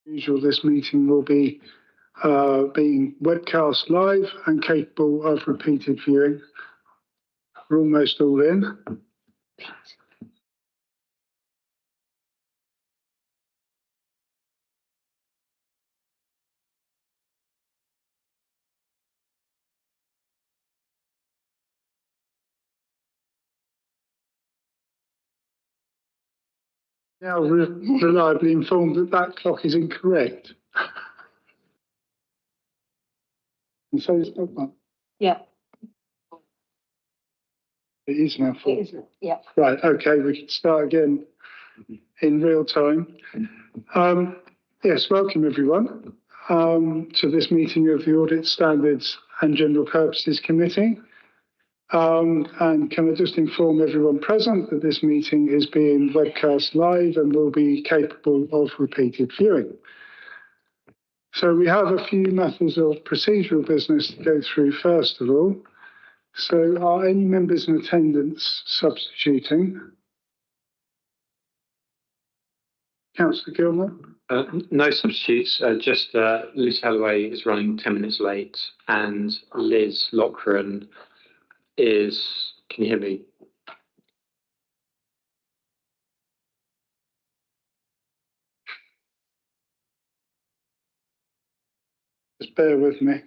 Usual, this meeting will be being webcast live and capable of repeated viewing. We're almost all in. Now reliably informed that that clock is incorrect. And so it's not one. Yeah. It is now 4. It is, yeah. Right, okay, we can start again in real time. Yes, welcome everyone to this meeting of the Audit Standards and General Purposes Committee. And can I just inform everyone present that this meeting is being webcast live and will be capable of repeated viewing. So we have a few matters of procedural business to go through first of all. So are any members in attendance substituting? Councillor Gilmore? No substitutes, just Liz Holloway is running 10 minutes late and Liz Lochran is, can you hear me? Just bear with me.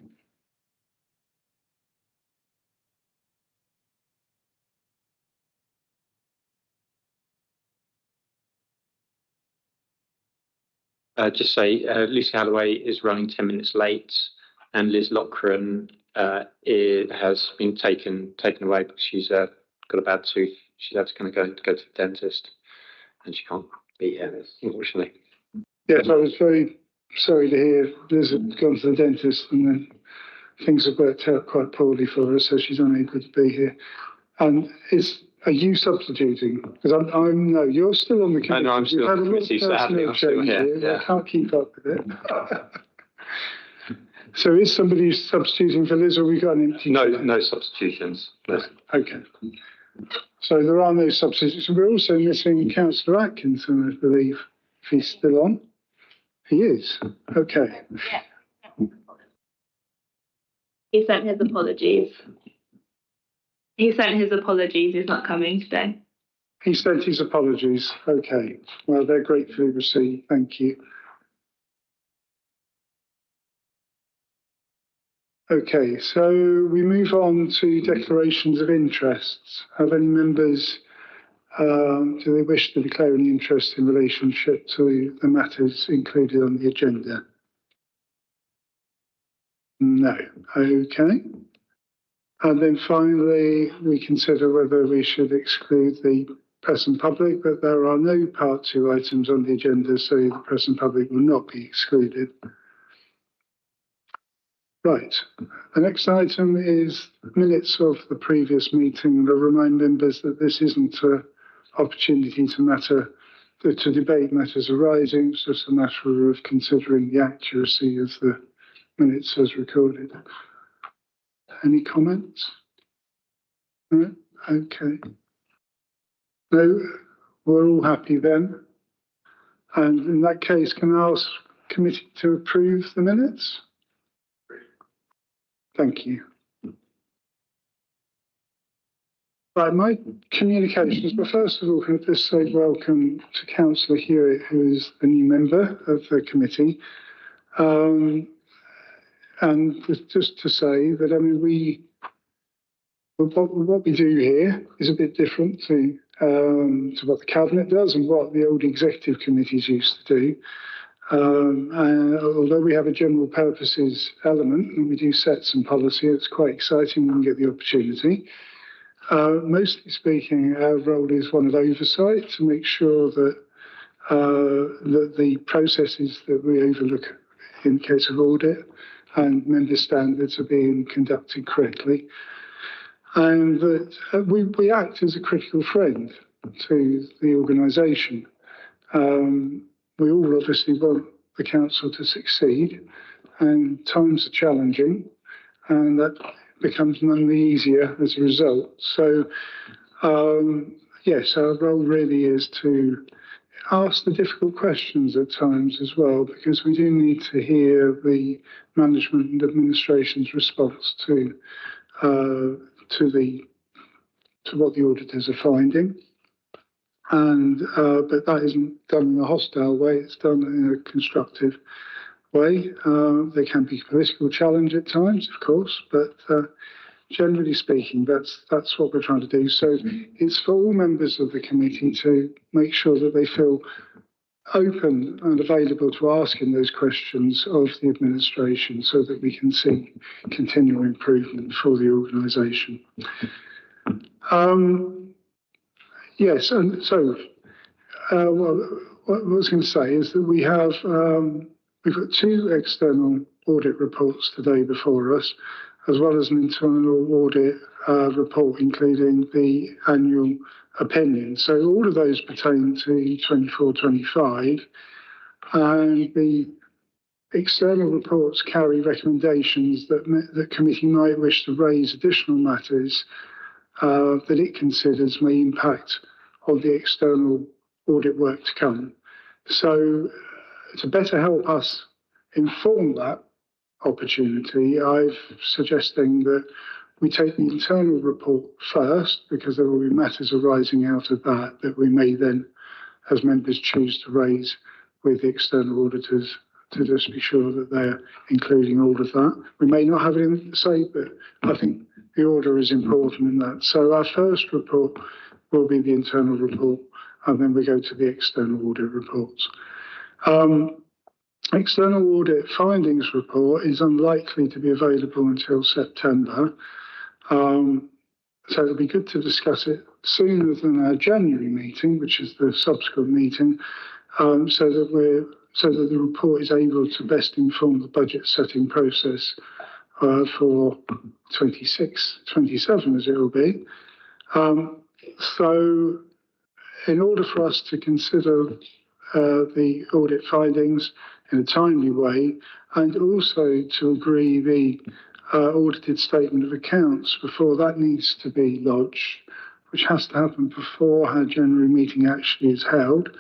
Just say Lucy Holloway is running 10 minutes late and Liz Lochran has been taken away because she's got a bad tooth. She's had to kind of go to the dentist and she can't be here, unfortunately. Yes, I was very sorry to hear Liz had gone to the dentist and then things have worked out quite poorly for her, so she's unable to be here. And are you substituting? Because I'm no, you're still on the committee. No, I'm still on the committee, sadly, I'm still here. Yeah. I can't keep up with it. So is somebody substituting for Liz, or we got an empty? No substitutions. No. Okay. So there are no substitutions. We're also missing Councillor Atkinson, I believe, if he's still on. He is. Okay. Yeah. He sent his apologies. He's not coming today. He sent his apologies. Okay. Well, they're gratefully received. Thank you. Okay, so we move on to declarations of interests. Have any members, do they wish to declare any interest in relationship to the matters included on the agenda? No. Okay. And then finally, we consider whether we should exclude the press and public, but there are no Part 2 items on the agenda, so the press and public will not be excluded. Right. The next item is minutes of the previous meeting. And I'll remind members that this isn't an opportunity to debate matters arising. It's just a matter of considering the accuracy of the minutes as recorded. Any comments? No? Okay. No, we're all happy then. And in that case, can I ask committee to approve the minutes? Thank you. Right, my communications, but first of all, can I just say welcome to Councillor Hewitt, who is a new member of the committee. And just to say that, I mean, what we do here is a bit different to what the Cabinet does and what the old executive committees used to do. And although we have a general purposes element and we do set some policy, it's quite exciting when we get the opportunity. Mostly speaking, our role is one of oversight to make sure that that the processes that we overlook in case of audit and member standards are being conducted correctly, and that we act as a critical friend to the organisation. We all obviously want the council to succeed, and times are challenging, and that becomes none the easier as a result. So, yes, our role really is to ask the difficult questions at times as well, because we do need to hear the management and administration's response to what the auditors are finding. And but that isn't done in a hostile way, it's done in a constructive way. There can be political challenge at times, of course, but generally speaking, that's what we're trying to do. So it's for all members of the committee to make sure that they feel open and available to asking those questions of the administration, so that we can see continual improvement for the organisation. Yes, and so what I was going to say is that we've got 2 external audit reports today before us, as well as an internal audit report, including the annual opinion. So all of those pertain to 24-25, and the external reports carry recommendations that the committee might wish to raise additional matters that it considers may impact on the external audit work to come. So to better help us inform that opportunity, I'm suggesting that we take the internal report first, because there will be matters arising out of that we may then, as members, choose to raise with the external auditors to just be sure that they're including all of that. We may not have anything to say, but I think the order is important in that. So our first report will be the internal report, and then we go to the external audit reports. External audit findings report is unlikely to be available until September. So it'll be good to discuss it sooner than our January meeting, which is the subsequent meeting, so that the report is able to best inform the budget setting process for 26, 27 as it will be. So in order for us to consider the audit findings in a timely way, and also to agree the audited statement of accounts before that needs to be lodged, which has to happen before our January meeting actually is held,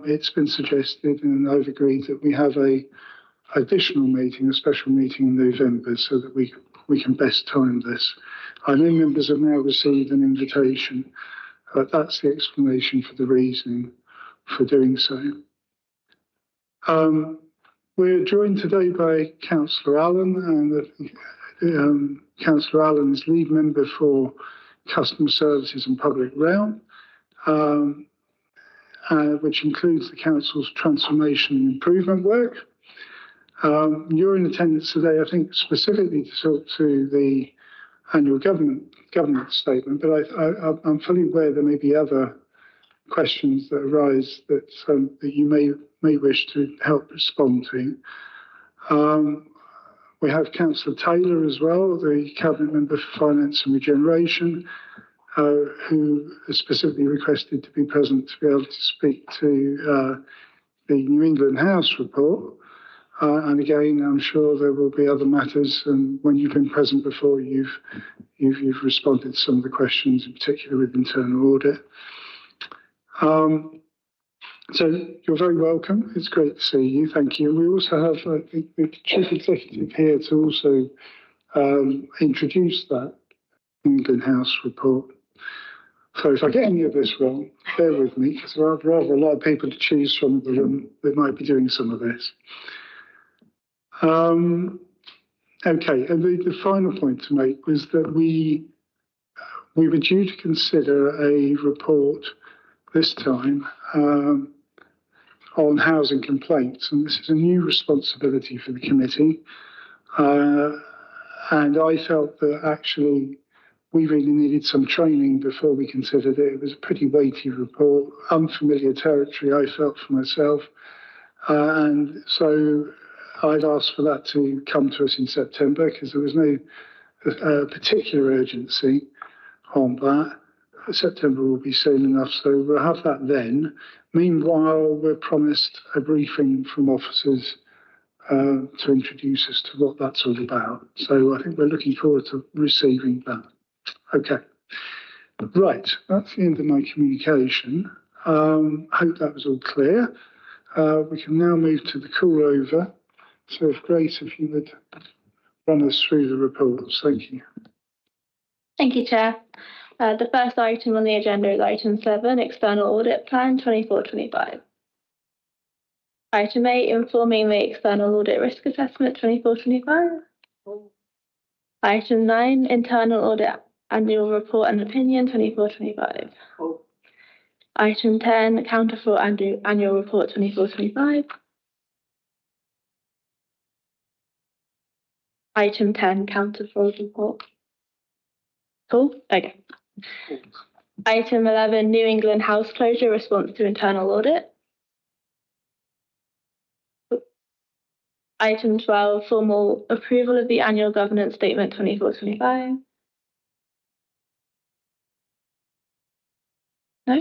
it's been suggested, and I've agreed, that we have a additional meeting, a special meeting in November, so that we can best time this. I know members have now received an invitation, but that's the explanation for the reasoning for doing so. We're joined today by Councillor Allen, and Councillor Allen is lead member for Customer Services and Public Realm, which includes the Council's transformation and improvement work. You're in attendance today, I think, specifically to talk to the annual governance statement, but I'm fully aware there may be other questions that arise that you may wish to help respond to. We have Councillor Taylor as well, the Cabinet Member for Finance and Regeneration, who has specifically requested to be present to be able to speak to the New England House report. And again, I'm sure there will be other matters, and when you've been present before, you've responded to some of the questions, in particular with internal audit. So you're very welcome. It's great to see you. Thank you. We also have the Chief Executive here to also introduce that England House report. So if I get any of this wrong, bear with me, because there are rather a lot of people to choose from that might be doing some of this. Okay, and the final point to make was that we were due to consider a report this time on housing complaints, and this is a new responsibility for the committee. And I felt that actually we really needed some training before we considered it. It was a pretty weighty report, unfamiliar territory, I felt, for myself. And so I'd asked for that to come to us in September, because there was no particular urgency on that. September will be soon enough, so we'll have that then. Meanwhile, we're promised a briefing from officers to introduce us to what that's all about. So I think we're looking forward to receiving that. Okay, right, that's the end of my communication. Hope that was all clear. We can now move to the call over. So if Grace, if you would run us through the reports. Thank you. Thank you, Chair. The first item on the agenda is item 7, External Audit Plan 24-25. Item 8, Informing the External Audit Risk Assessment 24-25. Item 9, Internal Audit Annual Report and Opinion 24-25. Item 10, Counterfraud Annual Report 24-25. Item 10, Counterfraud Report. Cool? Okay. Item 11, New England House Closure Response to Internal Audit. Item 12, Formal Approval of the Annual Governance Statement 24-25. No?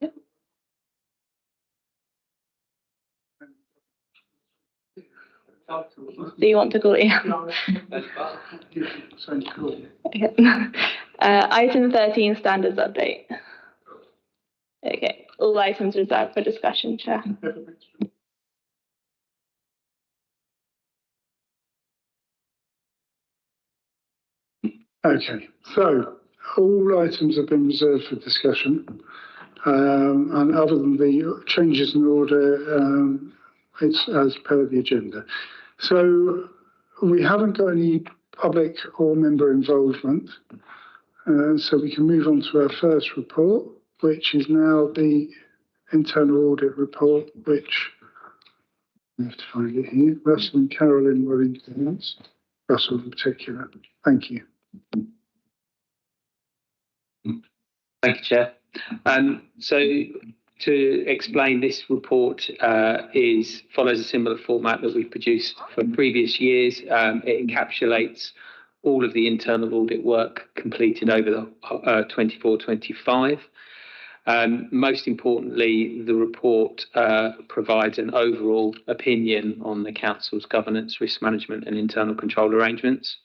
Yep. Do you want to call it? Okay. Item 13, Standards Update. Okay. All items reserved for discussion, Chair. Okay, so all items have been reserved for discussion. And other than the changes in order, it's as per the agenda. So we haven't got any public or member involvement. So we can move on to our first report, which is now the internal audit report, which I have to find it here. Russell and Carolyn were in attendance. Russell in particular. Thank you. Thank you, Chair. So to explain, this report follows a similar format that we've produced for previous years. It encapsulates all of the internal audit work completed over the 24-25. Most importantly, the report provides an overall opinion on the Council's governance, risk management and internal control arrangements.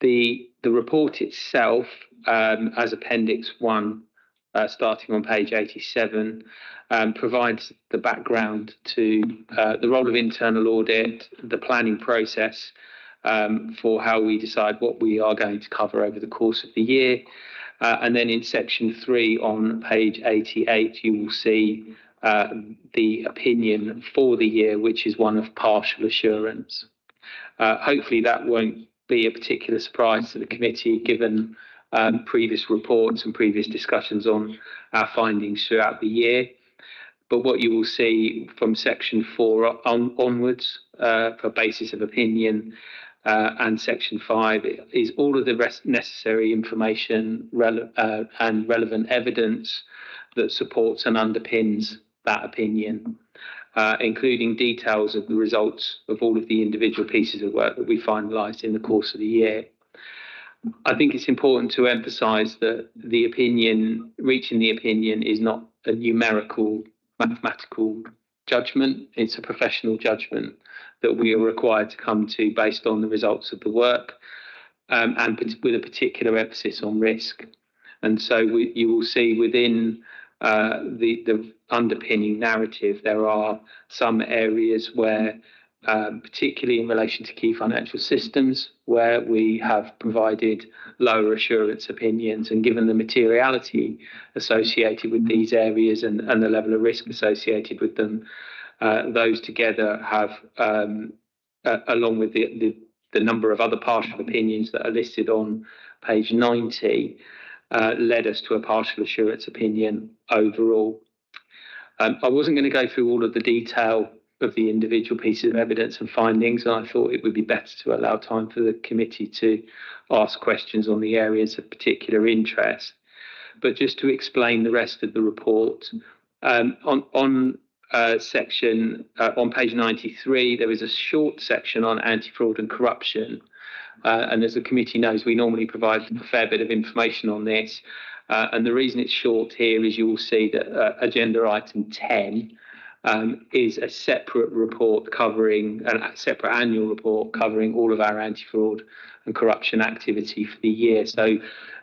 The report itself, as Appendix 1, starting on page 87, provides the background to the role of internal audit, the planning process for how we decide what we are going to cover over the course of the year. And then in section 3 on page 88, you will see the opinion for the year, which is one of partial assurance. Hopefully that won't be a particular surprise to the committee, given previous reports and previous discussions on our findings throughout the year. But what you will see from section 4 onwards for basis of opinion and section 5 is all of the necessary information and relevant evidence that supports and underpins that opinion, including details of the results of all of the individual pieces of work that we finalised in the course of the year. I think it's important to emphasise that the opinion, reaching the opinion, is not a numerical, mathematical judgment. It's a professional judgment that we are required to come to based on the results of the work, and with a particular emphasis on risk. And so you will see within the underpinning narrative, there are some areas where, particularly in relation to key financial systems, where we have provided lower assurance opinions, and given the materiality associated with these areas and the level of risk associated with them, those together have, along with the number of other partial opinions that are listed on page 90, led us to a partial assurance opinion overall. I wasn't going to go through all of the detail of the individual pieces of evidence and findings, and I thought it would be better to allow time for the committee to ask questions on the areas of particular interest. But just to explain the rest of the report, on page 93, there is a short section on anti-fraud and corruption. And as the committee knows, we normally provide a fair bit of information on this. And the reason it's short here is you will see that agenda item 10 is a separate report covering a separate annual report covering all of our anti-fraud and corruption activity for the year. So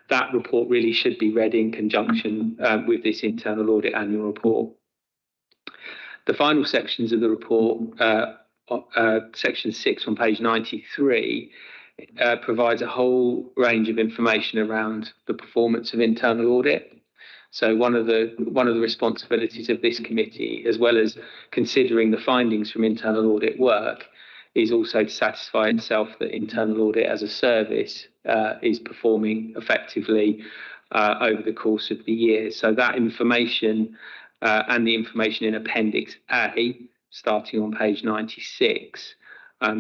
that report really should be read in conjunction with this internal audit annual report. The final sections of the report, section 6 on page 93, provides a whole range of information around the performance of internal audit. So one of the responsibilities of this committee, as well as considering the findings from internal audit work, is also to satisfy itself that internal audit as a service is performing effectively over the course of the year. So that information and the information in Appendix A, starting on page 96,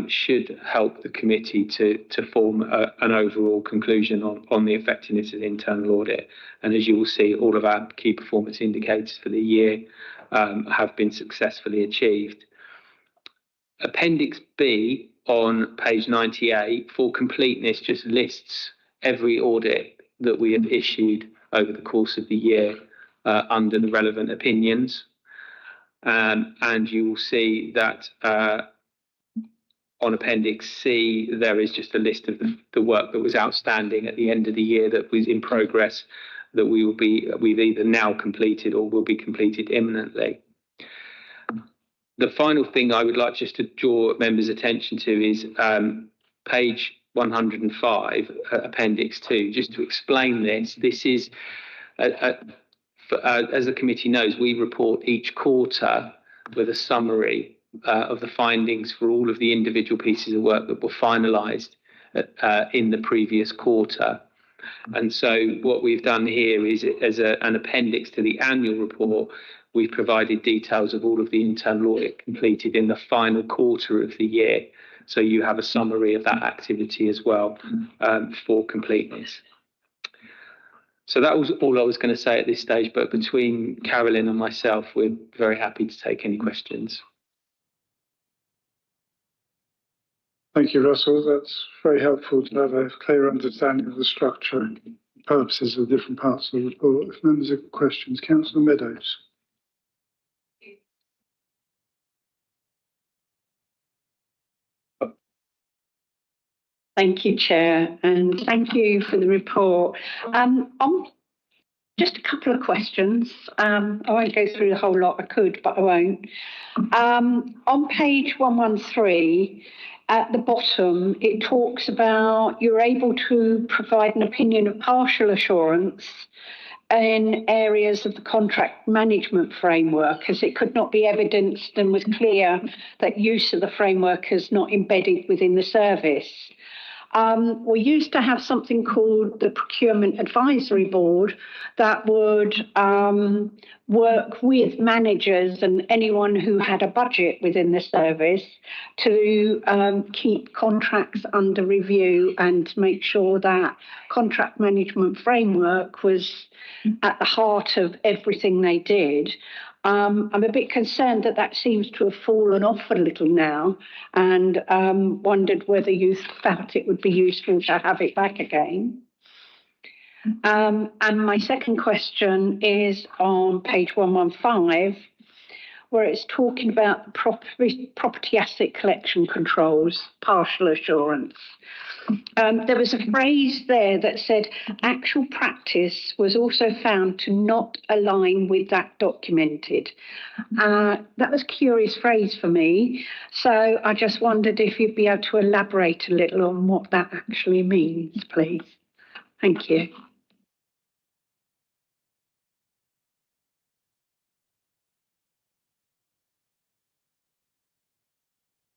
should help the committee to form an overall conclusion on the effectiveness of the internal audit. And as you will see, all of our key performance indicators for the year have been successfully achieved. Appendix B on page 98, for completeness, just lists every audit that we have issued over the course of the year under the relevant opinions. And you will see that on Appendix C, there is just a list of the work that was outstanding at the end of the year that was in progress that we've either now completed or will be completed imminently. The final thing I would like just to draw members' attention to is page 105, Appendix 2. Just to explain this is, as the committee knows, we report each quarter with a summary of the findings for all of the individual pieces of work that were finalised in the previous quarter. And so what we've done here is, as an appendix to the annual report, we've provided details of all of the internal audit completed in the final quarter of the year. So you have a summary of that activity as well for completeness. So that was all I was going to say at this stage, but between Carolyn and myself, we're very happy to take any questions. Thank you, Russell. That's very helpful to have a clear understanding of the structure and purposes of different parts of the report. If members have questions, Councillor Meadows. Thank you, Chair, and thank you for the report. Just a couple of questions. I won't go through the whole lot. I could, but I won't. On page 113, at the bottom, it talks about you're able to provide an opinion of partial assurance in areas of the contract management framework, as it could not be evidenced and was clear that use of the framework is not embedded within the service. We used to have something called the Procurement Advisory Board that would work with managers and anyone who had a budget within the service to keep contracts under review and make sure that contract management framework was at the heart of everything they did. I'm a bit concerned that seems to have fallen off a little now, and wondered whether you felt it would be useful to have it back again. And my second question is on page 115, where it's talking about the property asset collection controls, partial assurance. There was a phrase there that said actual practice was also found to not align with that documented. That was a curious phrase for me. So I just wondered if you'd be able to elaborate a little on what that actually means, please. Thank you.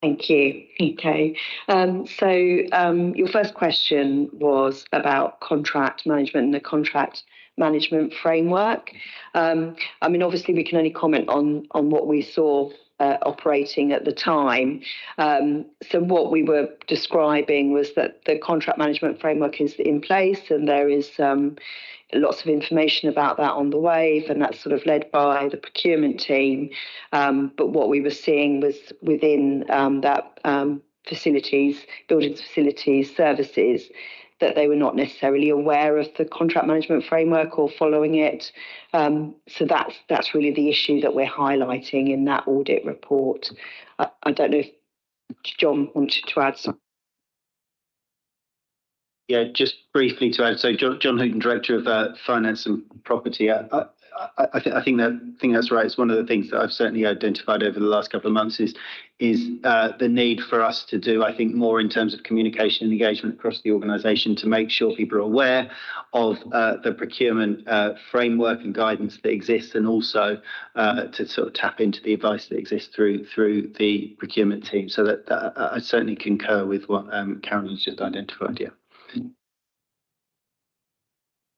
Thank you. Okay. So your first question was about contract management and the contract management framework. I mean, obviously, we can only comment on what we saw operating at the time. So what we were describing was that the contract management framework is in place, and there is lots of information about that on the wave, and that's sort of led by the procurement team. But what we were seeing was within that buildings, facilities, services, that they were not necessarily aware of the contract management framework or following it. So that's really the issue that we're highlighting in that audit report. I don't know if John wanted to add something. Yeah, just briefly to add. So John Hooton, Director of Finance and Property. I think that's right. It's one of the things that I've certainly identified over the last couple of months is the need for us to do, I think, more in terms of communication and engagement across the organisation to make sure people are aware of the procurement framework and guidance that exists, and also to sort of tap into the advice that exists through the procurement team. So that I certainly concur with what Carolyn's just identified. Yeah.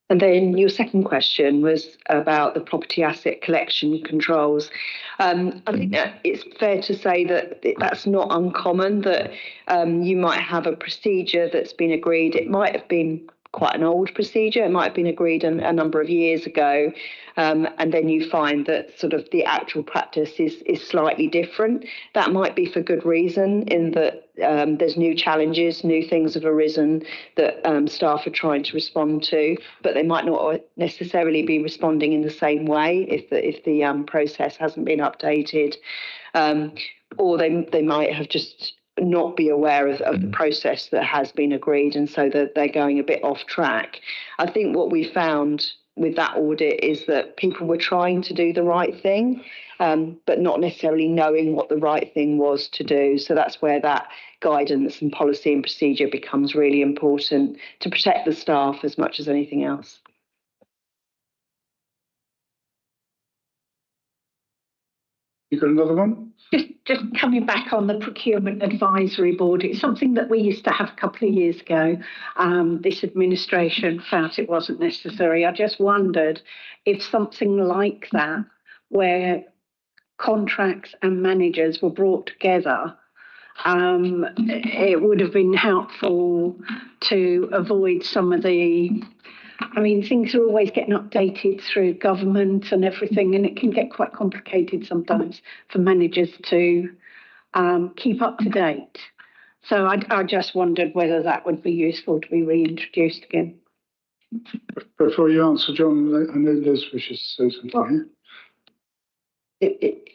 And then your second question was about the property asset collection controls. I think that it's fair to say that that's not uncommon, that you might have a procedure that's been agreed. It might have been quite an old procedure. It might have been agreed a number of years ago. And then you find that sort of the actual practice is slightly different. That might be for good reason, in that there's new challenges, new things have arisen that staff are trying to respond to, but they might not necessarily be responding in the same way if the process hasn't been updated, or they might have just not be aware of the process that has been agreed, and so that they're going a bit off track. I think what we found with that audit is that people were trying to do the right thing, but not necessarily knowing what the right thing was to do. So that's where that guidance and policy and procedure becomes really important to protect the staff as much as anything else. You got another one? Just coming back on the procurement advisory board, it's something that we used to have a couple of years ago. This administration felt it wasn't necessary. I just wondered if something like that, where contracts and managers were brought together, it would have been helpful to avoid some of the, I mean, things are always getting updated through government and everything, and it can get quite complicated sometimes for managers to keep up to date. So I just wondered whether that would be useful to be reintroduced again. Before you answer, John, I know Liz wishes to say something here.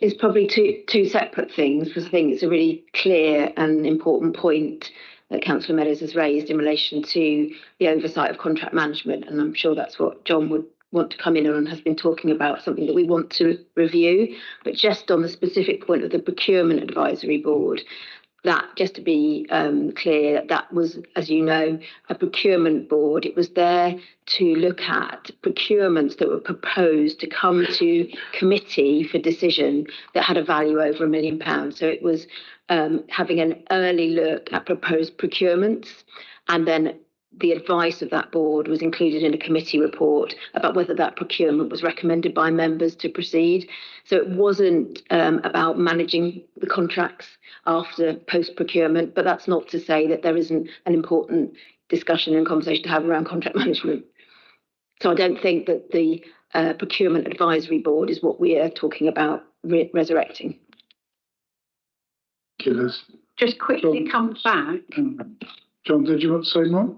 It's probably two separate things, because I think it's a really clear and important point that Councillor Meadows has raised in relation to the oversight of contract management, and I'm sure that's what John would want to come in on and has been talking about, something that we want to review. But just on the specific point of the Procurement Advisory Board, that, just to be clear, that was, as you know, a procurement board. It was there to look at procurements that were proposed to come to committee for decision that had a value over £1 million. So it was having an early look at proposed procurements, and then the advice of that board was included in a committee report about whether that procurement was recommended by members to proceed. So it wasn't about managing the contracts after post-procurement, but that's not to say that there isn't an important discussion and conversation to have around contract management. So I don't think that the Procurement Advisory Board is what we are talking about resurrecting. Just quickly come back. John, did you want to say more?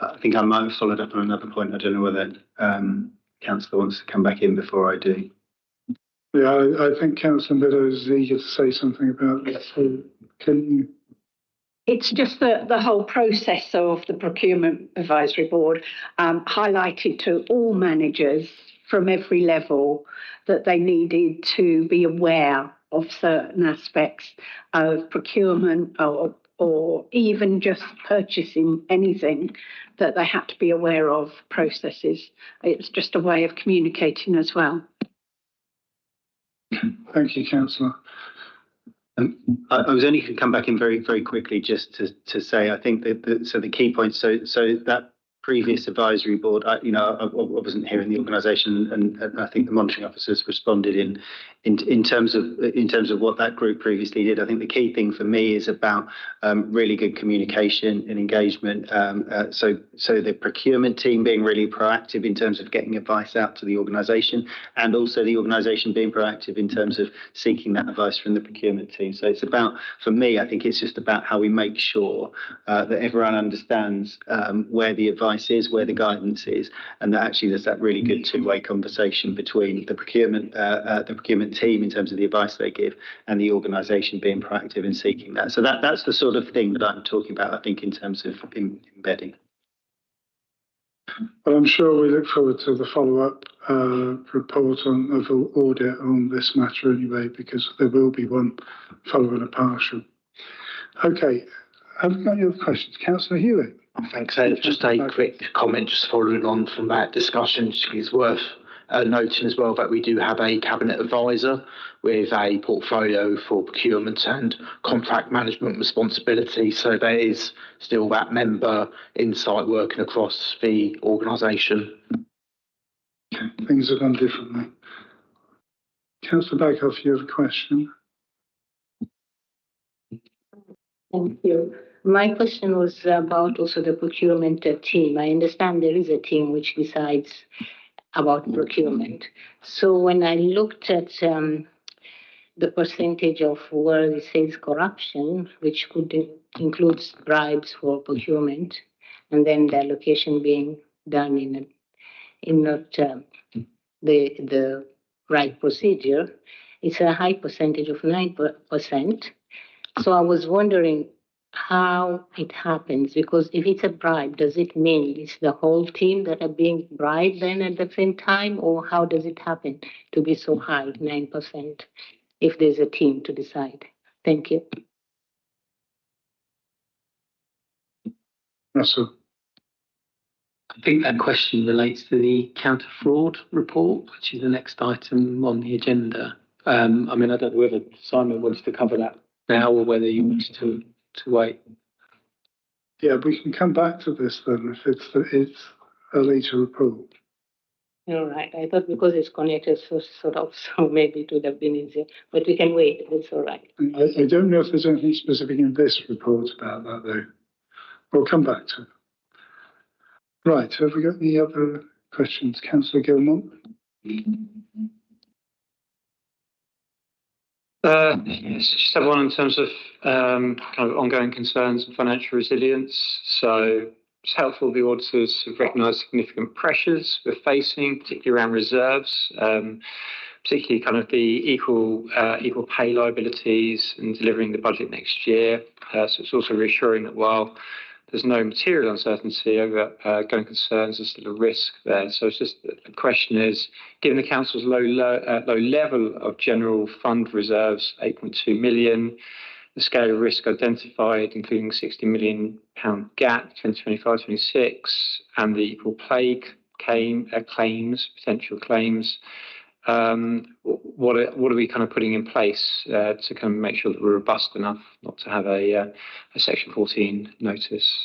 I think I might have followed up on another point. I don't know whether Councillor wants to come back in before I do. Yeah, I think Councillor Meadows is eager to say something about this. So can you? It's just the whole process of the Procurement Advisory Board highlighted to all managers from every level that they needed to be aware of certain aspects of procurement, or even just purchasing anything, that they had to be aware of processes. It's just a way of communicating as well. Thank you, Councillor. I was only going to come back in very, very quickly just to say, I think that the key points, so that previous advisory board, I wasn't here in the organisation, and I think the monitoring officers responded in terms of what that group previously did. I think the key thing for me is about really good communication and engagement. So the procurement team being really proactive in terms of getting advice out to the organisation, and also the organisation being proactive in terms of seeking that advice from the procurement team. So it's about, for me, I think it's just about how we make sure that everyone understands where the advice is, where the guidance is, and that actually there's that really good two-way conversation between the procurement team in terms of the advice they give, and the organisation being proactive in seeking that. So that's the sort of thing that I'm talking about, I think, in terms of embedding. Well, I'm sure we look forward to the follow-up report of audit on this matter anyway, because there will be one following a partial. Okay, have we got any other questions? Councillor Hewitt. Thanks, Ed. Just a quick comment, just following on from that discussion. It's worth noting as well that we do have a cabinet advisor with a portfolio for procurement and contract management responsibility. So there is still that member insight working across the organisation. Okay, things are done differently. Councillor Baghoff, you have a question? Thank you. My question was about also the procurement team. I understand there is a team which decides about procurement. So when I looked at the percentage of where it says corruption, which could include bribes for procurement, and then the allocation being done in not the right procedure, it's a high percentage of 9%. So I was wondering how it happens, because if it's a bribe, does it mean it's the whole team that are being bribed then at the same time, or how does it happen to be so high, 9%, if there's a team to decide? Thank you. Russell. I think that question relates to the counter fraud report, which is the next item on the agenda. I mean, I don't know whether Simon wants to cover that now or whether you want to wait. Yeah, we can come back to this then if it's a later report. All right. I thought because it's connected, so maybe it would have been easier. But we can wait. It's all right. I don't know if there's anything specific in this report about that, though. We'll come back to it. Right. Have we got any other questions? Councillor Gilmore? Yes, just have one in terms of kind of ongoing concerns and financial resilience. So it's helpful the auditors have recognised significant pressures we're facing, particularly around reserves, particularly kind of the equal pay liabilities and delivering the budget next year. So it's also reassuring that while there's no material uncertainty over going concerns, there's still a risk there. So it's just the question is, given the council's low level of general fund reserves, 8.2 million, the scale of risk identified, including £60 million gap, 2025-26, and the equal pay potential claims, what are we kind of putting in place to kind of make sure that we're robust enough not to have a Section 14 notice?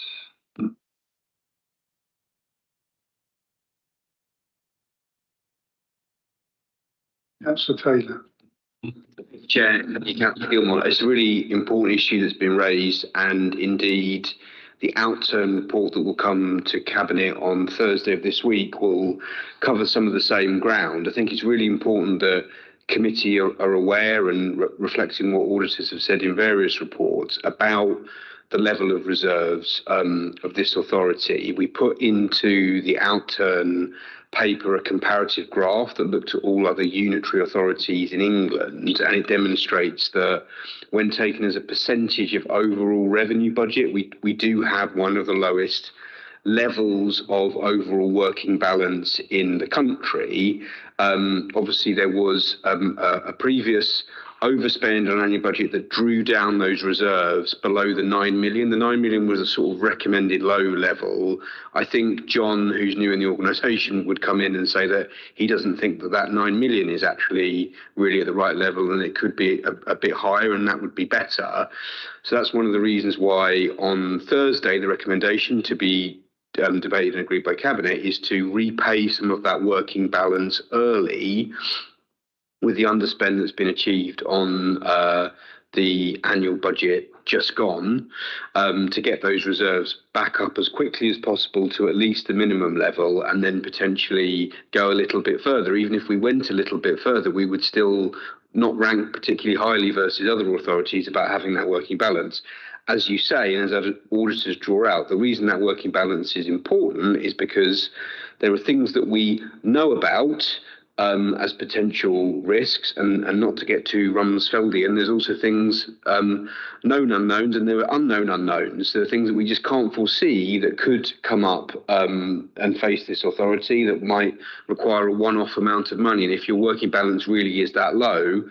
Councillor Taylor. Chair, Councillor Gilmore, it's a really important issue that's been raised, and indeed the outturn report that will come to Cabinet on Thursday of this week will cover some of the same ground. I think it's really important that committee are aware and reflecting what auditors have said in various reports about the level of reserves of this authority. We put into the outturn paper a comparative graph that looked at all other unitary authorities in England, and it demonstrates that when taken as a percentage of overall revenue budget, we do have one of the lowest levels of overall working balance in the country. Obviously, there was a previous overspend on annual budget that drew down those reserves below the 9 million. The 9 million was a sort of recommended low level. I think John, who's new in the organisation, would come in and say that he doesn't think that 9 million is actually really at the right level, and it could be a bit higher, and that would be better. So that's one of the reasons why on Thursday the recommendation to be debated and agreed by Cabinet, is to repay some of that working balance early with the underspend that's been achieved on the annual budget just gone, to get those reserves back up as quickly as possible to at least the minimum level, and then potentially go a little bit further. Even if we went a little bit further, we would still not rank particularly highly versus other authorities about having that working balance. As you say, and as other auditors draw out, the reason that working balance is important is because there are things that we know about as potential risks, and not to get too Rumsfeldian, there's also things, known unknowns, and there are unknown unknowns. There are things that we just can't foresee that could come up and face this authority that might require a one-off amount of money. And if your working balance really is that low,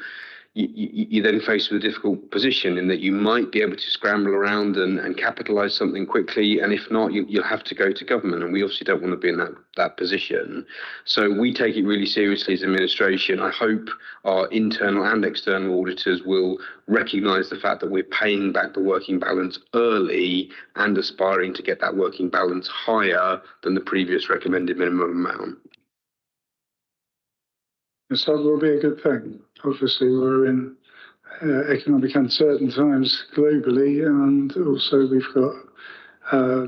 you then faced with a difficult position in that you might be able to scramble around and capitalise something quickly, and if not, you'll have to go to government, and we obviously don't want to be in that position. So we take it really seriously as administration. I hope our internal and external auditors will recognise the fact that we're paying back the working balance early and aspiring to get that working balance higher than the previous recommended minimum amount. So that will be a good thing. Obviously, we're in economic uncertain times globally, and also we've got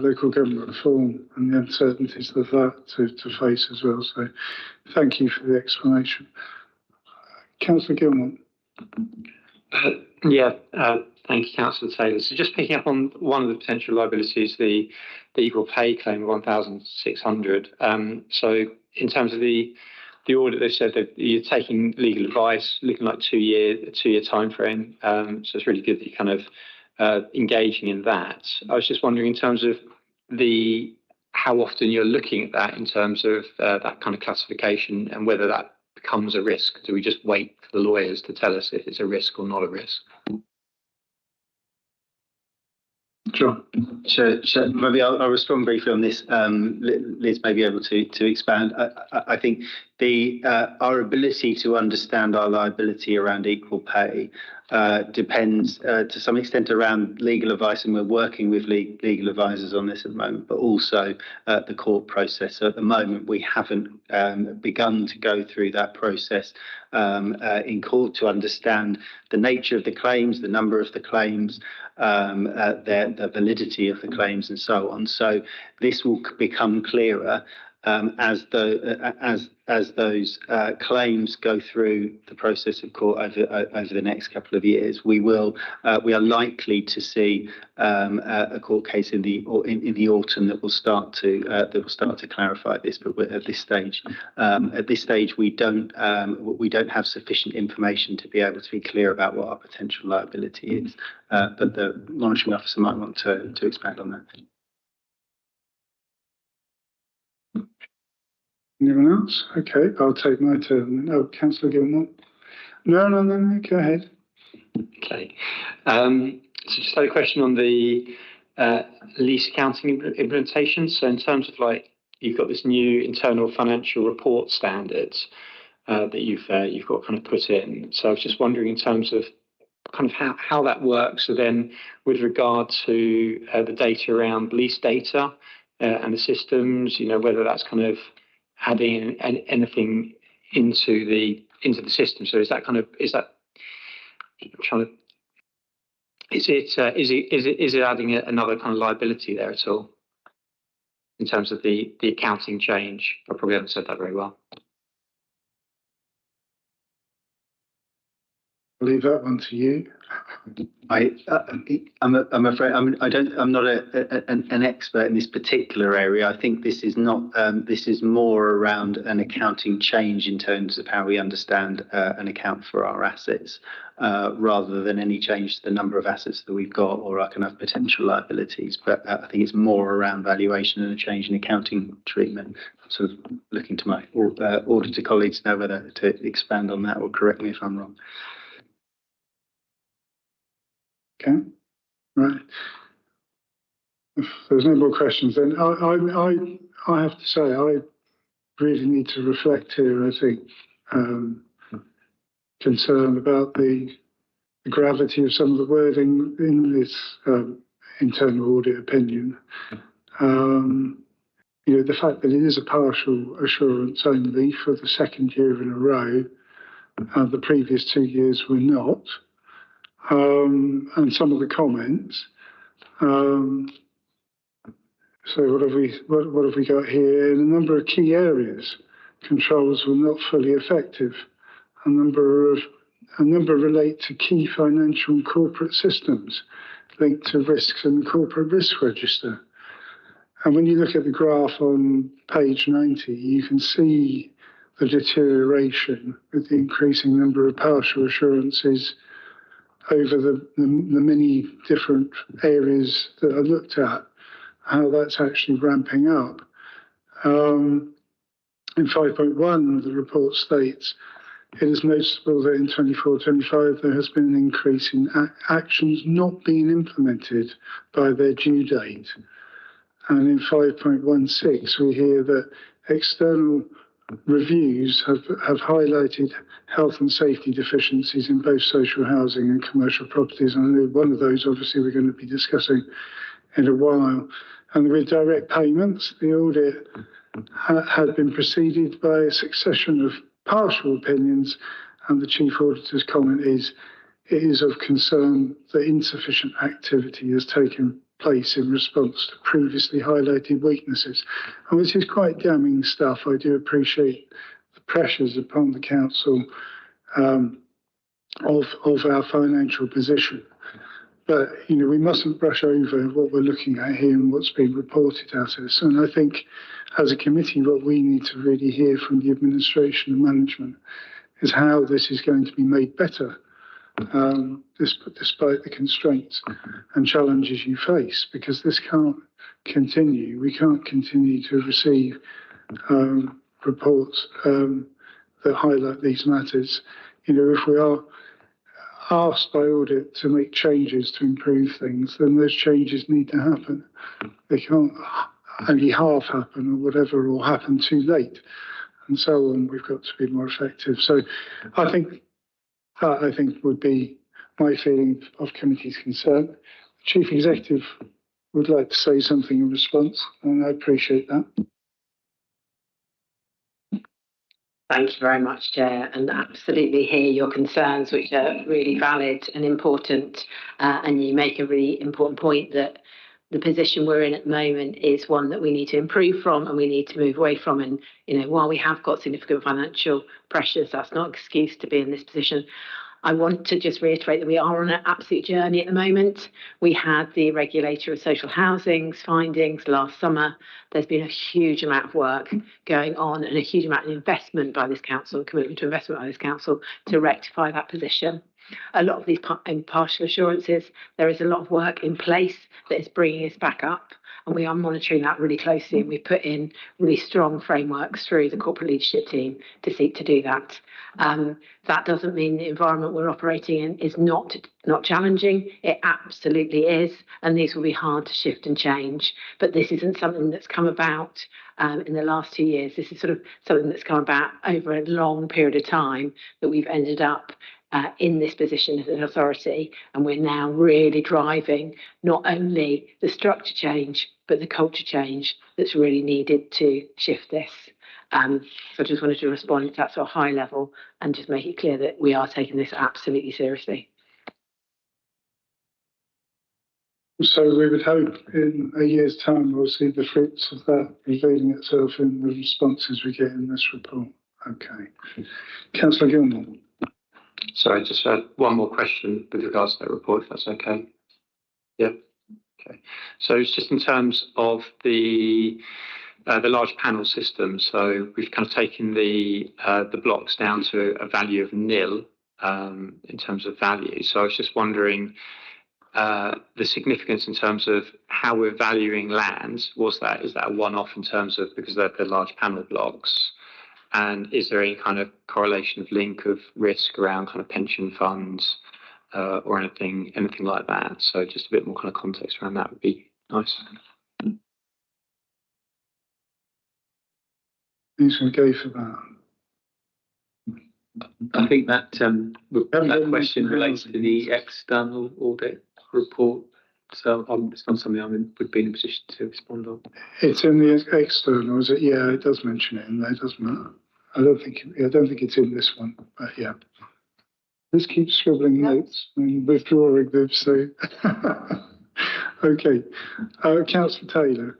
local government reform and the uncertainties of that to face as well. So thank you for the explanation. Councillor Gilmore. Thank you, Councillor Taylor. So just picking up on one of the potential liabilities, the equal pay claim of 1,600. So in terms of the audit, they said that you're taking legal advice, looking like a two-year time frame. So it's really good that you're kind of engaging in that. I was just wondering, in terms of how often you're looking at that in terms of that kind of classification, and whether that becomes a risk. Do we just wait for the lawyers to tell us if it's a risk or not a risk? John. Sure. Maybe I'll respond briefly on this. Liz may be able to expand. I think our ability to understand our liability around equal pay depends to some extent around legal advice, and we're working with legal advisors on this at the moment, but also the court process. So at the moment, we haven't begun to go through that process in court to understand the nature of the claims, the number of the claims, the validity of the claims, and so on. So this will become clearer as those claims go through the process of court over the next couple of years. We are likely to see a court case in the autumn that will start to clarify this. But at this stage, we don't have sufficient information to be able to be clear about what our potential liability is. But the monitoring officer might want to expand on that. Anyone else? Okay, I'll take my turn. No, Councillor Gilmore. No, go ahead. Okay. So just had a question on the lease accounting implementation. So in terms of, like, you've got this new internal financial report standards that you've got kind of put in. So I was just wondering, in terms of kind of how that works. So then, with regard to the data around lease data and the systems, whether that's kind of adding anything into the system. So is it adding another kind of liability there at all in terms of the accounting change? I probably haven't said that very well. I'll leave that one to you. I'm afraid I'm not an expert in this particular area. I think this is not. This is more around an accounting change in terms of how we understand and account for our assets, rather than any change to the number of assets that we've got or our kind of potential liabilities. But I think it's more around valuation and a change in accounting treatment. I'm sort of looking to my auditor colleagues to know whether to expand on that or correct me if I'm wrong. Okay, right. If there's no more questions, then I have to say I really need to reflect here. I think concerned about the gravity of some of the wording in this internal audit opinion. the fact that it is a partial assurance only for the second year in a row, the previous 2 years were not, and some of the comments. So what have we got here? In a number of key areas, controls were not fully effective. A number relate to key financial and corporate systems linked to risks in the corporate risk register. And when you look at the graph on page 90, you can see the deterioration with the increasing number of partial assurances over the many different areas that are looked at, how that's actually ramping up. In 5.1, the report states, it is noticeable that in 24-25 there has been an increase in actions not being implemented by their due date. And in 5.16, we hear that external reviews have highlighted health and safety deficiencies in both social housing and commercial properties. And I know one of those, obviously, we're going to be discussing in a while. And with direct payments, the audit had been preceded by a succession of partial opinions, and the Chief Auditor's comment is, it is of concern that insufficient activity has taken place in response to previously highlighted weaknesses. And this is quite damning stuff. I do appreciate the pressures upon the council of our financial position. But, we mustn't brush over what we're looking at here and what's being reported at us. And I think as a committee, what we need to really hear from the administration and management is how this is going to be made better, despite the constraints and challenges you face, because this can't continue. We can't continue to receive reports that highlight these matters. If we are asked by audit to make changes to improve things, then those changes need to happen. They can't only half happen or whatever, or happen too late, and so on. We've got to be more effective. So I think would be my feeling of committee's concern. The Chief Executive would like to say something in response, and I appreciate that. Thank you very much, Chair, and absolutely hear your concerns, which are really valid and important. And you make a really important point that the position we're in at the moment is one that we need to improve from and we need to move away from. And, while we have got significant financial pressures, that's not an excuse to be in this position. I want to just reiterate that we are on an absolute journey at the moment. We had the Regulator of Social Housing's findings last summer. There's been a huge amount of work going on and a huge amount of investment by this council, commitment to investment by this council to rectify that position. A lot of these partial assurances, there is a lot of work in place that is bringing us back up, and we are monitoring that really closely, and we put in really strong frameworks through the corporate leadership team to seek to do that. That doesn't mean the environment we're operating in is not challenging. It absolutely is, and these will be hard to shift and change. But this isn't something that's come about in the last 2 years. This is sort of something that's come about over a long period of time that we've ended up in this position as an authority, and we're now really driving not only the structure change but the culture change that's really needed to shift this. So I just wanted to respond to that sort of high level and just make it clear that we are taking this absolutely seriously. So we would hope in a year's time we'll see the fruits of that revealing itself in the responses we get in this report. Okay. Councillor Gilmore. Sorry, just one more question with regards to that report, if that's okay. Yeah. Okay. So it's just in terms of the large panel system. So we've kind of taken the blocks down to a value of nil in terms of value. So I was just wondering the significance in terms of how we're valuing lands. Is that a one-off in terms of, because they're large panel blocks? And is there any kind of correlation of link of risk around kind of pension funds or anything like that? So just a bit more kind of context around that would be nice. Who's going to go for that? I think that question relates to the external audit report. So it's not something would be in a position to respond on. It's in the external, is it? Yeah, it does mention it in there, doesn't it? I don't think it's in this one, but yeah. Just keep scribbling notes and withdrawing them. So, okay, Councillor Taylor.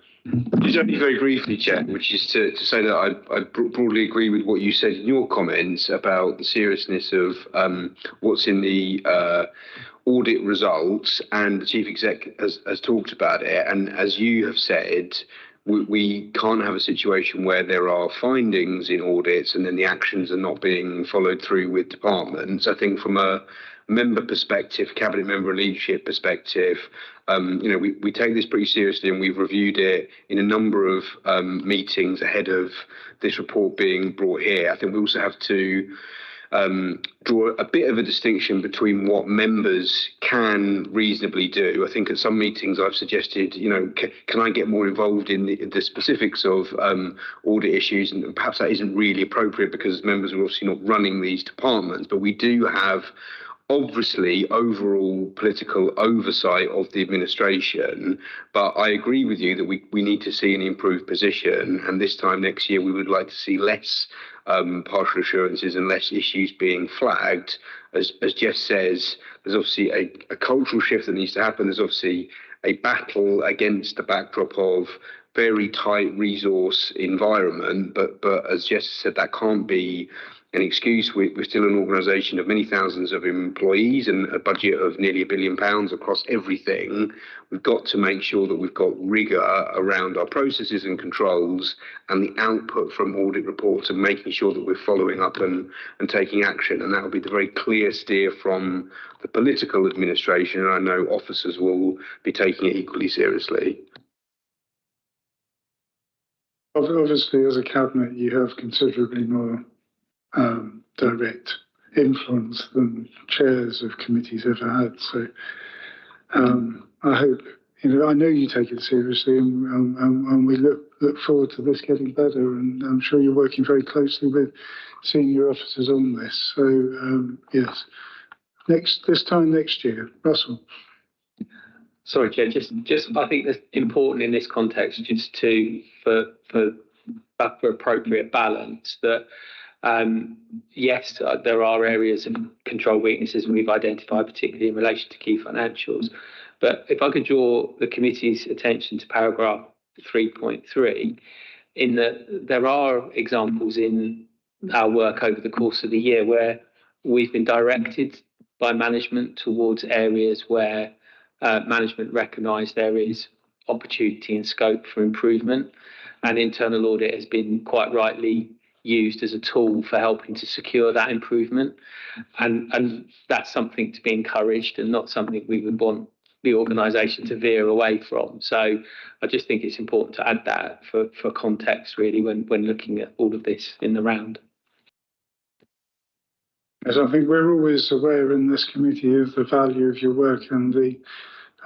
Just only very briefly, Chair, which is to say that I broadly agree with what you said in your comments about the seriousness of what's in the audit results, and the Chief Exec has talked about it. And as you have said, we can't have a situation where there are findings in audits and then the actions are not being followed through with departments. I think from a member perspective, cabinet member leadership perspective, we take this pretty seriously, and we've reviewed it in a number of meetings ahead of this report being brought here. I think we also have to draw a bit of a distinction between what members can reasonably do. I think at some meetings I've suggested, can I get more involved in the specifics of audit issues? And perhaps that isn't really appropriate because members are obviously not running these departments, but we do have obviously overall political oversight of the administration. But I agree with you that we need to see an improved position, and this time next year we would like to see less partial assurances and less issues being flagged. As Jess says, there's obviously a cultural shift that needs to happen. There's obviously a battle against the backdrop of very tight resource environment, but as Jess said, that can't be an excuse. We're still an organisation of many thousands of employees and a budget of nearly £1 billion across everything. We've got to make sure that we've got rigour around our processes and controls and the output from audit reports, and making sure that we're following up and taking action. And that will be the very clear steer from the political administration, and I know officers will be taking it equally seriously. Obviously, as a cabinet, you have considerably more direct influence than chairs of committees ever had. So I hope, I know you take it seriously, and we look forward to this getting better. And I'm sure you're working very closely with senior officers on this. So yes, this time next year, Russell. Sorry, Chair. Just I think that's important in this context, just for appropriate balance, that yes, there are areas of control weaknesses, and we've identified particularly in relation to key financials. But if I could draw the committee's attention to paragraph 3.3, in that there are examples in our work over the course of the year where we've been directed by management towards areas where management recognise there is opportunity and scope for improvement, and internal audit has been quite rightly used as a tool for helping to secure that improvement, and that's something to be encouraged and not something we would want the organisation to veer away from. So I just think it's important to add that for context, really, when looking at all of this in the round. As I think we're always aware in this committee of the value of your work and the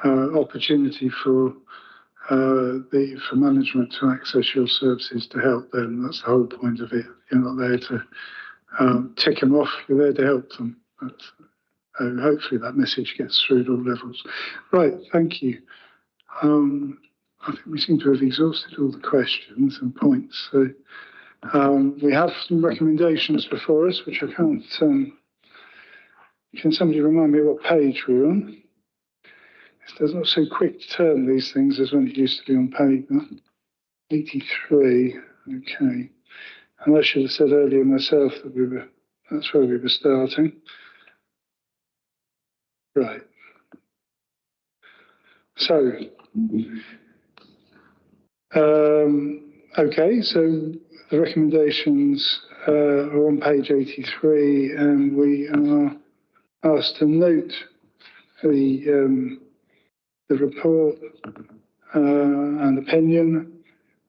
opportunity for management to access your services to help them. That's the whole point of it. You're not there to tick them off. You're there to help them. Hopefully that message gets through at all levels. Right, thank you. I think we seem to have exhausted all the questions and points. So we have some recommendations before us, which I can't. Can somebody remind me what page we're on? It's not so quick to turn these things as when it used to be on paper. 83, okay. And I should have said earlier myself that that's where we were starting. Right. So, okay, so the recommendations are on page 83, and we are asked to note the report and opinion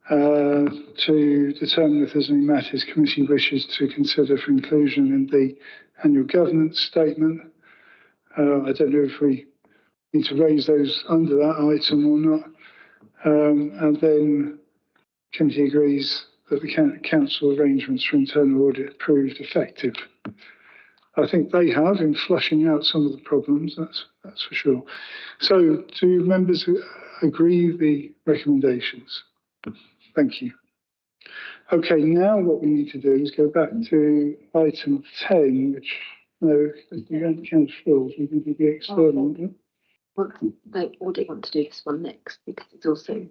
to determine if there's any matters committee wishes to consider for inclusion in the annual governance statement. I don't know if we need to raise those under that item or not. And then committee agrees that the council arrangements for internal audit proved effective. I think they have in flushing out some of the problems, that's for sure. So do members agree with the recommendations? Thank you. Okay, now what we need to do is go back to item 10, which, no, we don't count floors, we can do the external. Well, they audit want to do this one next because it's also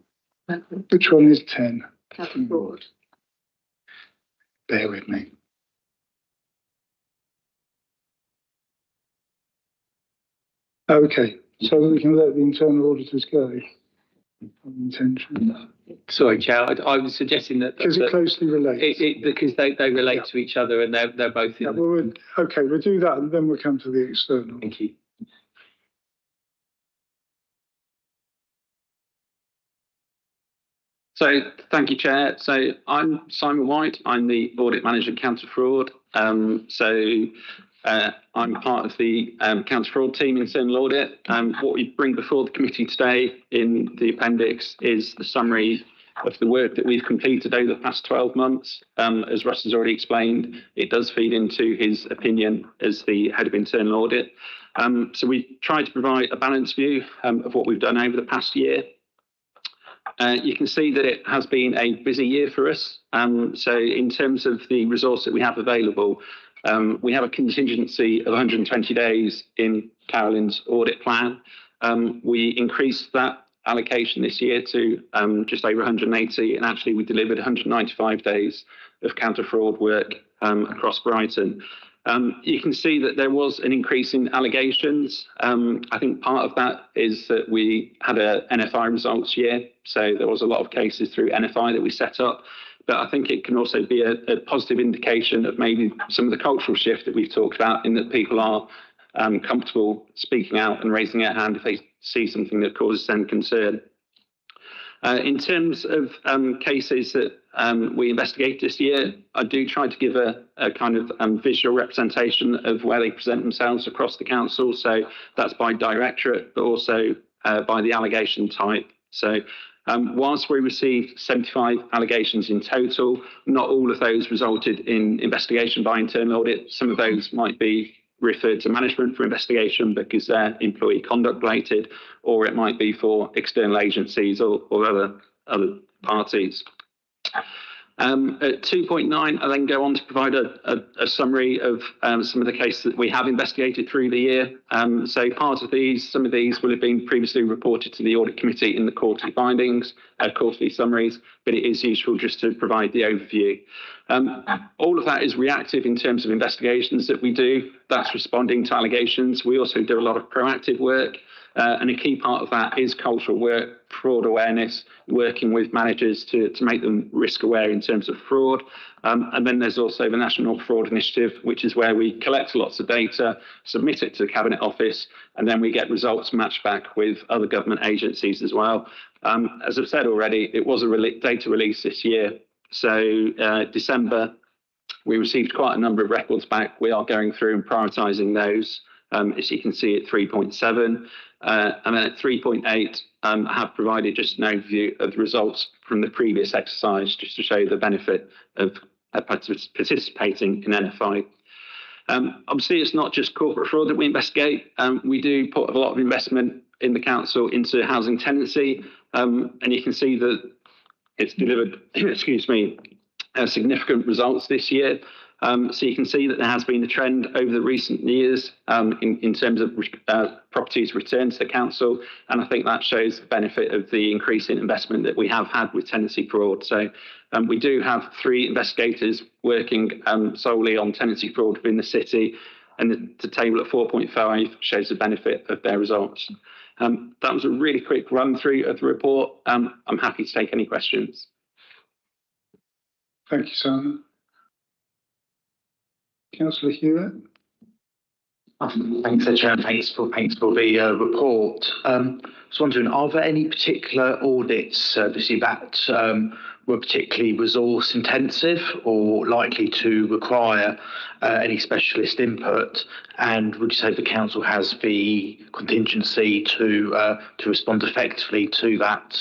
Which one is 10? counter fraud. Bear with me. Okay, so we can let the internal auditors go. Intention. Sorry, Chair, I was suggesting that. Because it closely relates. Because they relate to each other and they're both in. Yeah, well, okay, we'll do that and then we'll come to the external. Thank you. So thank you, Chair. So I'm Simon White. I'm the Audit Manager Counter Fraud. I'm part of the Counter Fraud team in internal audit. What we bring before the committee today in the appendix is the summary of the work that we've completed over the past 12 months. As Russ has already explained, it does feed into his opinion as the head of internal audit. So we tried to provide a balanced view of what we've done over the past year. You can see that it has been a busy year for us. So in terms of the resource that we have available, we have a contingency of 120 days in Carolyn's audit plan. We increased that allocation this year to just over 180, and actually we delivered 195 days of counter fraud work across Brighton. You can see that there was an increase in allegations. I think part of that is that we had a NFI results year, so there was a lot of cases through NFI that we set up. But I think it can also be a positive indication of maybe some of the cultural shift that we've talked about, in that people are comfortable speaking out and raising their hand if they see something that causes them concern. In terms of cases that we investigated this year, I do try to give a kind of visual representation of where they present themselves across the council. So that's by directorate, but also by the allegation type. So whilst we received 75 allegations in total, not all of those resulted in investigation by internal audit. Some of those might be referred to management for investigation because they're employee conduct related, or it might be for external agencies or other parties. At 2.9, I then go on to provide a summary of some of the cases that we have investigated through the year. So part of these, some of these will have been previously reported to the audit committee in the quarterly findings, quarterly summaries, but it is useful just to provide the overview. All of that is reactive in terms of investigations that we do. That's responding to allegations. We also do a lot of proactive work. And a key part of that is cultural work, fraud awareness, working with managers to make them risk aware in terms of fraud. And then there's also the National Fraud Initiative, which is where we collect lots of data, submit it to the Cabinet Office, and then we get results matched back with other government agencies as well. As I've said already, it was a data release this year. So December, we received quite a number of records back. We are going through and prioritising those. As you can see at 3.7. And then at 3.8, I have provided just an overview of the results from the previous exercise, just to show the benefit of participating in NFI. Obviously, it's not just corporate fraud that we investigate. We do put a lot of investment in the council into housing tenancy, and you can see that it's delivered, significant results this year. So you can see that there has been a trend over the recent years in terms of properties returned to the council, and I think that shows the benefit of the increase in investment that we have had with tenancy fraud. So we do have 3 investigators working solely on tenancy fraud within the city, and the table at 4.5 shows the benefit of their results. That was a really quick run through of the report. I'm happy to take any questions. Thank you, Simon. Councillor Hewitt. Thanks, Chair. Thanks for the report. I was wondering, are there any particular audits this year that were particularly resource intensive or likely to require any specialist input? And would you say the council has the contingency to respond effectively to that?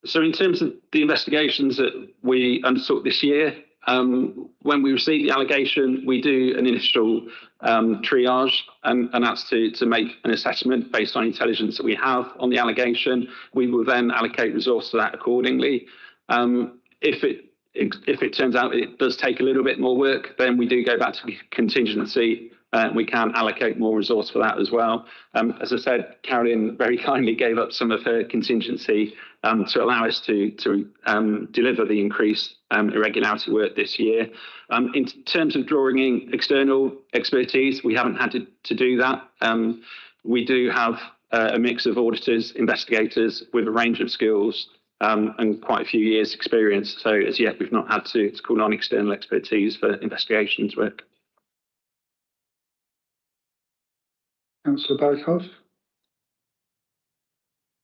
So in terms of the investigations that we undertook this year, when we receive the allegation, we do an initial triage, and that's to make an assessment based on intelligence that we have on the allegation. We will then allocate resource to that accordingly. If it turns out it does take a little bit more work, then we do go back to contingency. We can allocate more resource for that as well. As I said, Carolyn very kindly gave up some of her contingency to allow us to deliver the increased irregularity work this year. In terms of drawing in external expertise, we haven't had to do that. We do have a mix of auditors, investigators with a range of skills and quite a few years experience. So as yet, we've not had to call on external expertise for investigations work. Councillor Berghoff.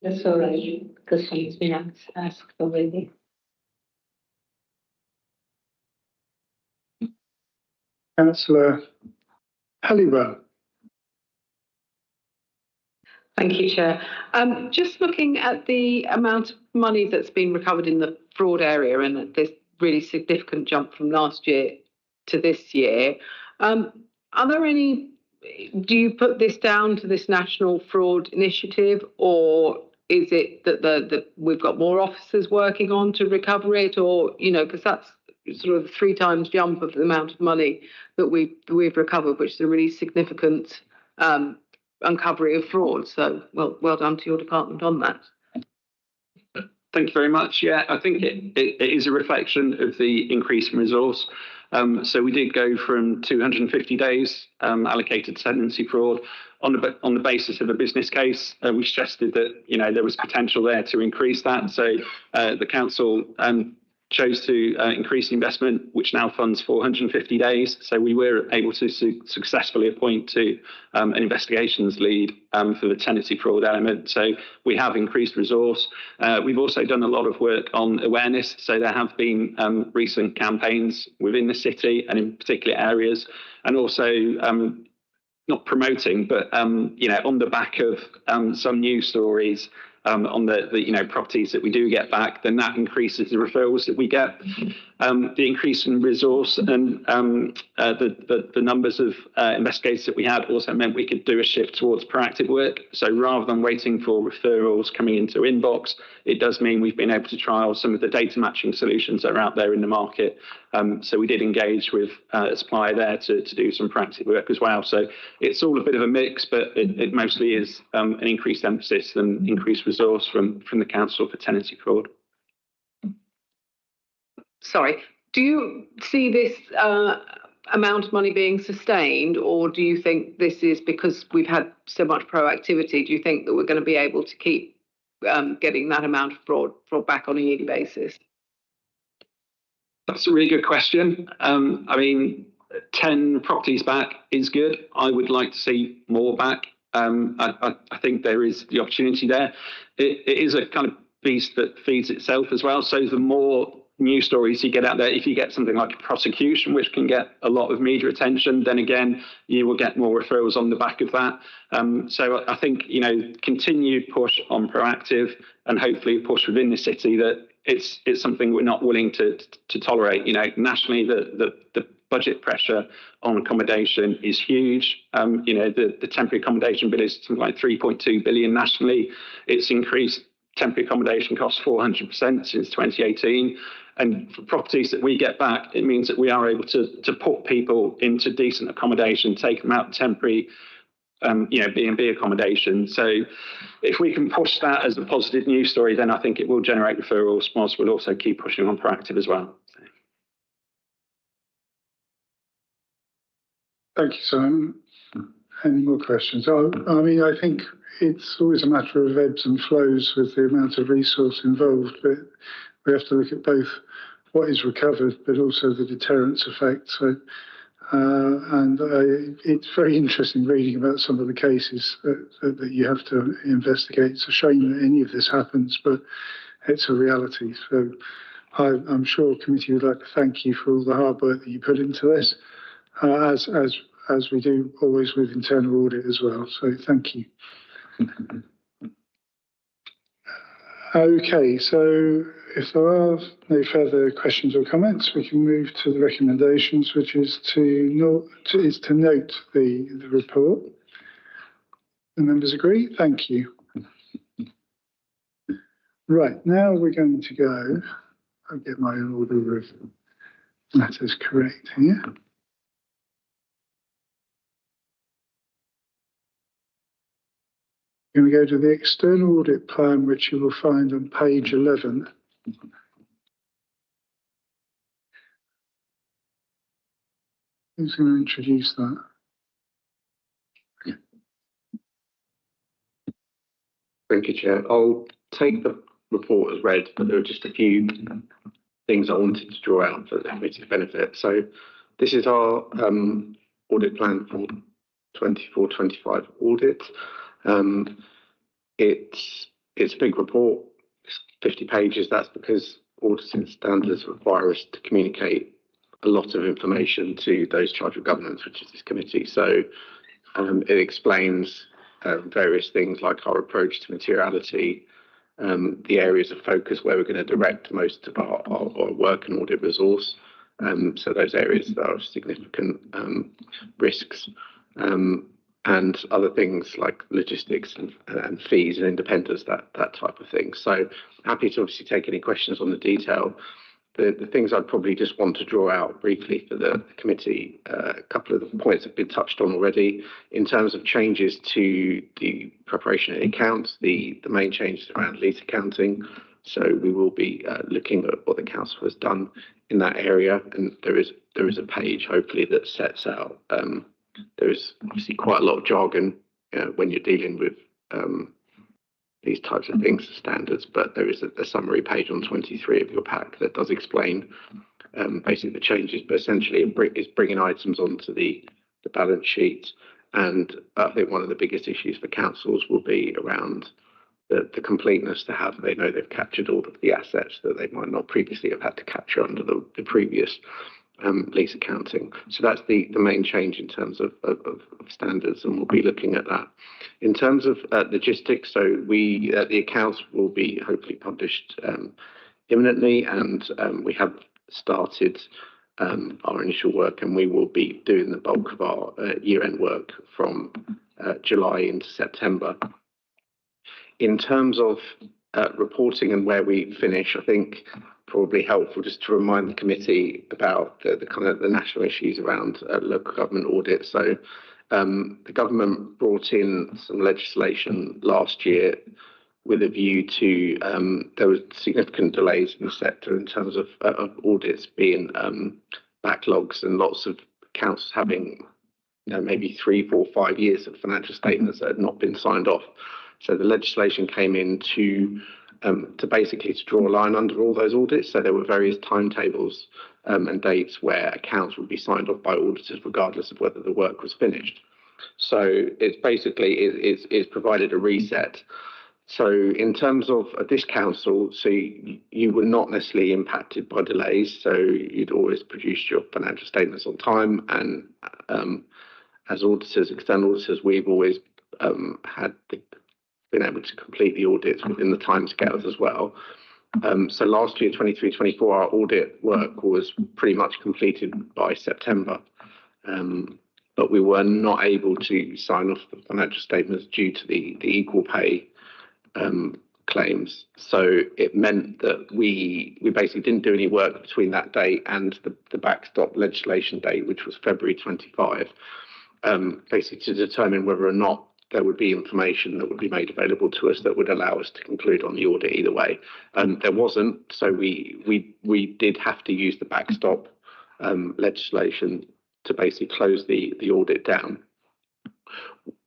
That's all right. Question has been asked already. Councillor Halliwell. Thank you, Chair. Just looking at the amount of money that's been recovered in the fraud area and this really significant jump from last year to this year, are there any, do you put this down to this national fraud initiative, or is it that we've got more officers working on to recover it, or, you know, because that's sort of 3 times jump of the amount of money that we've recovered, which is a really significant uncovery of fraud. So well done to your department on that. Thank you very much. Yeah, I think it is a reflection of the increase in resource. So we did go from 250 days allocated to tenancy fraud on the basis of a business case. We suggested that, you know, there was potential there to increase that. So the council chose to increase the investment, which now funds 450 days. So we were able to successfully appoint to an investigations lead for the tenancy fraud element. So we have increased resource. We've also done a lot of work on awareness. So there have been recent campaigns within the city and in particular areas, and also not promoting, but you know, on the back of some news stories on the you know, properties that we do get back, then that increases the referrals that we get. The increase in resource and the numbers of investigators that we had also meant we could do a shift towards proactive work. So rather than waiting for referrals coming into inbox, it does mean we've been able to trial some of the data matching solutions that are out there in the market. So we did engage with a supplier there to do some proactive work as well. So it's all a bit of a mix, but it mostly is an increased emphasis and increased resource from the council for tenancy fraud. Sorry, do you see this amount of money being sustained, or do you think this is because we've had so much proactivity? Do you think that we're going to be able to keep getting that amount of fraud back on a yearly basis? That's a really good question. I mean, 10 properties back is good. I would like to see more back. I think there is the opportunity there. It is a kind of beast that feeds itself as well. So the more news stories you get out there, if you get something like a prosecution, which can get a lot of media attention, then again, you will get more referrals on the back of that. So I think, you know, continued push on proactive and hopefully a push within the city that it's something we're not willing to tolerate. You know, nationally, the budget pressure on accommodation is huge. You know, the temporary accommodation bill is something like 3.2 billion nationally. It's increased temporary accommodation costs 400% since 2018. And for properties that we get back, it means that we are able to put people into decent accommodation, take them out of temporary, you know, B&B accommodation. So if we can push that as a positive news story, then I think it will generate referrals, whilst we'll also keep pushing on proactive as well. Thank you, Simon. Any more questions? I mean, I think it's always a matter of ebbs and flows with the amount of resource involved, but we have to look at both what is recovered, but also the deterrence effect. So, it's very interesting reading about some of the cases that you have to investigate. It's a shame that any of this happens, but it's a reality. So I'm sure the committee would like to thank you for all the hard work that you put into this, as we do always with internal audit as well. So thank you. Okay, so if there are no further questions or comments, we can move to the recommendations, which is to note the report. The members agree? Thank you. Right, now we're going to go, I'll get my order of matters correct here. We're going to go to the external audit plan, which you will find on page 11. Who's going to introduce that? Thank you, Chair. I'll take the report as read, but there are just a few things I wanted to draw out for the committee's benefit. So this is our audit plan for 24-25 audit. It's a big report. It's 50 pages. That's because auditing standards require us to communicate a lot of information to those charged with governance, which is this committee. So it explains various things like our approach to materiality, the areas of focus where we're going to direct most of our work and audit resource. So those areas that are significant risks, and other things like logistics and fees and independence, that type of thing. So happy to obviously take any questions on the detail. The things I'd probably just want to draw out briefly for the committee, a couple of the points have been touched on already. In terms of changes to the preparation of accounts, the main changes around lease accounting. So we will be looking at what the council has done in that area, and there is a page hopefully that sets out. There is obviously quite a lot of jargon when you're dealing with these types of things, standards, but there is a summary page on 23 of your pack that does explain basically the changes, but essentially it's bringing items onto the balance sheet. And I think one of the biggest issues for councils will be around the completeness to how they know they've captured all of the assets that they might not previously have had to capture under the previous lease accounting. So that's the main change in terms of standards, and we'll be looking at that. In terms of logistics, so the accounts will be hopefully published imminently, and we have started our initial work, and we will be doing the bulk of our year-end work from July into September. In terms of reporting and where we finish, I think probably helpful just to remind the committee about the kind of the national issues around local government audit. So the government brought in some legislation last year with a view to there was significant delays in the sector in terms of audits being backlogs, and lots of councils having maybe 3, 4, 5 years of financial statements that had not been signed off. So the legislation came in to basically to draw a line under all those audits. So there were various timetables and dates where accounts would be signed off by auditors regardless of whether the work was finished. So it's basically it's provided a reset. So in terms of this council, so you were not necessarily impacted by delays. So you'd always produced your financial statements on time, and as auditors, external auditors, we've always been able to complete the audits within the timescales as well. So last year, 23-24, our audit work was pretty much completed by September, but we were not able to sign off the financial statements due to the equal pay claims. So it meant that we basically didn't do any work between that date and the backstop legislation date, which was February 25, basically to determine whether or not there would be information that would be made available to us that would allow us to conclude on the audit either way. There wasn't, so we did have to use the backstop legislation to basically close the audit down.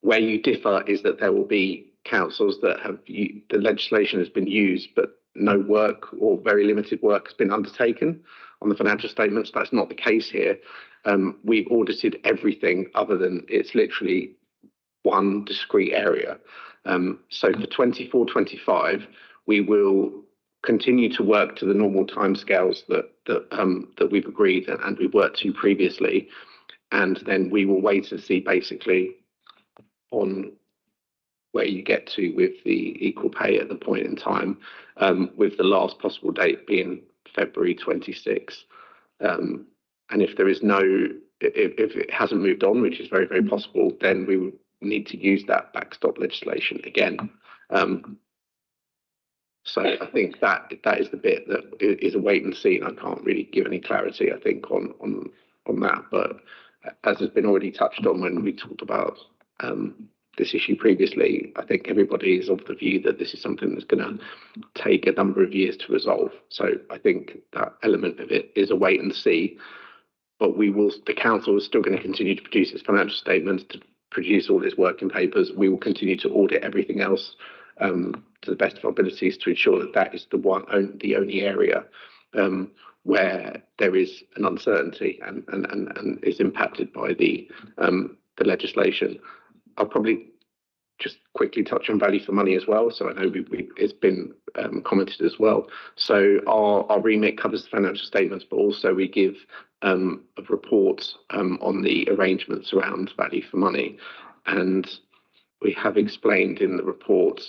Where you differ is that there will be councils that have the legislation has been used, but no work or very limited work has been undertaken on the financial statements. That's not the case here. We've audited everything other than it's literally one discrete area. So for 24-25, we will continue to work to the normal timescales that we've agreed and we've worked to previously, and then we will wait and see basically on where you get to with the equal pay at the point in time, with the last possible date being February 26. And if there is if it hasn't moved on, which is very, very possible, then we would need to use that backstop legislation again. So I think that is the bit that is a wait and see, and I can't really give any clarity, I think, on that. But as has been already touched on when we talked about this issue previously, I think everybody is of the view that this is something that's going to take a number of years to resolve. So I think that element of it is a wait and see. But the council is still going to continue to produce its financial statements, to produce all its working papers. We will continue to audit everything else to the best of our abilities to ensure that that is the only area where there is an uncertainty and is impacted by the legislation. I'll probably just quickly touch on value for money as well. So I know it's been commented as well. So our remit covers the financial statements, but also we give a report on the arrangements around value for money. And we have explained in the report,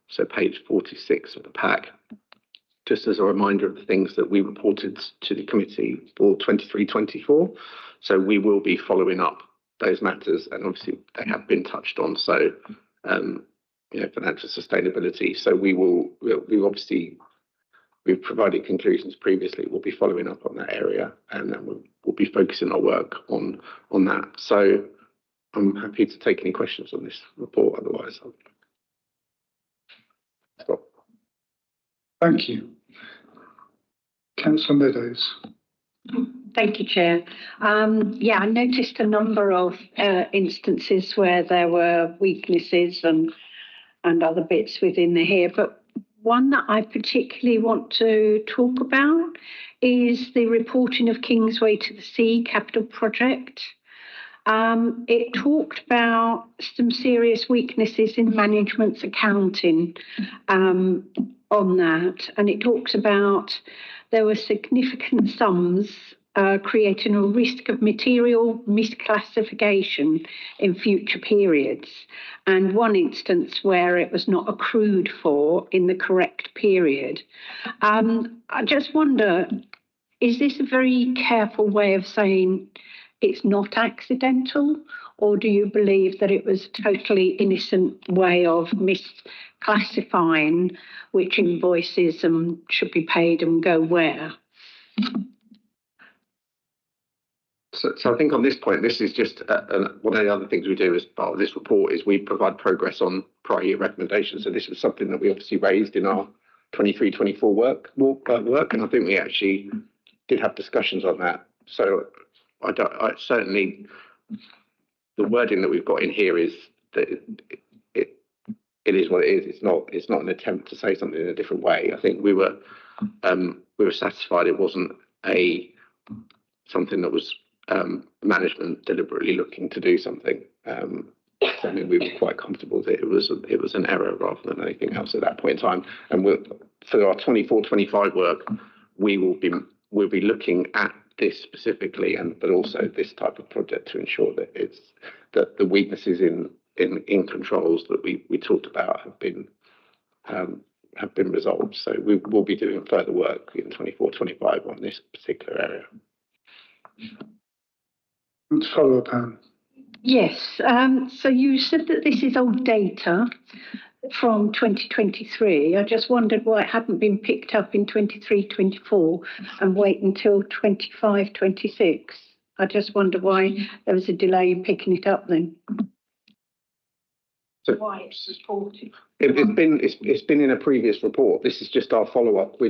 so page 46 of the pack, just as a reminder of the things that we reported to the committee for 23-24. So we will be following up those matters, and obviously they have been touched on. So, financial sustainability. So we've provided conclusions previously. We'll be following up on that area, and then we'll be focusing our work on that. So I'm happy to take any questions on this report. Otherwise, I'll stop. Thank you. Councillor Meadows. Thank you, Chair. I noticed a number of instances where there were weaknesses and other bits within here, but one that I particularly want to talk about is the reporting of Kingsway to the Sea capital project. It talked about some serious weaknesses in management's accounting on that, and it talks about there were significant sums creating a risk of material misclassification in future periods, and one instance where it was not accrued for in the correct period. I just wonder, is this a very careful way of saying it's not accidental, or do you believe that it was a totally innocent way of misclassifying which invoices should be paid and go where? So I think on this point, this is just one of the other things we do as part of this report is we provide progress on prior year recommendations. So this was something that we obviously raised in our 23-24 work, and I think we actually did have discussions on that. So I certainly, the wording that we've got in here is that it is what it is. It's not an attempt to say something in a different way. I think we were satisfied it wasn't something that was management deliberately looking to do something. I mean, we were quite comfortable that it was an error rather than anything else at that point in time. And for our 24-25 work, we'll be looking at this specifically, but also this type of project to ensure that that the weaknesses in controls that we talked about have been resolved. So we will be doing further work in 24-25 on this particular area. Let's follow up, Anne. Yes. So you said that this is old data from 2023. I just wondered why it hadn't been picked up in 23-24 and wait until 25-26. I just wonder why there was a delay in picking it up then. So why it's reported. It's been in a previous report. This is just our follow-up.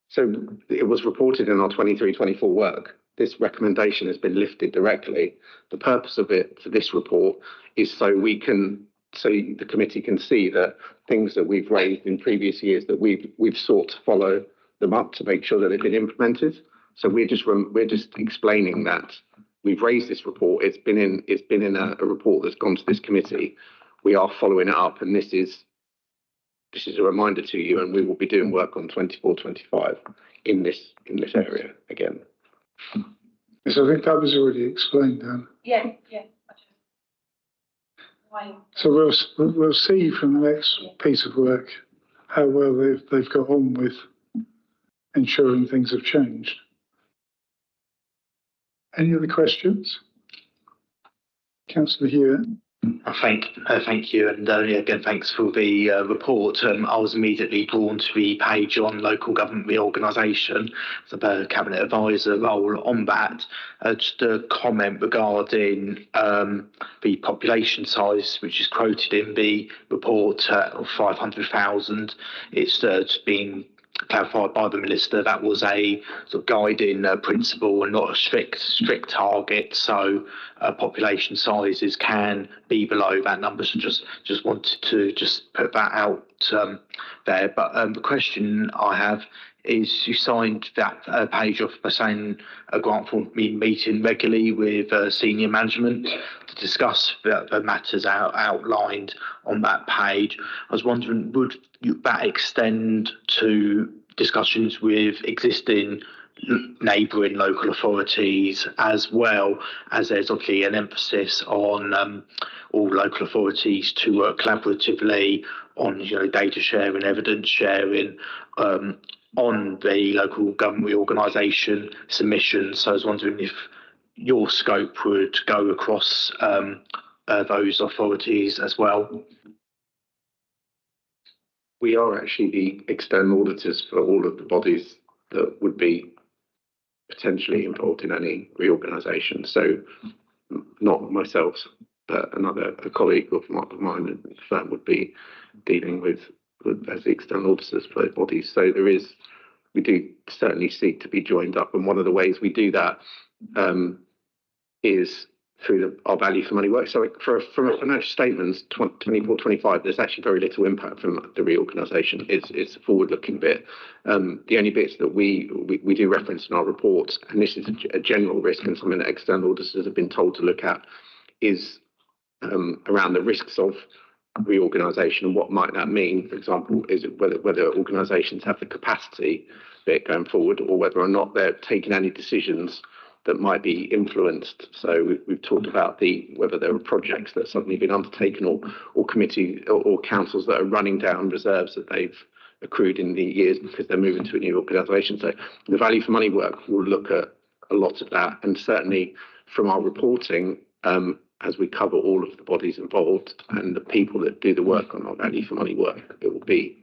So it was reported in our 23-24 work. This recommendation has been lifted directly. The purpose of it for this report is so the committee can see that things that we've raised in previous years that we've sought to follow them up to make sure that they've been implemented. So we're just explaining that we've raised this report. It's been in a report that's gone to this committee. We are following it up, and this is a reminder to you. And we will be doing work on 24-25 in this area again. Yes, I think that was already explained, Dan. Yeah. So we'll see from the next piece of work how well they've got on with ensuring things have changed. Any other questions? Councillor Hewitt. Thank you, and again, thanks for the report. I was immediately drawn to the page on local government reorganisation, the cabinet advisor role on that. Just a comment regarding the population size, which is quoted in the report of 500,000. It's been clarified by the minister that was a sort of guiding principle and not a strict target. So population sizes can be below that number. So just wanted to just put that out there. But the question I have is, you signed that page off by saying a grant for meeting regularly with senior management to discuss the matters outlined on that page. I was wondering, would that extend to discussions with existing neighbouring local authorities, as well as there's obviously an emphasis on all local authorities to work collaboratively on data sharing, evidence sharing, on the local government reorganisation submissions. So I was wondering if your scope would go across those authorities as well. We are actually the external auditors for all of the bodies that would be potentially involved in any reorganisation. So not myself, but a colleague of mine in the firm would be dealing with as the external auditors for those bodies. So we do certainly seek to be joined up, and one of the ways we do that is through our value for money work. So from a financial statements 24-25, there's actually very little impact from the reorganisation. It's a forward-looking bit. The only bits that we do reference in our reports, and this is a general risk and something that external auditors have been told to look at, is around the risks of reorganisation and what might that mean. For example, is it whether organisations have the capacity bit going forward, or whether or not they're taking any decisions that might be influenced. So we've talked about whether there are projects that have suddenly been undertaken, or committee or councils that are running down reserves that they've accrued in the years because they're moving to a new organisation. So the value for money work will look at a lot of that, and certainly from our reporting, as we cover all of the bodies involved and the people that do the work on our value for money work, it will be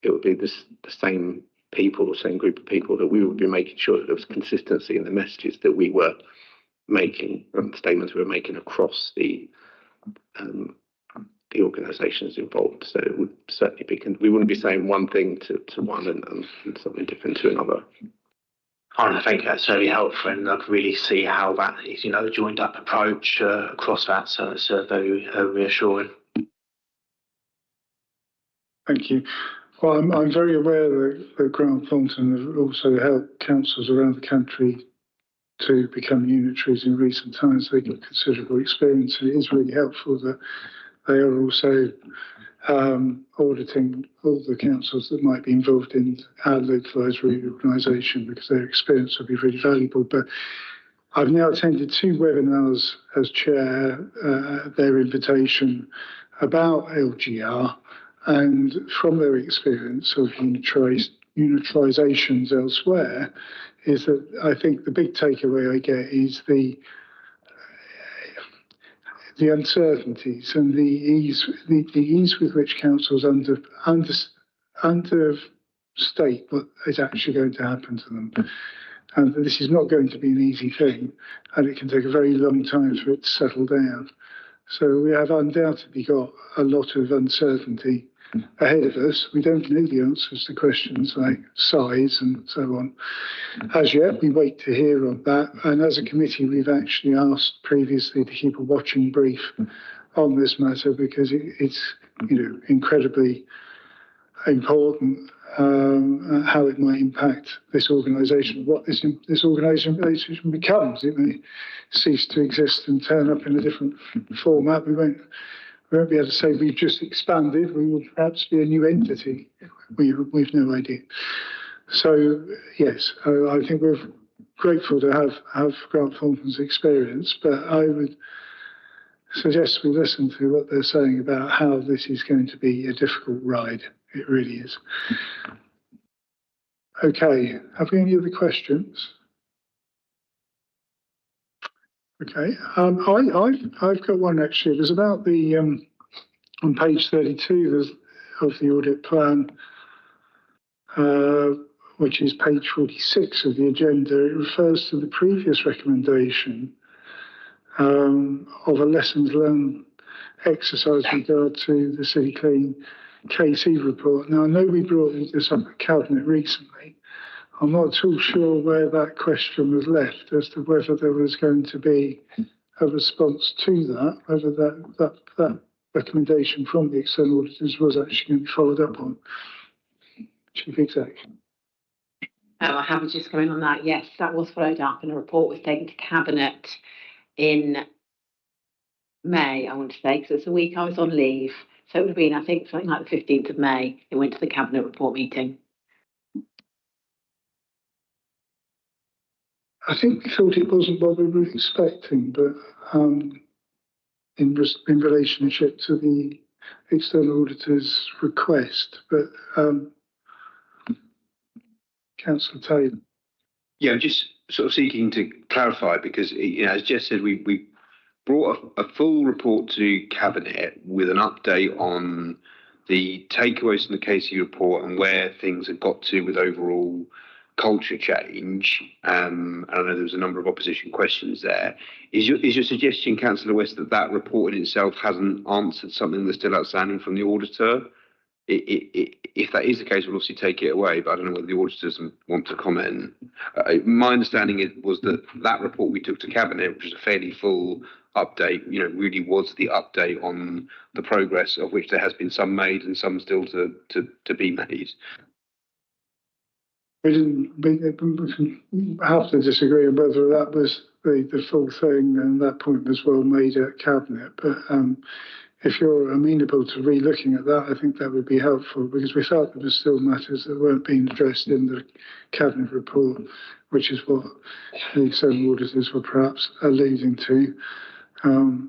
the same people, the same group of people, that we would be making sure that there was consistency in the messages that we were making and the statements we were making across the organisations involved. So it would certainly be, we wouldn't be saying one thing to one and something different to another. I think that's very helpful, and I can really see how that is, a joined up approach across that. So it's very reassuring. Thank you. Well, I'm very aware that Grant Thornton has also helped councils around the country to become unitaries in recent times. They've got considerable experience, and it is really helpful that they are also auditing all the councils that might be involved in our localised reorganisation, because their experience will be really valuable. But I've now attended 2 webinars as chair, their invitation, about LGR, and from their experience of unitarisations elsewhere, is that I think the big takeaway I get is the uncertainties and the ease with which councils understate what is actually going to happen to them. And this is not going to be an easy thing, and it can take a very long time for it to settle down. So we have undoubtedly got a lot of uncertainty ahead of us. We don't know the answers to questions like size and so on as yet. We wait to hear on that. And as a committee, we've actually asked previously to keep a watching brief on this matter, because it's incredibly important how it might impact this organisation, what this organisation becomes. It may cease to exist and turn up in a different format. We won't be able to say we've just expanded. We will perhaps be a new entity. We've no idea. So yes, I think we're grateful to have Grant Thornton's experience, but I would suggest we listen to what they're saying about how this is going to be a difficult ride. It really is. Okay, have we any other questions? Okay, I've got one actually. It was about the on page 32 of the audit plan, which is page 46 of the agenda. It refers to the previous recommendation of a lessons learned exercise with regard to the City Clean KC report. Now, I know we brought this up at Cabinet recently. I'm not at all sure where that question was left as to whether there was going to be a response to that, whether that recommendation from the external auditors was actually going to be followed up on. Chief Exec. I have just come in on that. Yes, that was followed up, and a report was taken to Cabinet in May, I want to say, because it's a week I was on leave. So it would have been, I think, something like the 15th of May. It went to the Cabinet report meeting. I think we thought it wasn't what we were expecting, but in relationship to the external auditor's request. But Councillor Taylor. Yeah, I'm just sort of seeking to clarify because, as Jess said, we brought a full report to Cabinet with an update on the takeaways from the KC report and where things had got to with overall culture change. And I know there was a number of opposition questions there. Is your suggestion, Councillor West, that report in itself hasn't answered something that's still outstanding from the auditor? If that is the case, we'll obviously take it away, but I don't know whether the auditors want to comment. My understanding was that report we took to Cabinet, which was a fairly full update, really was the update on the progress of which there has been some made and some still to be made. We have to disagree on whether that was the full thing, and that point was well made at Cabinet. But if you're amenable to re-looking at that, I think that would be helpful, because we felt there were still matters that weren't being addressed in the Cabinet report, which is what the external auditors were perhaps alluding to.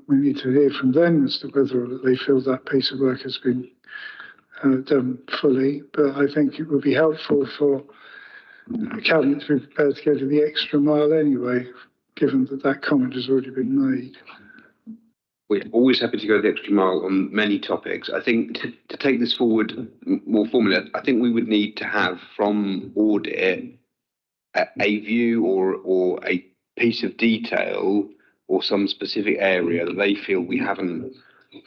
We need to hear from them as to whether they feel that piece of work has been done fully. But I think it would be helpful for Cabinet to be prepared to go to the extra mile anyway, given that comment has already been made. We're always happy to go the extra mile on many topics. I think to take this forward more formally, I think we would need to have from Audit a view or a piece of detail or some specific area that they feel we haven't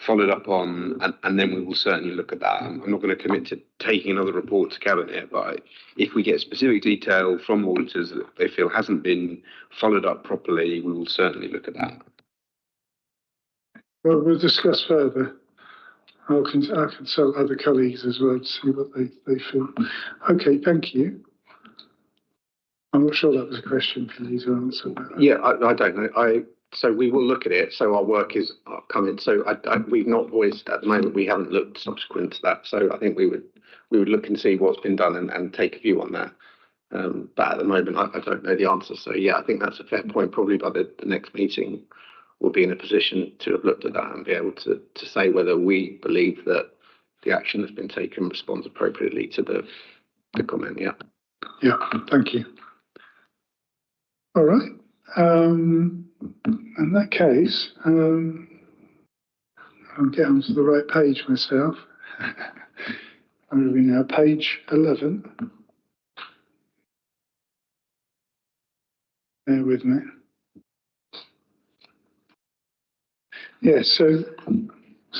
followed up on, and then we will certainly look at that. I'm not going to commit to taking another report to Cabinet, but if we get specific detail from auditors that they feel hasn't been followed up properly, we will certainly look at that. Well, we'll discuss further. I'll consult other colleagues as well to see what they feel. Okay, thank you. I'm not sure that was a question for you to answer. Yeah, I don't know. So we will look at it. So our work is coming. So we've not voiced at the moment. We haven't looked subsequent to that. So I think we would look and see what's been done and take a view on that. But at the moment, I don't know the answer. So yeah, I think that's a fair point. Probably by the next meeting, we'll be in a position to have looked at that and be able to say whether we believe that the action that's been taken responds appropriately to the comment. Yeah. Yeah. Thank you. All right. In that case, I'll get onto the right page myself. I'm going to be now page 11. Bear with me. Yes, so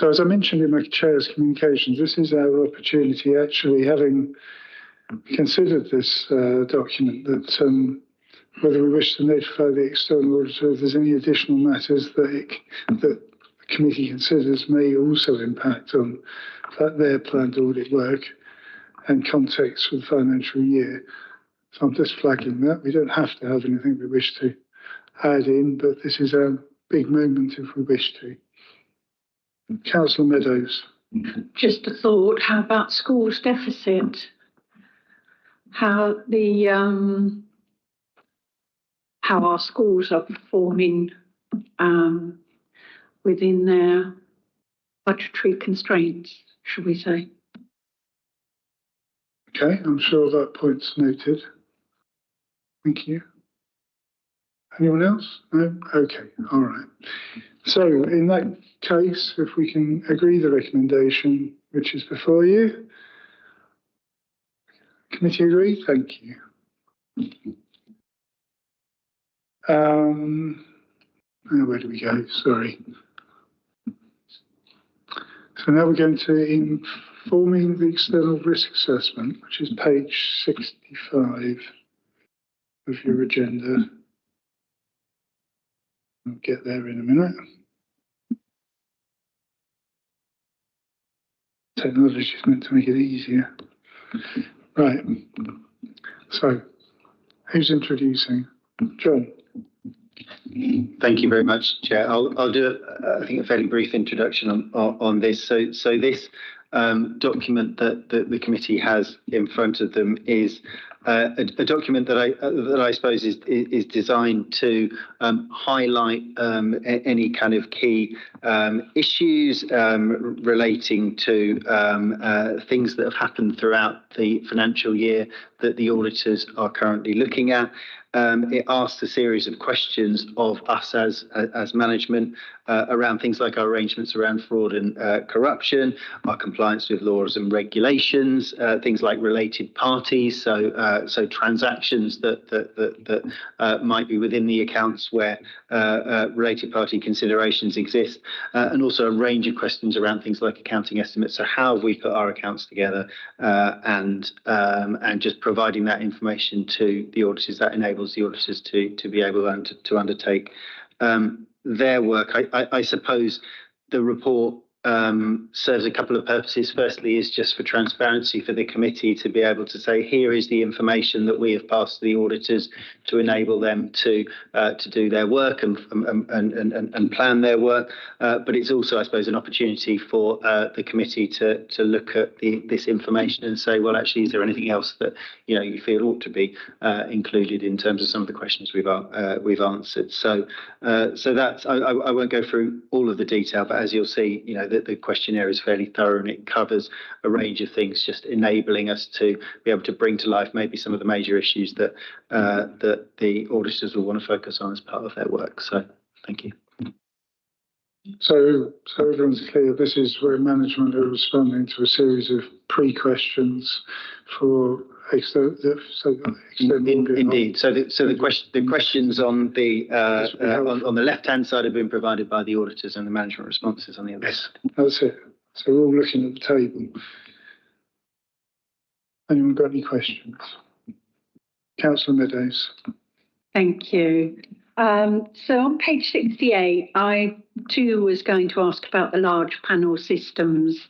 as I mentioned in my chair's communications, this is our opportunity, actually, having considered this document, that whether we wish to notify the external auditor if there's any additional matters that the committee considers may also impact on their planned audit work and context for the financial year. So I'm just flagging that. We don't have to have anything we wish to add in, but this is a big moment if we wish to. Councillor Meadows. Just a thought, how about schools deficit? How our schools are performing within their budgetary constraints, should we say. Okay, I'm sure that point's noted. Thank you. Anyone else? No? Okay, all right. So in that case, if we can agree the recommendation which is before you. Committee agree? Thank you. Where do we go? Sorry. So now we're going to informing the external risk assessment, which is page 65 of your agenda. I'll get there in a minute. Technology is meant to make it easier. Right. So, who's introducing? John. Thank you very much, Chair. I'll do, I think, a fairly brief introduction on this. So this document that the committee has in front of them is a document that I suppose is designed to highlight any kind of key issues relating to things that have happened throughout the financial year that the auditors are currently looking at. It asks a series of questions of us as management around things like our arrangements around fraud and corruption, our compliance with laws and regulations, things like related parties, so transactions that might be within the accounts where related party considerations exist, and also a range of questions around things like accounting estimates. So how have we put our accounts together, and just providing that information to the auditors that enables the auditors to be able to undertake their work. I suppose the report serves a couple of purposes. Firstly, is just for transparency for the committee to be able to say, here is the information that we have passed to the auditors to enable them to do their work and plan their work. But it's also, I suppose, an opportunity for the committee to look at this information and say, well, actually, is there anything else that you feel ought to be included in terms of some of the questions we've answered. So that's I won't go through all of the detail, but as you'll see, the questionnaire is fairly thorough and it covers a range of things, just enabling us to be able to bring to life maybe some of the major issues that the auditors will want to focus on as part of their work. So thank you. So everyone's clear, this is where management are responding to a series of pre-questions for external. Indeed. So the questions on the on the left-hand side have been provided by the auditors, and the management responses on the other. Yes, that's it. So we're all looking at the table. Anyone got any questions? Councillor Meadows. Thank you. So on page 68, I too was going to ask about the large panel systems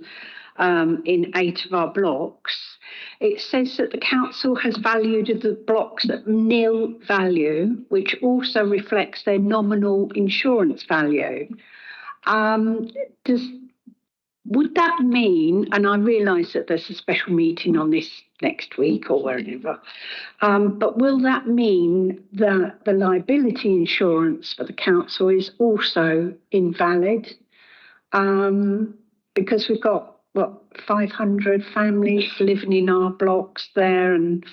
in 8 of our blocks. It says that the council has valued the blocks at nil value, which also reflects their nominal insurance value. Would that mean, and I realise that there's a special meeting on this next week or wherever, but will that mean that the liability insurance for the council is also invalid? Because we've got, 500 families living in our blocks there, and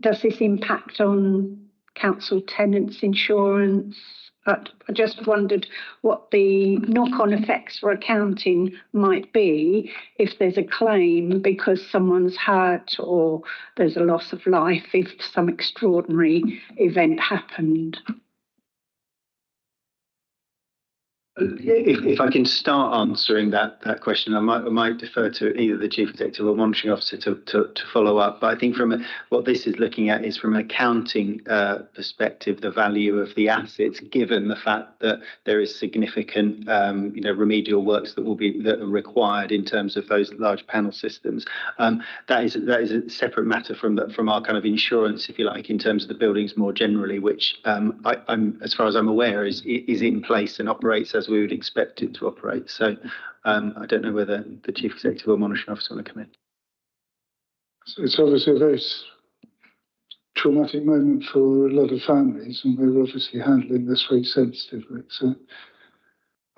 does this impact on council tenants' insurance? But I just wondered what the knock-on effects for accounting might be if there's a claim because someone's hurt or there's a loss of life if some extraordinary event happened. If I can start answering that question, I might defer to either the Chief Executive or Monitoring Officer to follow up. But I think what this is looking at is from an accounting perspective, the value of the assets, given the fact that there is significant remedial works that are required in terms of those large panel systems. That is a separate matter from our kind of insurance, if you like, in terms of the buildings more generally, which I'm as far as I'm aware is in place and operates as we would expect it to operate. So I don't know whether the Chief Executive or Monitoring Officer want to come in. So it's obviously a very traumatic moment for a lot of families, and we're obviously handling this very sensitively. So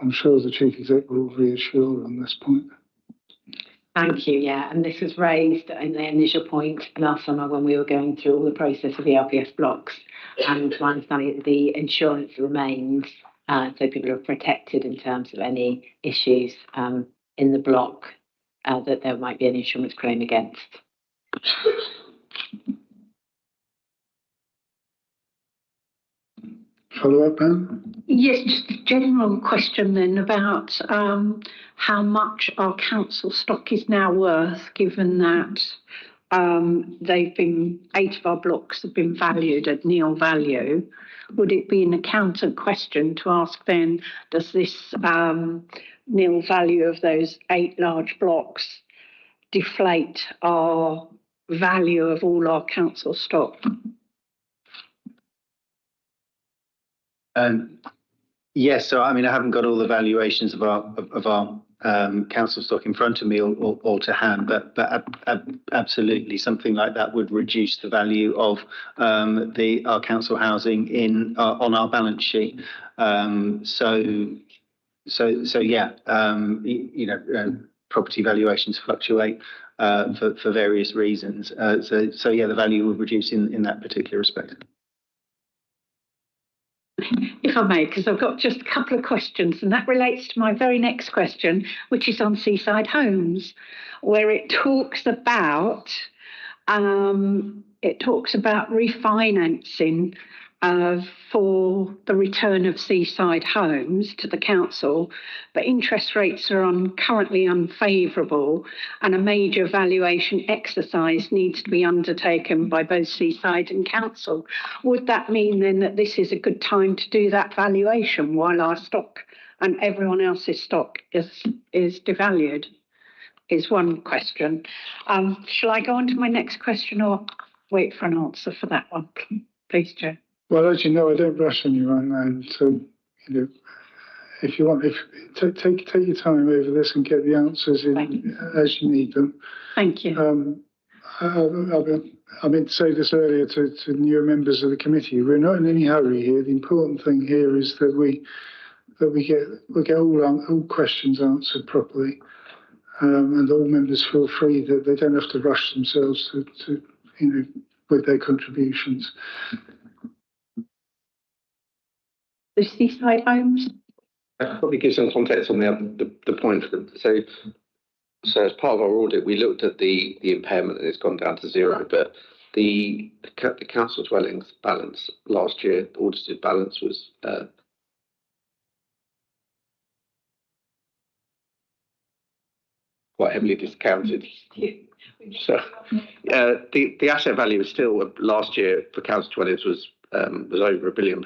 I'm sure the Chief Exec will reassure on this point. Thank you, yeah. And this was raised in the initial point last summer when we were going through all the process of the LPS blocks. And my understanding is the insurance remains, so people are protected in terms of any issues in the block that there might be an insurance claim against. Follow up, Pam? Yes, just a general question then about how much our council stock is now worth, given that 8 of our blocks have been valued at nil value. Would it be an accountant question to ask then, does this nil value of those 8 large blocks deflate our value of all our council stock? Yes, so I mean, I haven't got all the valuations of our council stock in front of me or to hand, but absolutely something like that would reduce the value of our council housing on our balance sheet. So yeah, property valuations fluctuate for various reasons. So yeah, the value would reduce in that particular respect. If I may, because I've got just a couple of questions, and that relates to my very next question, which is on seaside homes, where it talks about refinancing for the return of seaside homes to the council, but interest rates are currently unfavourable, and a major valuation exercise needs to be undertaken by both seaside and council. Would that mean then that this is a good time to do that valuation while our stock and everyone else's stock is devalued? Is one question. Shall I go on to my next question or wait for an answer for that one, please, Chair? Well, as you know, I don't rush anyone, and so if you want, take your time over this and get the answers in as you need them. Thank you. I meant to say this earlier to newer members of the committee. We're not in any hurry here. The important thing here is that we get all questions answered properly, and all members feel free that they don't have to rush themselves to with their contributions. The seaside homes? That probably gives some context on the point. So as part of our audit, we looked at the impairment and it's gone down to 0. But the council dwellings balance last year, the audited balance was quite heavily discounted. So the asset value is still last year for council dwellings was over £1 billion.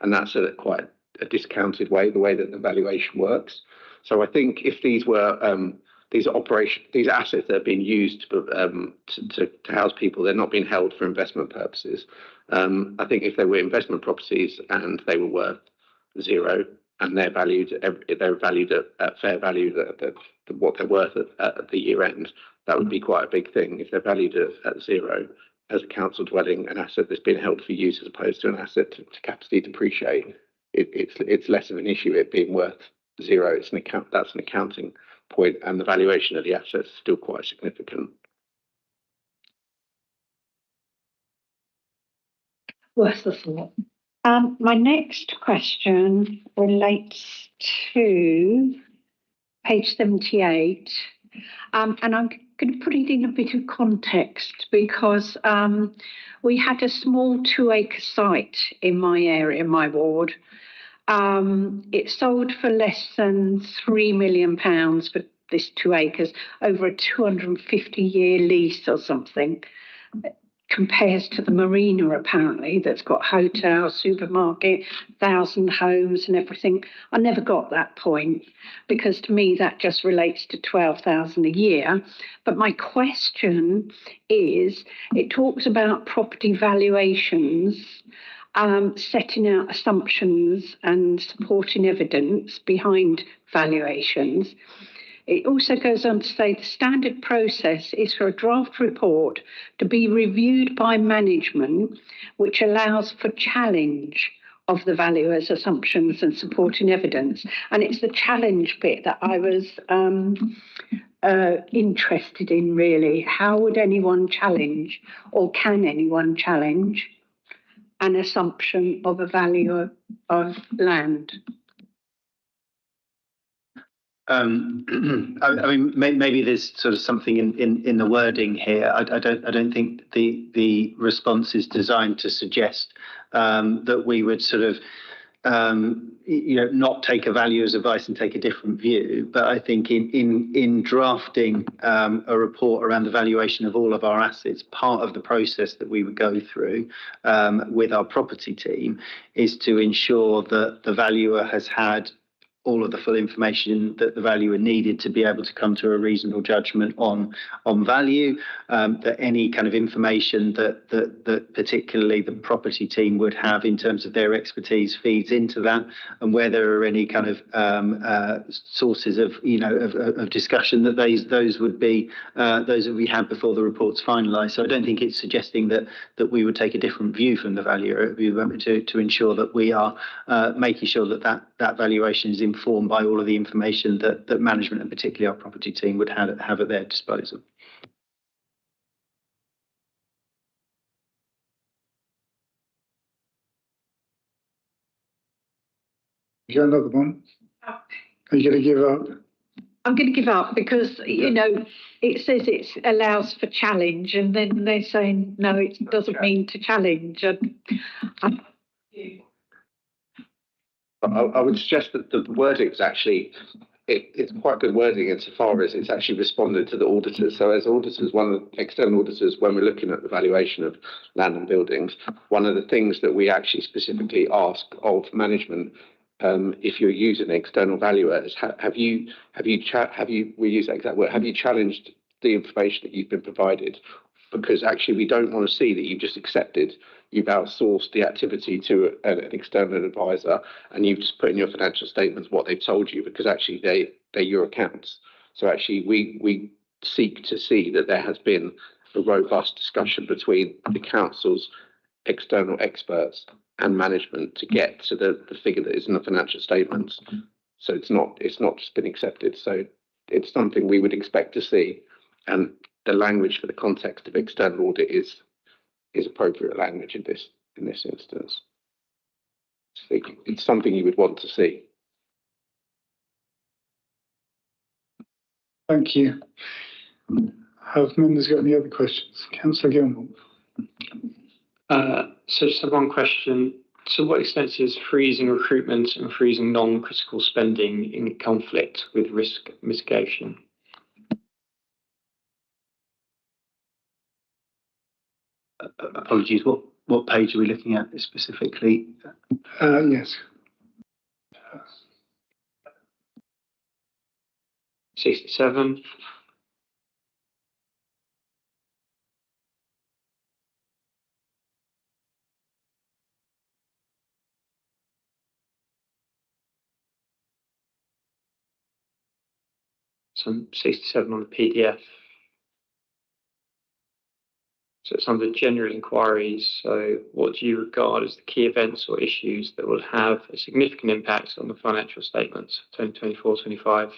And that's quite a discounted way, the way that the valuation works. So I think if these were these assets that are being used to house people, they're not being held for investment purposes. I think if they were investment properties and they were worth 0 and they're valued at fair value, what they're worth at the year end, that would be quite a big thing. If they're valued at 0 as a council dwelling, an asset that's been held for use as opposed to an asset to capacity depreciate, it's less of an issue it being worth 0. That's an accounting point, and the valuation of the assets is still quite significant. Worth a thought. My next question relates to page 78, and I'm going to put it in a bit of context because we had a small 2-acre site in my area, my ward. It sold for less than £3 million for this 2 acres over a 250-year lease or something. Compares to the marina, apparently, that's got hotel, supermarket, 1,000 homes and everything. I never got that point because to me that just relates to 12,000 a year. But my question is, it talks about property valuations, setting out assumptions and supporting evidence behind valuations. It also goes on to say the standard process is for a draft report to be reviewed by management, which allows for challenge of the valuer's assumptions and supporting evidence. And it's the challenge bit that I was interested in, really. How would anyone challenge, or can anyone challenge, an assumption of a value of land? I mean, maybe there's sort of something in the wording here. I don't think the response is designed to suggest that we would sort of not take a valuer's advice and take a different view. But I think in drafting a report around the valuation of all of our assets, part of the process that we would go through with our property team is to ensure that the valuer has had all of the full information that the valuer needed to be able to come to a reasonable judgment on value, that any kind of information that particularly the property team would have in terms of their expertise feeds into that, and where there are any kind of sources of discussion, that those would be those that we had before the report's finalised. So I don't think it's suggesting that we would take a different view from the valuer. We want to ensure that we are making sure that valuation is informed by all of the information that management and particularly our property team would have at their disposal. You got another one? Are you going to give up? I'm going to give up because, it says it allows for challenge, and then they're saying, no, it doesn't mean to challenge. I would suggest that the wording is actually, it's quite good wording insofar as it's actually responded to the auditors. So as auditors, one of the external auditors, when we're looking at the valuation of land and buildings, one of the things that we actually specifically ask of management, if you're using an external valuer, is have you we use that exact word, have you challenged the information that you've been provided? Because actually we don't want to see that you've just accepted, you've outsourced the activity to an external advisor, and you've just put in your financial statements what they've told you, because actually they're your accounts. So actually we seek to see that there has been a robust discussion between the council's external experts and management to get to the figure that is in the financial statements. So it's not just been accepted. So it's something we would expect to see, and the language for the context of external audit is appropriate language in this instance. So it's something you would want to see. Thank you. Have members got any other questions? Councillor Gilmore. So just have one question. To what extent is freezing recruitment and freezing non-critical spending in conflict with risk mitigation? Apologies, what page are we looking at specifically? Yes. 67. Some 67 on the PDF. So it's under general inquiries. So what do you regard as the key events or issues that will have a significant impact on the financial statements 2024-25?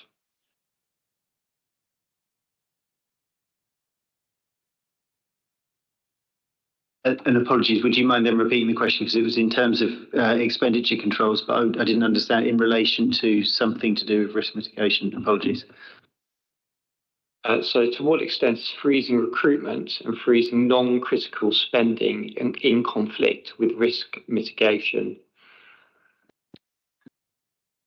And apologies, would you mind then repeating the question, because it was in terms of expenditure controls, but I didn't understand in relation to something to do with risk mitigation. Apologies. So to what extent is freezing recruitment and freezing non-critical spending in conflict with risk mitigation?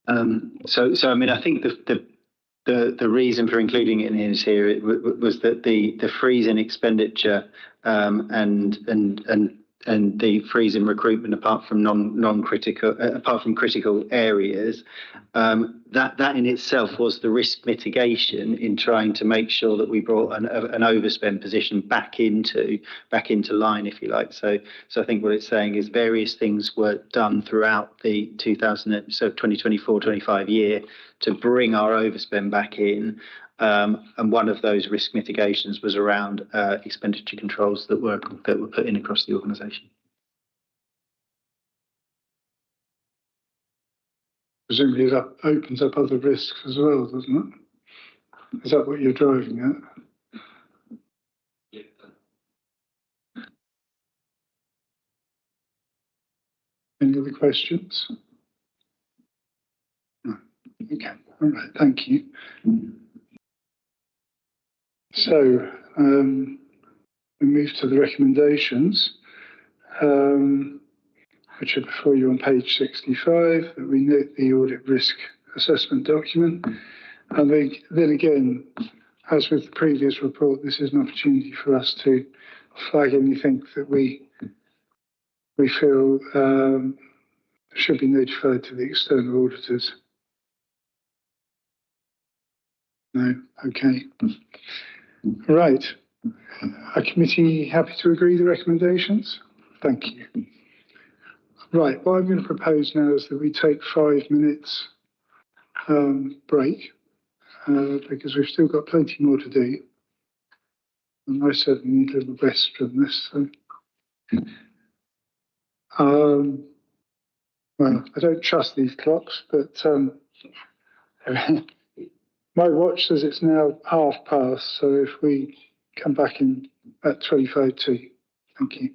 So I mean, I think the reason for including it in here was that the freeze in expenditure and the freeze in recruitment, apart from critical areas, that in itself was the risk mitigation in trying to make sure that we brought an overspend position back into line, if you like. So I think what it's saying is various things were done throughout the 2024-25 year to bring our overspend back in. And one of those risk mitigations was around expenditure controls that were put in across the organisation. presumably that opens up other risks as well, doesn't it? Is that what you're driving at? Any other questions? No. Okay, all right, thank you. So we move to the recommendations, which are before you on page 65, that we note the audit risk assessment document. And then again, as with the previous report, this is an opportunity for us to flag anything that we feel should be notified to the external auditors. No? Okay. Right. Are committee happy to agree the recommendations? Thank you. Right, what I'm going to propose now is that we take 5 minutes break because we've still got plenty more to do. And I certainly need a little rest from this. So. Well, I don't trust these clocks, but my watch says it's now past. So if we come back in at 25 to, thank you.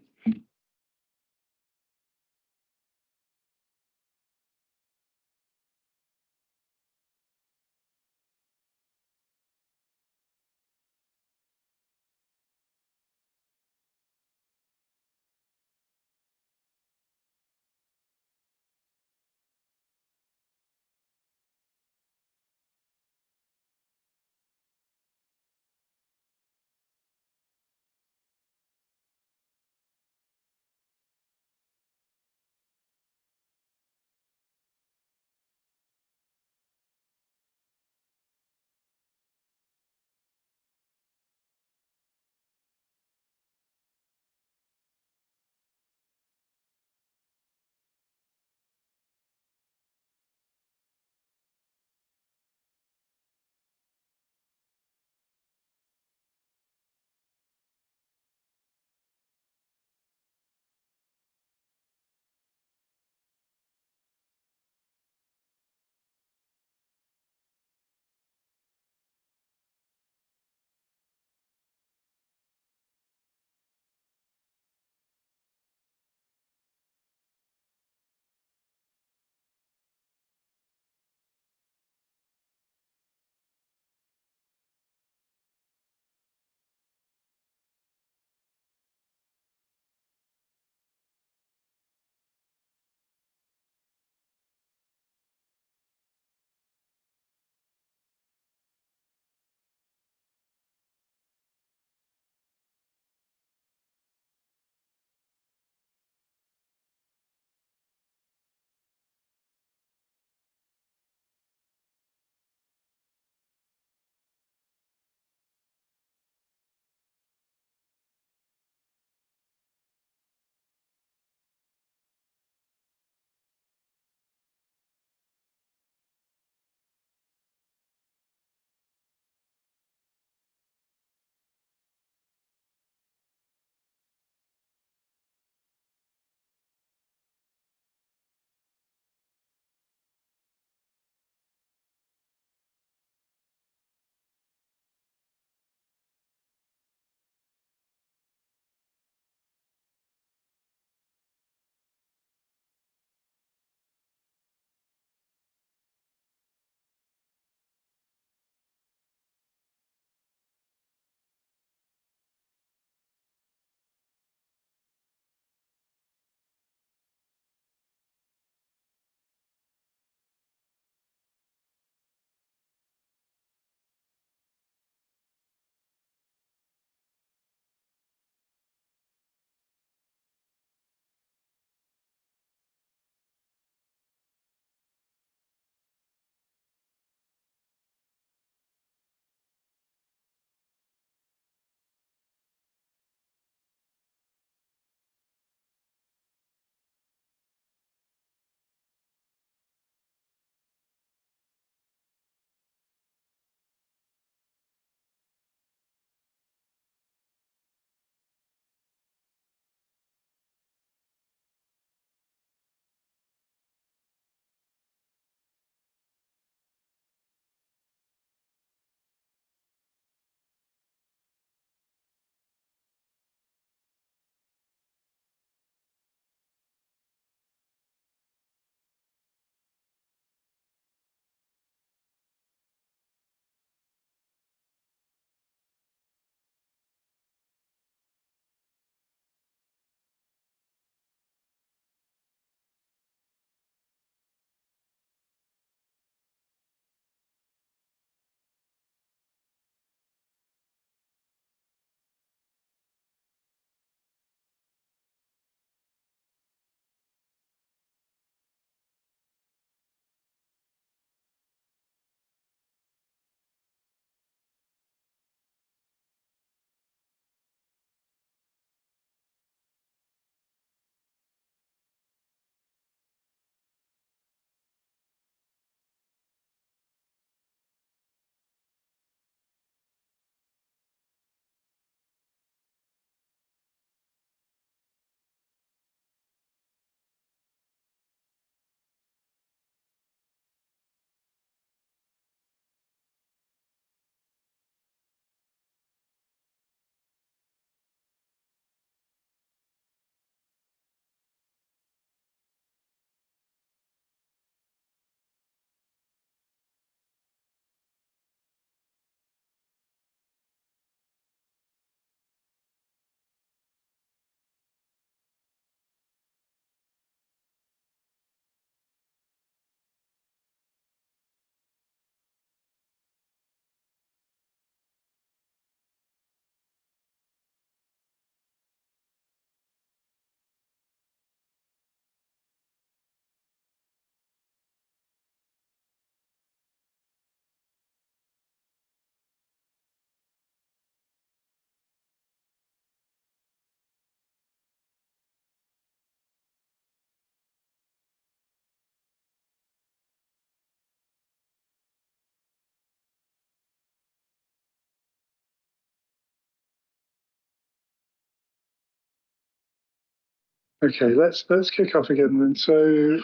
Okay, let's kick off again then. So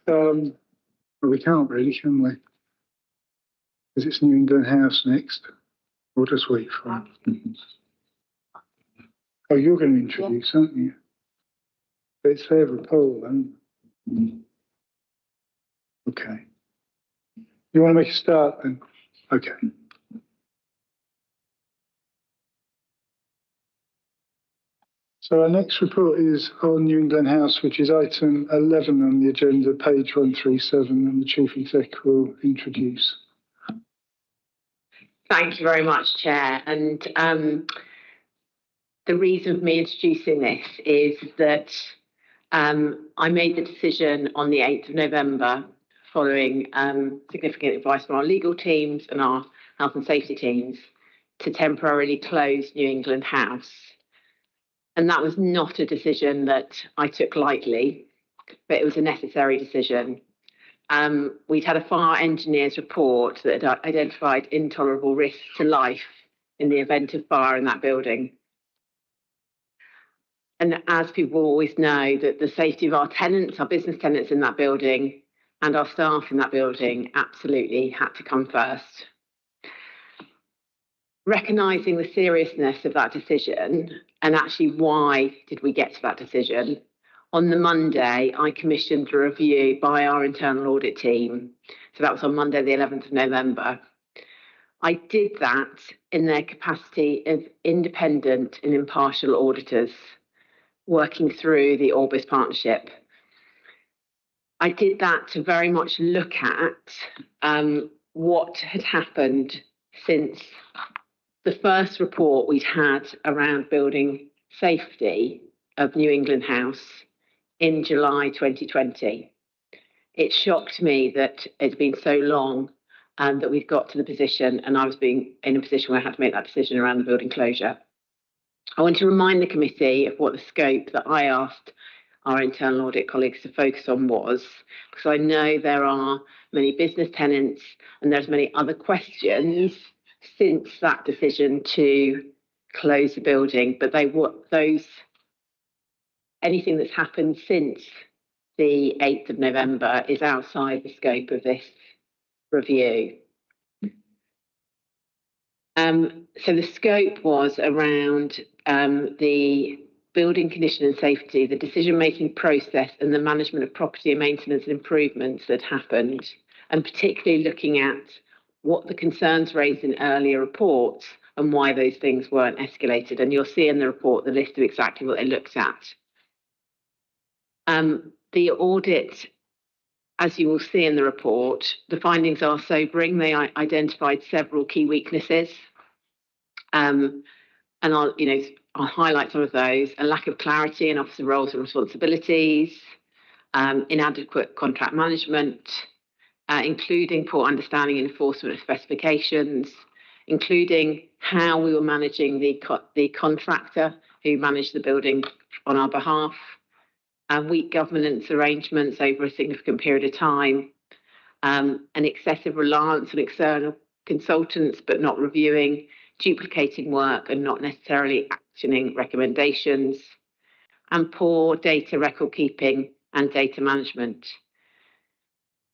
well, we can't really, can we? Because it's New England House next. We'll just wait for it. Oh, you're going to introduce, aren't you? But it's there for a poll then. Okay. You want to make a start then? Okay. So our next report is on New England House, which is item 11 on the agenda, page 137, and the Chief Exec will introduce. Thank you very much, Chair. And the reason for me introducing this is that I made the decision on the 8th of November, following significant advice from our legal teams and our health and safety teams, to temporarily close New England House. And that was not a decision that I took lightly, but it was a necessary decision. We'd had a fire engineer's report that had identified intolerable risks to life in the event of fire in that building. And as people always know, that the safety of our tenants, our business tenants in that building, and our staff in that building absolutely had to come first. Recognising the seriousness of that decision, and actually why did we get to that decision, on the Monday, I commissioned a review by our internal audit team. So that was on Monday, the 11th of November. I did that in their capacity of independent and impartial auditors working through the Orbis partnership. I did that to very much look at what had happened since the first report we'd had around building safety of New England House in July 2020. It shocked me that it's been so long and that we've got to the position, and I was being in a position where I had to make that decision around the building closure. I want to remind the committee of what the scope that I asked our internal audit colleagues to focus on was, because I know there are many business tenants and there's many other questions since that decision to close the building, but anything that's happened since the 8th of November is outside the scope of this review. So the scope was around the building condition and safety, the decision-making process, and the management of property and maintenance and improvements that happened, and particularly looking at what the concerns raised in earlier reports and why those things weren't escalated. And you'll see in the report the list of exactly what they looked at. The audit, as you will see in the report, the findings are sobering. They identified several key weaknesses. And I'll highlight some of those: a lack of clarity in officer roles and responsibilities, inadequate contract management, including poor understanding and enforcement of specifications, including how we were managing the contractor who managed the building on our behalf, and weak governance arrangements over a significant period of time, an excessive reliance on external consultants but not reviewing, duplicating work and not necessarily actioning recommendations, and poor data record keeping and data management.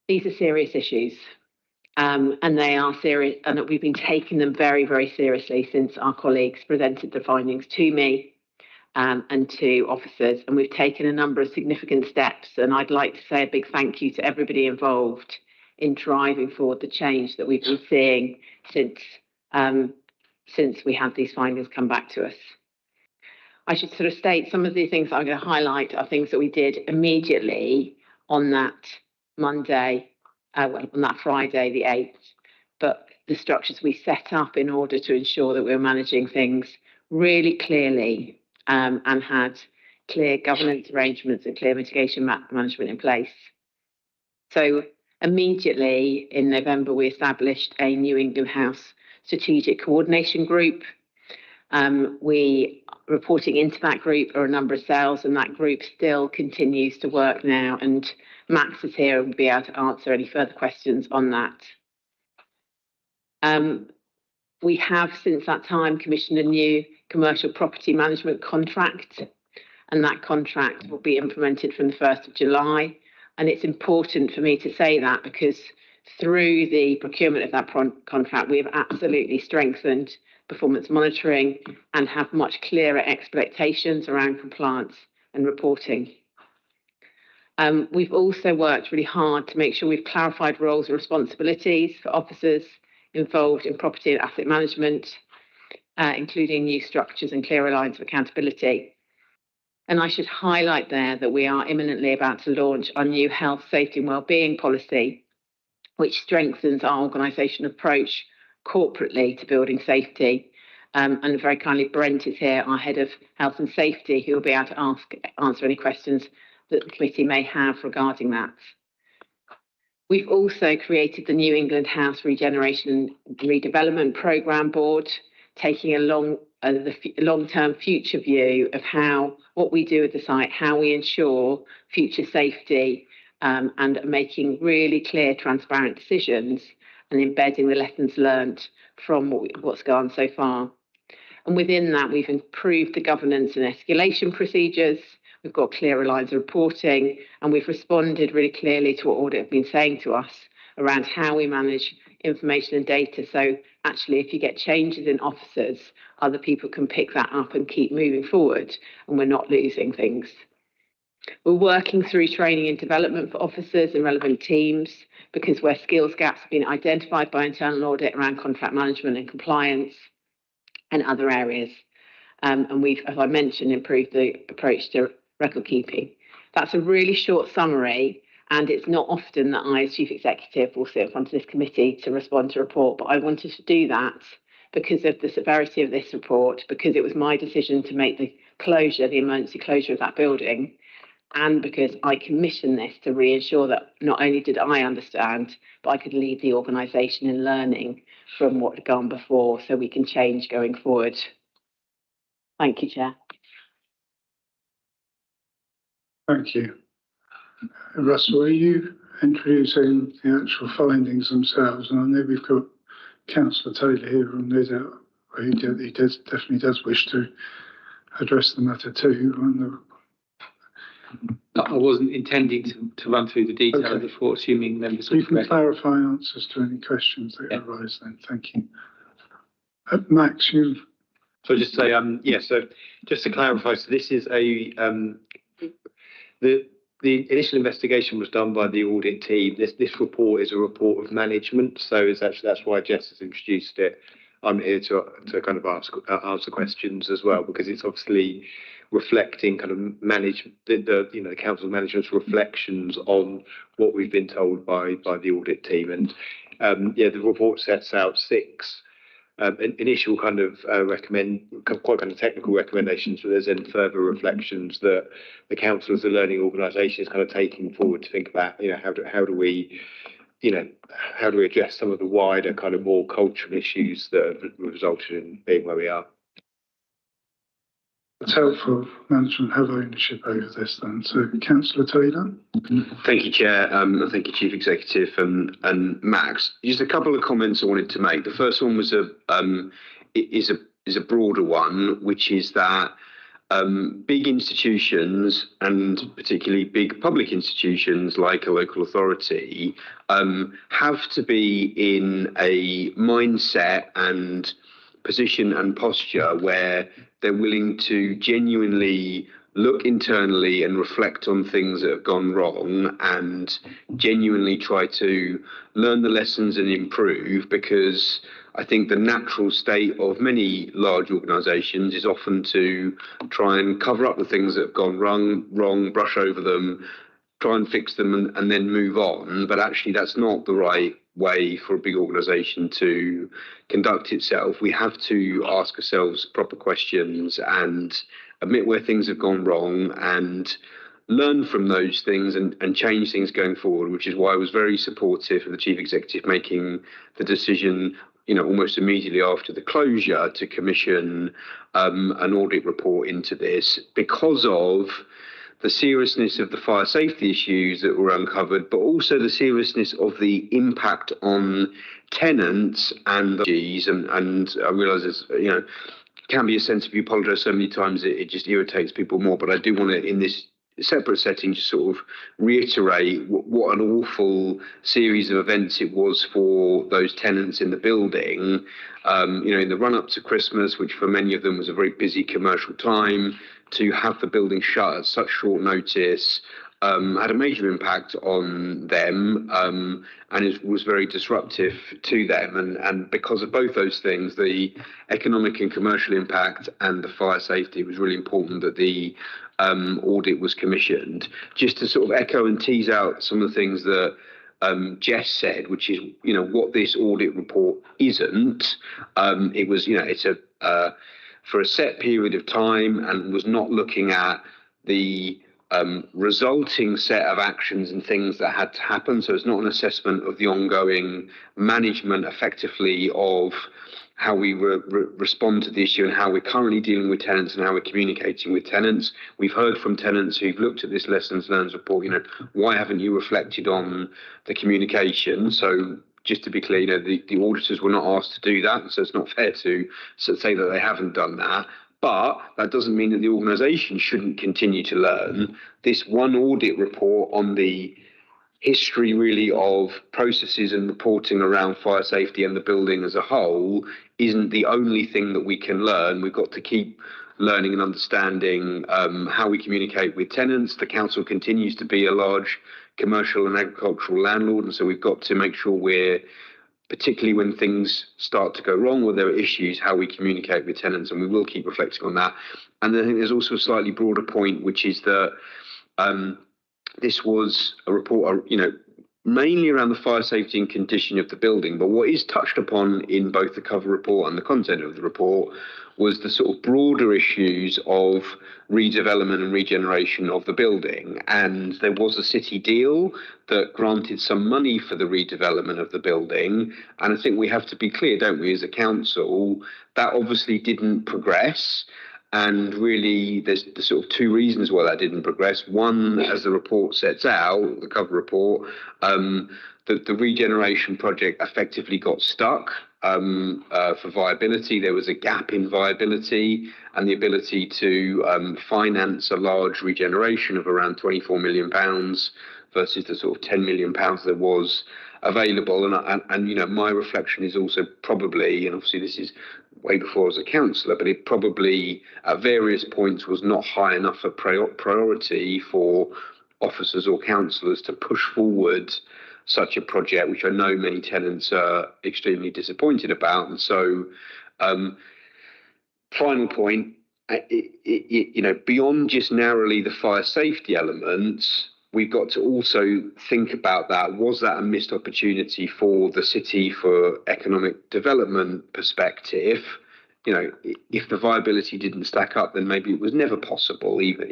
These are serious issues, and they are serious, and we've been taking them very, very seriously since our colleagues presented the findings to me and to officers, and we've taken a number of significant steps. And I'd like to say a big thank you to everybody involved in driving forward the change that we've been seeing since we had these findings come back to us. I should sort of state some of the things I'm going to highlight are things that we did immediately on that Monday, on that Friday, the 8th, but the structures we set up in order to ensure that we were managing things really clearly and had clear governance arrangements and clear mitigation management in place. So immediately in November, we established a New England House strategic coordination group. We reporting into that group are a number of cells, and that group still continues to work now, and Max is here and will be able to answer any further questions on that. We have since that time commissioned a new commercial property management contract, and that contract will be implemented from the 1st of July. And it's important for me to say that because through the procurement of that contract, we have absolutely strengthened performance monitoring and have much clearer expectations around compliance and reporting. We've also worked really hard to make sure we've clarified roles and responsibilities for officers involved in property and asset management, including new structures and clearer lines of accountability. And I should highlight there that we are imminently about to launch our new health, safety and wellbeing policy, which strengthens our organisational approach corporately to building safety. And very kindly, Brent is here, our Head of Health and Safety, who will be able to answer any questions that the committee may have regarding that. We've also created the New England House Regeneration and Redevelopment Programme Board, taking a long-term future view of what we do at the site, how we ensure future safety, and making really clear, transparent decisions and embedding the lessons learned from what's gone so far. And within that, we've improved the governance and escalation procedures. We've got clearer lines of reporting, and we've responded really clearly to what Audit have been saying to us around how we manage information and data. So actually, if you get changes in officers, other people can pick that up and keep moving forward, and we're not losing things. We're working through training and development for officers and relevant teams, because where skills gaps have been identified by internal audit around contract management and compliance and other areas. And we've, as I mentioned, improved the approach to record keeping. That's a really short summary, and it's not often that I, as Chief Executive, will sit in front of this committee to respond to a report, but I wanted to do that because of the severity of this report, because it was my decision to make the emergency closure of that building, and because I commissioned this to reassure that not only did I understand, but I could lead the organisation in learning from what had gone before so we can change going forward. Thank you, Chair. Thank you. Russell, are you introducing the actual findings themselves? And I know we've got Councillor Taylor here, and no doubt he definitely does wish to address the matter too. I wasn't intending to run through the detail of the report, assuming members you can clarify answers to any questions that arise then. Thank you. Max, you. So just say, so just to clarify, so this is the initial investigation was done by the audit team. This report is a report of management, so it's actually that's why Jess has introduced it. I'm here to kind of answer questions as well, because it's obviously reflecting kind of the council management's reflections on what we've been told by the audit team. And the report sets out 6 initial kind of quite kind of technical recommendations, but there's then further reflections that the council as a learning organisation is kind of taking forward to think about, how do we address some of the wider kind of more cultural issues that have resulted in being where we are. It's helpful management have ownership over this then. So Councillor Taylor. Thank you, Chair. Thank you, Chief Executive and Max. Just a couple of comments I wanted to make. The first one was a broader one, which is that big institutions, and particularly big public institutions like a local authority, have to be in a mindset and position and posture where they're willing to genuinely look internally and reflect on things that have gone wrong and genuinely try to learn the lessons and improve, because I think the natural state of many large organisations is often to try and cover up the things that have gone wrong, brush over them, try and fix them and then move on. But actually that's not the right way for a big organisation to conduct itself. We have to ask ourselves proper questions and admit where things have gone wrong and learn from those things and change things going forward, which is why I was very supportive of the Chief Executive making the decision, almost immediately after the closure, to commission an audit report into this, because of the seriousness of the fire safety issues that were uncovered, but also the seriousness of the impact on tenants and I realise there's can be a sensitive. You apologise so many times it just irritates people more. But I do want to, in this separate setting, just sort of reiterate what an awful series of events it was for those tenants in the building. In the run up to Christmas, which for many of them was a very busy commercial time, to have the building shut at such short notice had a major impact on them, and it was very disruptive to them. And because of both those things, the economic and commercial impact and the fire safety, it was really important that the audit was commissioned. Just to sort of echo and tease out some of the things that Jess said, which is, what this audit report isn't. It was, it's for a set period of time, and was not looking at the resulting set of actions and things that had to happen. So it's not an assessment of the ongoing management effectively of how we respond to the issue and how we're currently dealing with tenants and how we're communicating with tenants. We've heard from tenants who've looked at this lessons learned report, why haven't you reflected on the communication? So just to be clear, the auditors were not asked to do that, so it's not fair to say that they haven't done that. But that doesn't mean that the organisation shouldn't continue to learn. This one audit report on the history really of processes and reporting around fire safety and the building as a whole isn't the only thing that we can learn. We've got to keep learning and understanding how we communicate with tenants. The council continues to be a large commercial and agricultural landlord, and so we've got to make sure we're, particularly when things start to go wrong or there are issues, how we communicate with tenants, and we will keep reflecting on that. And I think there's also a slightly broader point, which is that this was a report, mainly around the fire safety and condition of the building. But what is touched upon in both the cover report and the content of the report was the sort of broader issues of redevelopment and regeneration of the building. And there was a city deal that granted some money for the redevelopment of the building. And I think we have to be clear, don't we, as a council, that obviously didn't progress. And really, there's sort of two reasons why that didn't progress. One, as the report sets out, the cover report, that the regeneration project effectively got stuck for viability. There was a gap in viability and the ability to finance a large regeneration of around £24 million versus the sort of £10 million there was available. And my reflection is also probably, and obviously this is way before as a councillor, but it probably at various points was not high enough a priority for officers or councillors to push forward such a project, which I know many tenants are extremely disappointed about. And so, final point, beyond just narrowly the fire safety elements, we've got to also think about that. Was that a missed opportunity for the city for economic development perspective? If the viability didn't stack up, then maybe it was never possible, even,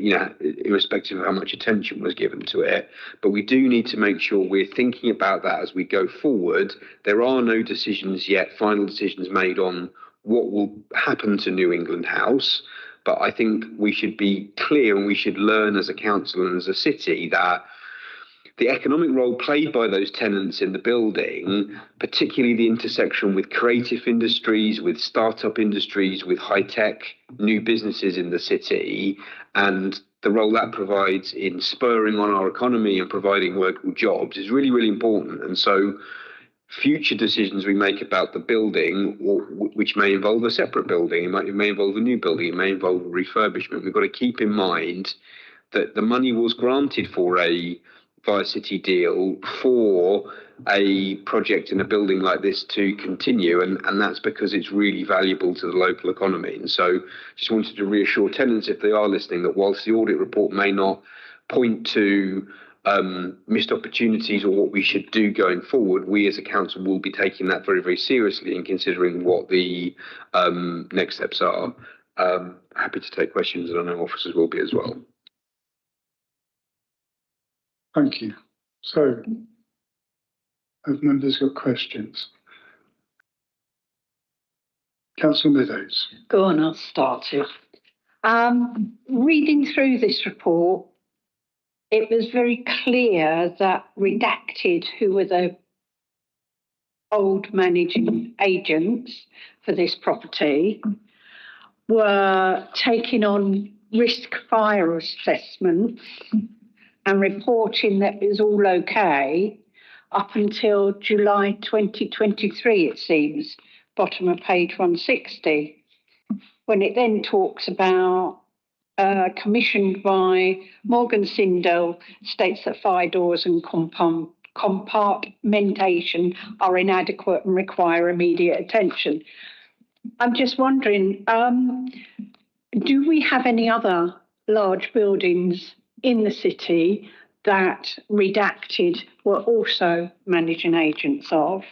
irrespective of how much attention was given to it. But we do need to make sure we're thinking about that as we go forward. There are no decisions yet, final decisions made on what will happen to New England House. But I think we should be clear and we should learn as a council and as a city that the economic role played by those tenants in the building, particularly the intersection with creative industries, with startup industries, with high-tech new businesses in the city, and the role that provides in spurring on our economy and providing workable jobs is really, really important. And so future decisions we make about the building, which may involve a separate building, it may involve a new building, it may involve a refurbishment, we've got to keep in mind that the money was granted for a via city deal for a project in a building like this to continue, and that's because it's really valuable to the local economy. And so just wanted to reassure tenants, if they are listening, that whilst the audit report may not point to missed opportunities or what we should do going forward, we as a council will be taking that very, very seriously and considering what the next steps are. Happy to take questions, and I know officers will be as well. Thank you. So, have members got questions? Councillor Meadows. Go on, I'll start it. Reading through this report, it was very clear that redacted who were the old managing agents for this property. were taking on risk fire assessments and reporting that it was all okay up until July 2023, it seems, bottom of page 160, when it then talks about commissioned by Morgan Sindel, states that fire doors and compartmentation are inadequate and require immediate attention. I'm just wondering, do we have any other large buildings in the city that Redacted were also managing agents of?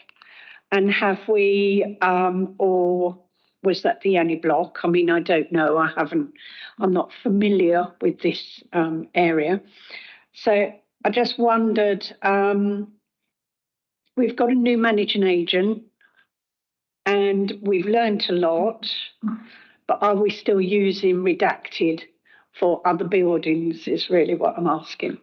And have we, or was that the only block? I mean, I don't know. I'm not familiar with this area. So I just wondered, we've got a new managing agent and we've learned a lot, but are we still using Redacted for other buildings is really what I'm asking.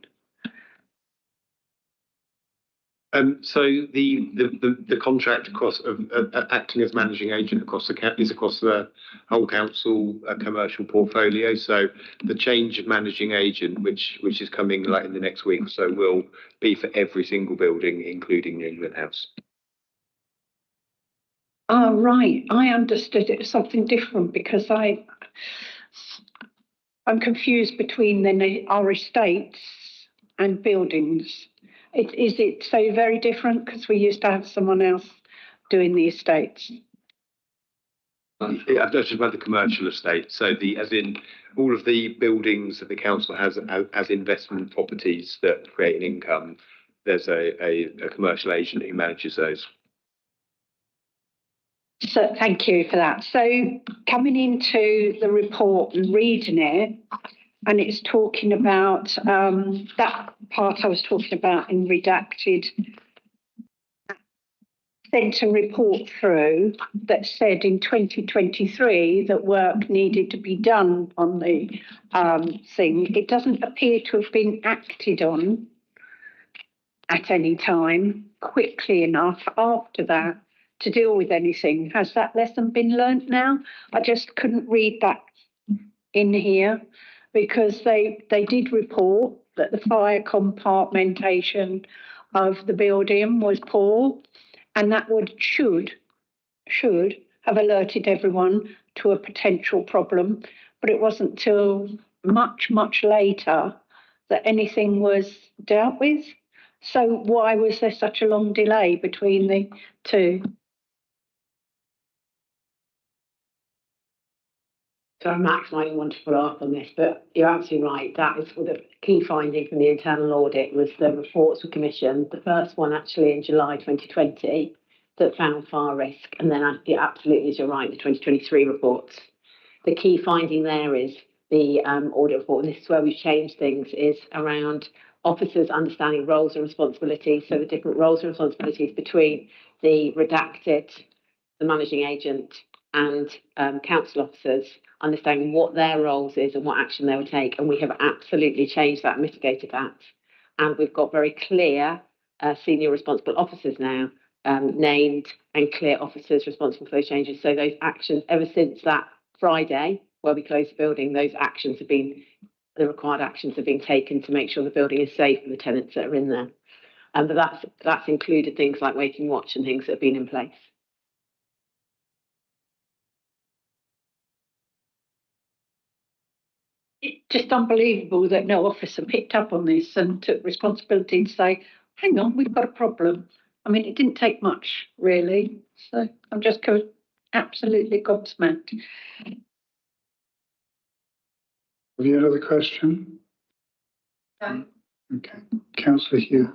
So the contract across of acting as managing agent across is across the whole council commercial portfolio. So the change of managing agent, which is coming like in the next week or so, will be for every single building, including New England House. Oh, right. I understood it as something different because I'm confused between our estates and buildings. Is it so very different because we used to have someone else doing the estates? Yeah, I've talked about the commercial estate. So as in all of the buildings that the council has as investment properties that create an income, there's a commercial agent who manages those. So thank you for that. So coming into the report and reading it, and it's talking about that part I was talking about in Redacted, sent a report through that said in 2023 that work needed to be done on the thing. It doesn't appear to have been acted on at any time quickly enough after that to deal with anything. Has that lesson been learnt now? I just couldn't read that in here because they did report that the fire compartmentation of the building was poor, and that should have alerted everyone to a potential problem, but it wasn't till much later that anything was dealt with. So why was there such a long delay between the two? So Max might want to follow up on this, but you're absolutely right. That is the key finding from the internal audit was the reports were commissioned. The first one actually in July 2020 that found fire risk, and then it absolutely is, you're right, the 2023 reports. The key finding there is the audit report, and this is where we've changed things, is around officers understanding roles and responsibilities. So the different roles and responsibilities between the Redacted, the managing agent, and council officers, understanding what their roles is and what action they will take. And we have absolutely changed that and mitigated that. And we've got very clear senior responsible officers now named, and clear officers responsible for those changes. So those actions, ever since that Friday where we closed the building, those actions have been, the required actions have been taken to make sure the building is safe for the tenants that are in there. But that's included things like waiting watch and things that have been in place. It's just unbelievable that no officer picked up on this and took responsibility to say, hang on, we've got a problem. I mean, it didn't take much, really. So I'm just absolutely gobsmacked. Have you another question? No. Okay. Councillor Hugh.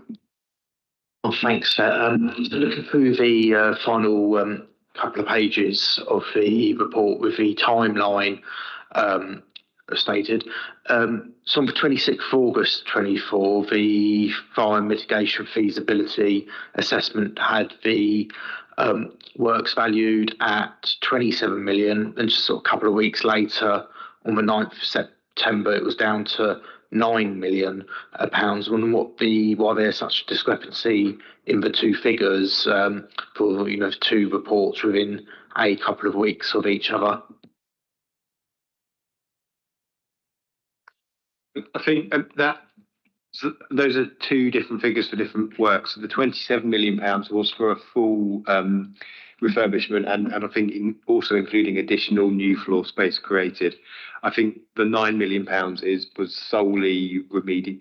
Oh, thanks. So looking through the final couple of pages of the report with the timeline stated. So on the 26th of August 24, the fire mitigation feasibility assessment had the works valued at 27 million, and just sort of a couple of weeks later, on the 9th of September, it was down to £9 million. And why there's such discrepancy in the two figures for two reports within a couple of weeks of each other. I think those are two different figures for different works. So the £27 million was for a full refurbishment, and I think also including additional new floor space created. I think the £9 million was solely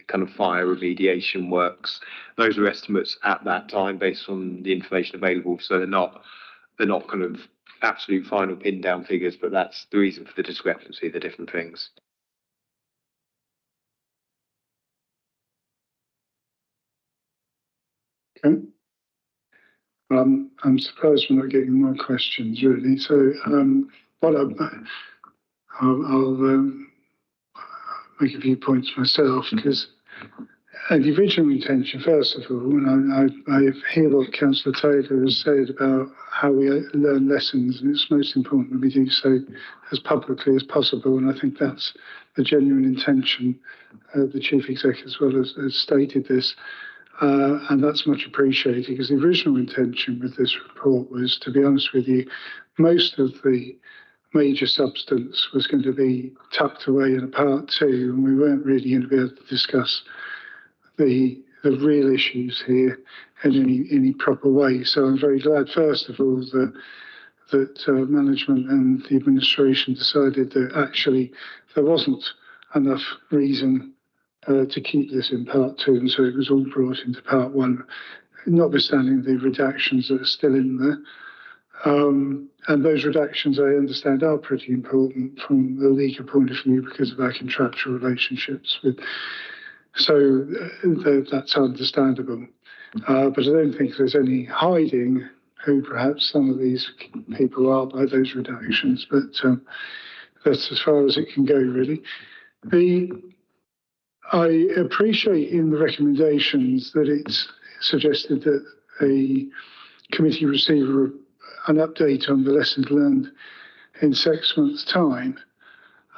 kind of fire remediation works. Those were estimates at that time based on the information available, so they're not kind of absolute final pin down figures, but that's the reason for the discrepancy, the different things. Okay. I'm surprised we're not getting more questions, really. So, what I'll make a few points myself, because the original intention, first of all, and I hear what Councillor Taylor has said about how we learn lessons, and it's most important that we do so as publicly as possible, and I think that's the genuine intention. The Chief Executive as well has stated this. And that's much appreciated, because the original intention with this report was, to be honest with you, most of the major substance was going to be tucked away in a part two, and we weren't really going to be able to discuss the real issues here in any proper way. So I'm very glad, first of all, that management and the administration decided that actually there wasn't enough reason to keep this in part two, and so it was all brought into part one, notwithstanding the redactions that are still in there. And those redactions, I understand, are pretty important from the legal point of view because of our contractual relationships with. So that's understandable. But I don't think there's any hiding who perhaps some of these people are by those redactions, but that's as far as it can go, really. I appreciate in the recommendations that it's suggested that a committee receive an update on the lessons learned in 6 months' time.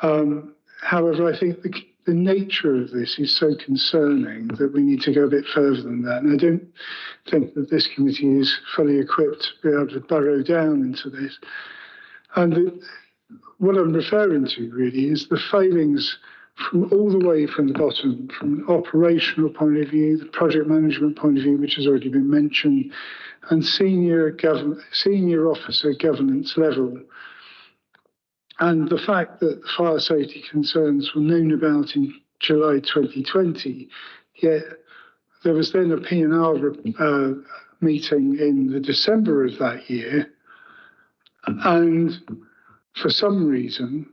However, I think the nature of this is so concerning that we need to go a bit further than that. And I don't think that this committee is fully equipped to be able to burrow down into this. And what I'm referring to really is the failings from all the way from the bottom, from an operational point of view, the project management point of view, which has already been mentioned, and senior officer governance level. And the fact that the fire safety concerns were known about in July 2020, yet there was then a P&R meeting in the December of that year, and for some reason,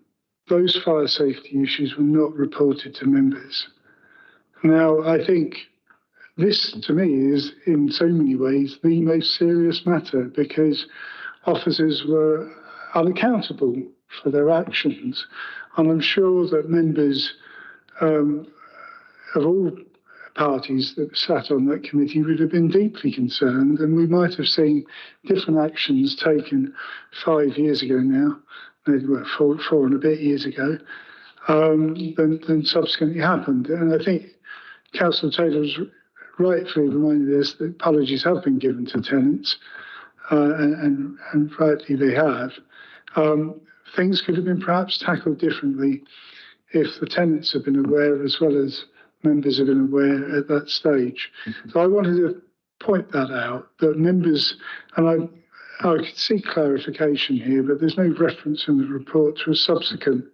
those fire safety issues were not reported to members. Now, I think this, to me, is in so many ways the most serious matter, because officers were unaccountable for their actions. And I'm sure that members of all parties that sat on that committee would have been deeply concerned, and we might have seen different actions taken 5 years ago now, maybe four and a bit years ago, than subsequently happened. And I think Councillor Taylor has rightfully reminded us that apologies have been given to tenants, and rightly they have. Things could have been perhaps tackled differently if the tenants have been aware as well as members have been aware at that stage. So I wanted to point that out, that members, and I could see clarification here, but there's no reference in the report to a subsequent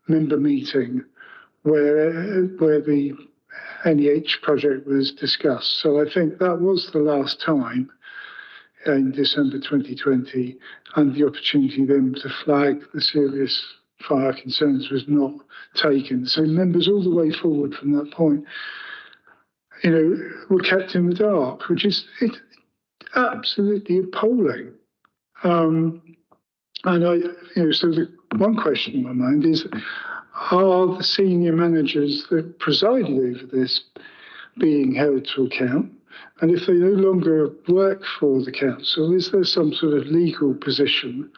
member meeting where the NEH project was discussed. So I think that was the last time in December 2020, and the opportunity then to flag the serious fire concerns was not taken. So members all the way forward from that point, were kept in the dark, which is absolutely appalling. And so the one question in my mind is, are the senior managers that presided over this being held to account? And if they no longer work for the council, is there some sort of legal position?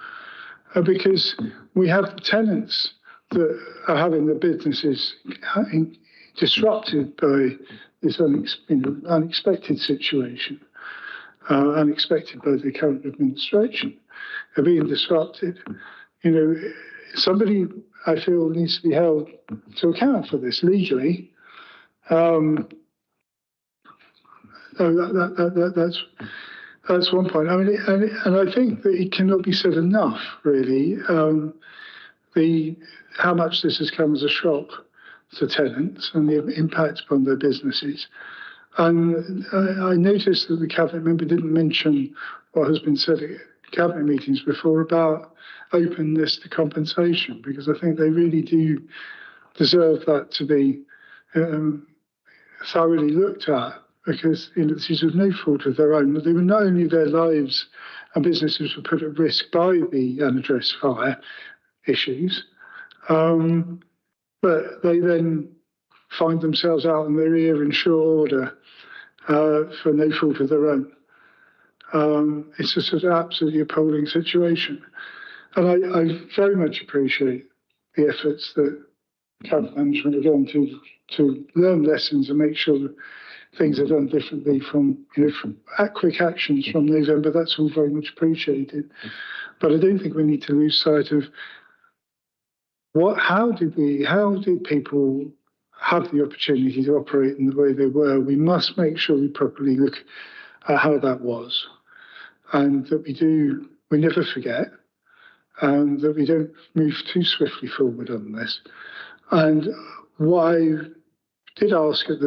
Because we have the tenants that are having their businesses disrupted by this unexpected situation, unexpected by the current administration, are being disrupted. somebody I feel needs to be held to account for this legally. That's one point. I mean, and I think that it cannot be said enough, really. How much this has come as a shock to tenants and the impact upon their businesses. And I noticed that the cabinet member didn't mention what has been said at cabinet meetings before about openness to compensation, because I think they really do deserve that to be thoroughly looked at, because this is of no fault of their own. They were not only their lives and businesses were put at risk by the unaddressed fire issues, but they then find themselves out on their ear in short order for no fault of their own. It's just an absolutely appalling situation. And I very much appreciate the efforts that cabinet management are going to learn lessons and make sure that things are done differently from quick actions from November. That's all very much appreciated. But I don't think we need to lose sight of how did people have the opportunity to operate in the way they were. We must make sure we properly look at how that was, and that we never forget, and that we don't move too swiftly forward on this. And what I did ask at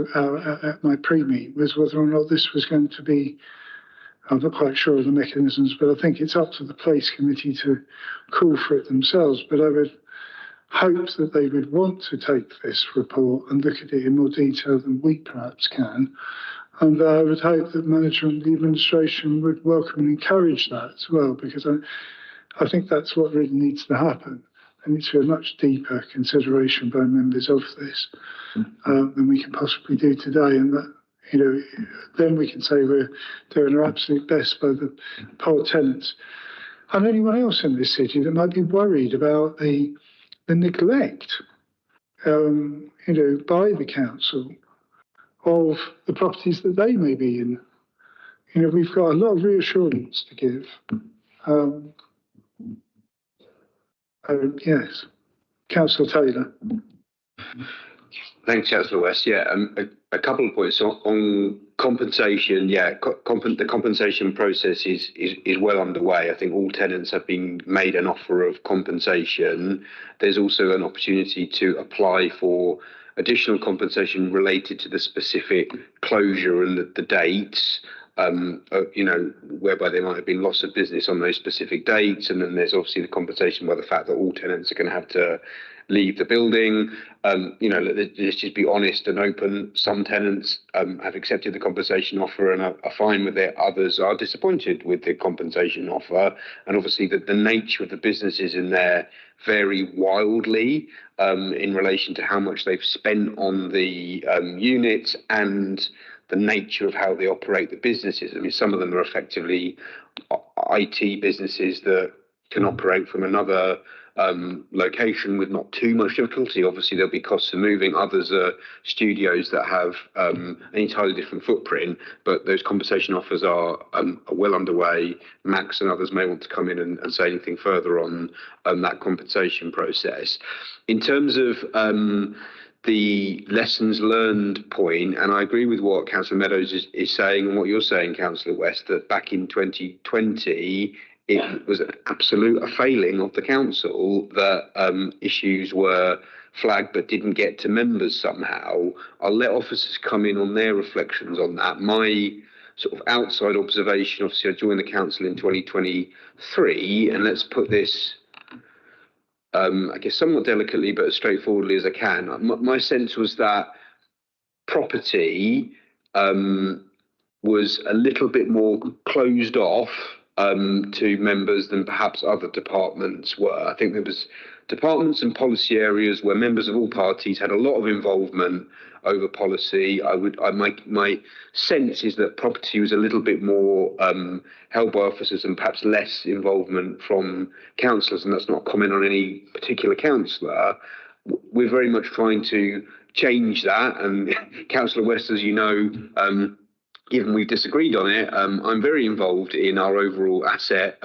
my pre-meet was whether or not this was going to be, I'm not quite sure of the mechanisms, but I think it's up to the place committee to call for it themselves. But I would hope that they would want to take this report and look at it in more detail than we perhaps can. And I would hope that management and the administration would welcome and encourage that as well, because I think that's what really needs to happen. There needs to be a much deeper consideration by members of this than we can possibly do today. And that, then we can say we're doing our absolute best by the poor tenants. And anyone else in this city that might be worried about the neglect, by the council of the properties that they may be in. We've got a lot of reassurance to give. Yes, Councillor Taylor. Thanks, Councillor West. Yeah, a couple of points on compensation. Yeah, the compensation process is well underway. I think all tenants have been made an offer of compensation. There's also an opportunity to apply for additional compensation related to the specific closure and the dates. Whereby there might have been loss of business on those specific dates, and then there's obviously the compensation by the fact that all tenants are going to have to leave the building. Let's just be honest and open. Some tenants have accepted the compensation offer and are fine with it. Others are disappointed with the compensation offer, and obviously the nature of the businesses in there vary wildly in relation to how much they've spent on the units and the nature of how they operate the businesses. I mean, some of them are effectively IT businesses that can operate from another location with not too much difficulty. Obviously, there'll be costs of moving. Others are studios that have an entirely different footprint, but those compensation offers are well underway. Max and others may want to come in and say anything further on that compensation process. In terms of the lessons learned point, and I agree with what Councillor Meadows is saying and what you're saying, Councillor West, that back in 2020, it was an absolute failing of the council that issues were flagged but didn't get to members somehow. I'll let officers come in on their reflections on that. My sort of outside observation, obviously I joined the council in 2023, and let's put this I guess somewhat delicately but as straightforwardly as I can. My sense was that property was a little bit more closed off to members than perhaps other departments were. I think there was departments and policy areas where members of all parties had a lot of involvement over policy. My sense is that property was a little bit more held by officers and perhaps less involvement from councillors, and that's not a comment on any particular councillor. We're very much trying to change that, and Councillor West, as you know, given we've disagreed on it, I'm very involved in our overall asset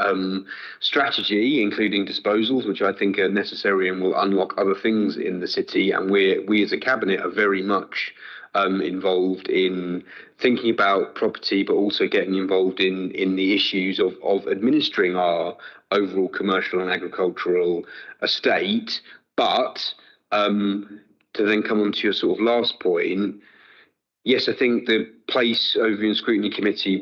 strategy, including disposals, which I think are necessary and will unlock other things in the city. And we as a cabinet are very much involved in thinking about property, but also getting involved in the issues of administering our overall commercial and agricultural estate. But to then come on to your sort of last point, yes, I think the place over in Scrutiny Committee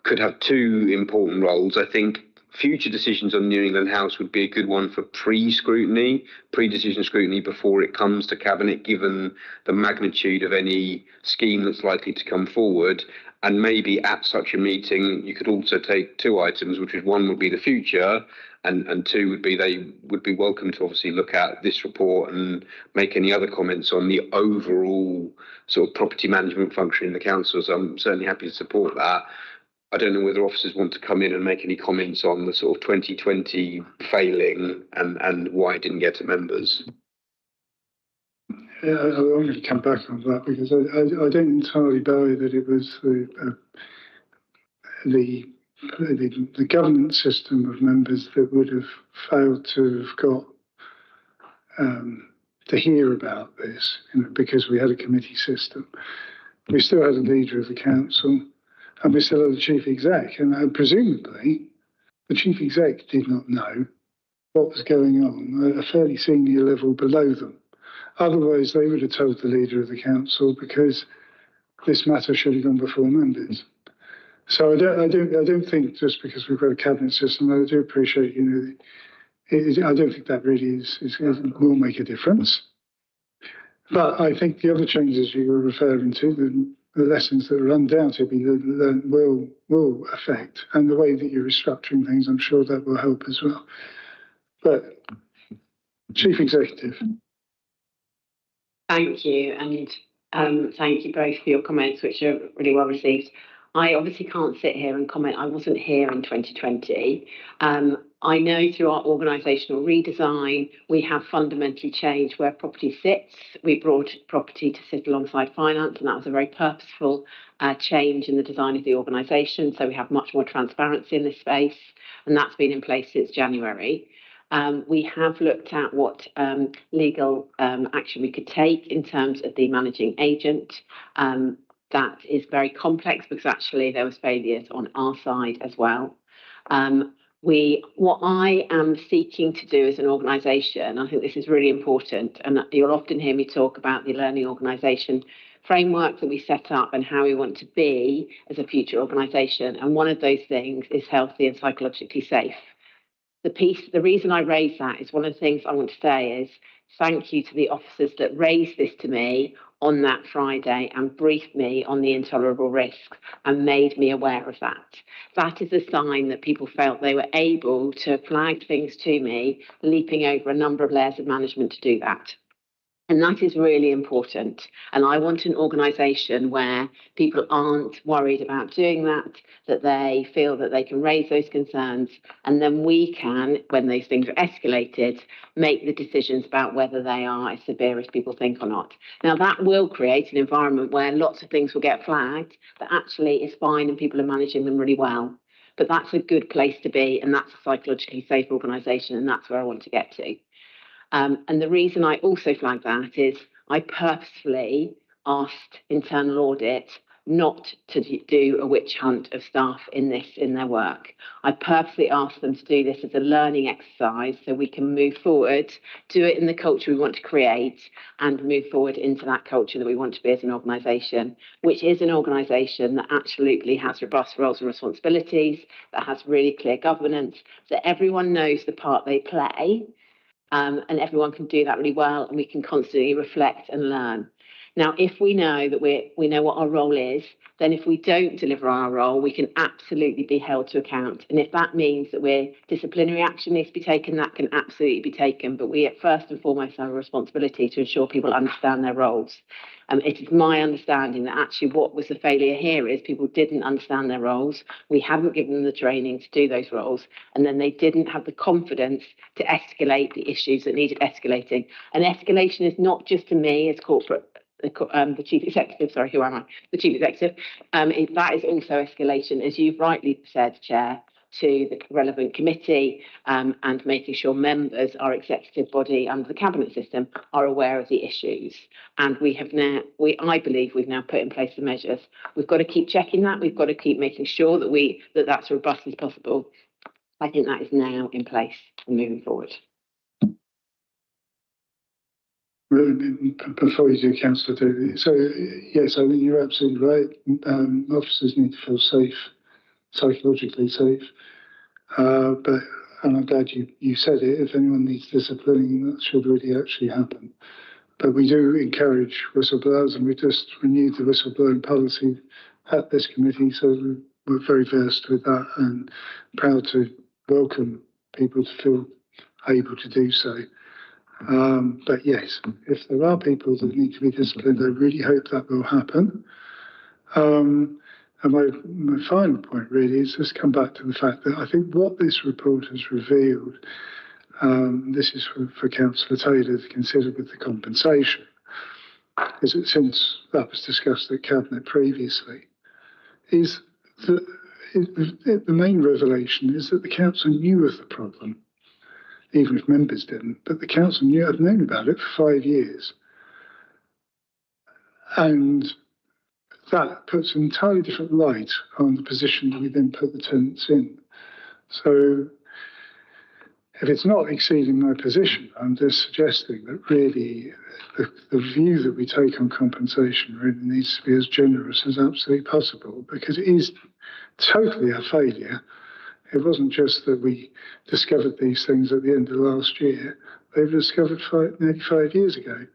could have two important roles. I think future decisions on New England House would be a good one for pre-decision scrutiny before it comes to Cabinet, given the magnitude of any scheme that's likely to come forward. And maybe at such a meeting, you could also take two items, which is one would be the future, and two would be they would be welcome to obviously look at this report and make any other comments on the overall sort of property management function in the council. So I'm certainly happy to support that. I don't know whether officers want to come in and make any comments on the sort of 2020 failing and why it didn't get to members. Yeah, I'm going to come back on that because I don't entirely buy that it was the governance system of members that would have failed to have got to hear about this, because we had a committee system. We still had a leader of the council, and we still had a chief exec, and presumably the chief exec did not know what was going on at a fairly senior level below them. Otherwise, they would have told the leader of the council, because this matter should have gone before members. So I don't think just because we've got a cabinet system, I do appreciate, I don't think that really will make a difference. But I think the other changes you were referring to, the lessons that are undoubtedly learned will affect, and the way that you're restructuring things, I'm sure that will help as well. But Chief Executive. Thank you, and thank you both for your comments, which are really well received. I obviously can't sit here and comment. I wasn't here in 2020. I know through our organisational redesign, we have fundamentally changed where property sits. We brought property to sit alongside finance, and that was a very purposeful change in the design of the organisation. So we have much more transparency in this space, and that's been in place since January. We have looked at what legal action we could take in terms of the managing agent. That is very complex because actually there was failures on our side as well. What I am seeking to do as an organisation, I think this is really important, and you'll often hear me talk about the learning organisation framework that we set up and how we want to be as a future organisation. And one of those things is healthy and psychologically safe. The reason I raise that is one of the things I want to say is thank you to the officers that raised this to me on that Friday and briefed me on the intolerable risk and made me aware of that. That is a sign that people felt they were able to flag things to me, leaping over a number of layers of management to do that. And that is really important. And I want an organisation where people aren't worried about doing that, that they feel that they can raise those concerns, and then we can, when those things are escalated, make the decisions about whether they are as severe as people think or not. Now, that will create an environment where lots of things will get flagged that actually is fine and people are managing them really well. But that's a good place to be, and that's a psychologically safe organisation, and that's where I want to get to. And the reason I also flag that is I purposefully asked internal audit not to do a witch hunt of staff in their work. I purposely asked them to do this as a learning exercise so we can move forward, do it in the culture we want to create, and move forward into that culture that we want to be as an organisation, which is an organisation that absolutely has robust roles and responsibilities, that has really clear governance, that everyone knows the part they play. And everyone can do that really well, and we can constantly reflect and learn. Now, if we know that we know what our role is, then if we don't deliver on our role, we can absolutely be held to account. And if that means that disciplinary action needs to be taken, that can absolutely be taken. But we, first and foremost, have a responsibility to ensure people understand their roles. It is my understanding that actually what was the failure here is people didn't understand their roles. We hadn't given them the training to do those roles, and then they didn't have the confidence to escalate the issues that needed escalating. And escalation is not just to me as corporate the chief executive, sorry, who am I? The chief executive. That is also escalation, as you've rightly said, Chair, to the relevant committee, and making sure members, our executive body under the cabinet system, are aware of the issues. And we have now, I believe we've now put in place the measures. We've got to keep checking that. We've got to keep making sure that that's robust as possible. I think that is now in place and moving forward. Before you do, Councillor Daly, so yes, I think you're absolutely right. Officers need to feel safe, psychologically safe. But and I'm glad you said it. If anyone needs disciplining, that should really actually happen. But we do encourage whistleblowers, and we just renewed the whistleblowing policy at this committee, so we're very versed with that and proud to welcome people to feel able to do so. But yes, if there are people that need to be disciplined, I really hope that will happen. And my final point really is just come back to the fact that I think what this report has revealed, this is for Councillor Taylor to consider with the compensation, is that since that was discussed at Cabinet previously, is that the main revelation is that the Council knew of the problem, even if members didn't, but the Council had known about it for 5 years. And that puts an entirely different light on the position that we then put the tenants in. So if it's not exceeding my position, I'm just suggesting that really the view that we take on compensation really needs to be as generous as absolutely possible, because it is totally a failure. It wasn't just that we discovered these things at the end of last year. They were discovered nearly 5 years ago.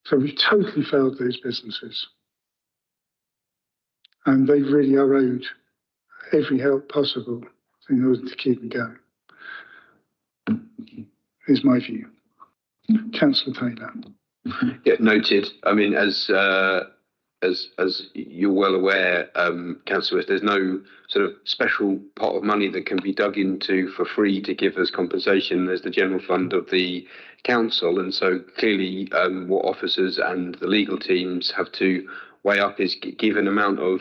So we've totally failed those businesses. And they really are owed every help possible in order to keep them going, is my view. Councillor Taylor. Yeah, noted. I mean, as you're well aware, Councillor, there's no sort of special pot of money that can be dug into for free to give us compensation. There's the general fund of the council, and so clearly what officers and the legal teams have to weigh up is give an amount of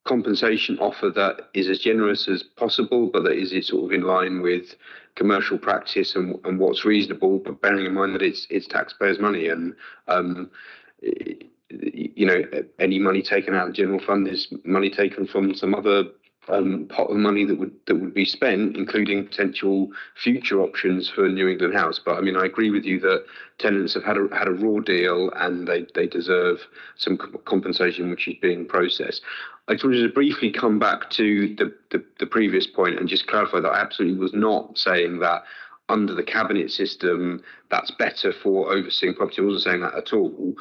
compensation offer that is as generous as possible, but that is sort of in line with commercial practice and what's reasonable, but bearing in mind that it's taxpayers' money, and you know, any money taken out of the general fund is money taken from some other pot of money that would be spent, including potential future options for New England House. But I mean, I agree with you that tenants have had a raw deal, and they deserve some compensation, which is being processed. I just wanted to briefly come back to the previous point and just clarify that I absolutely was not saying that under the cabinet system that's better for overseeing property. I wasn't saying that at all.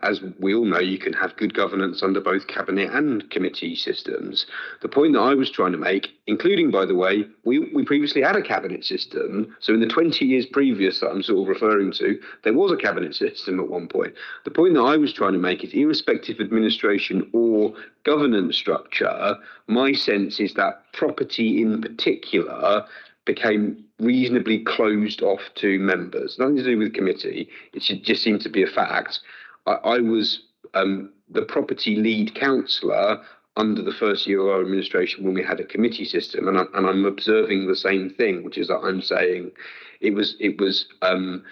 As we all know, you can have good governance under both cabinet and committee systems. The point that I was trying to make, including, by the way, we previously had a cabinet system. So in the 20 years previous that I'm sort of referring to, there was a cabinet system at one point. The point that I was trying to make is, irrespective of administration or governance structure, my sense is that property in particular became reasonably closed off to members. Nothing to do with the committee. It just seemed to be a fact. I was the property lead councillor under the first year of our administration when we had a committee system, and I'm observing the same thing, which is that I'm saying it was an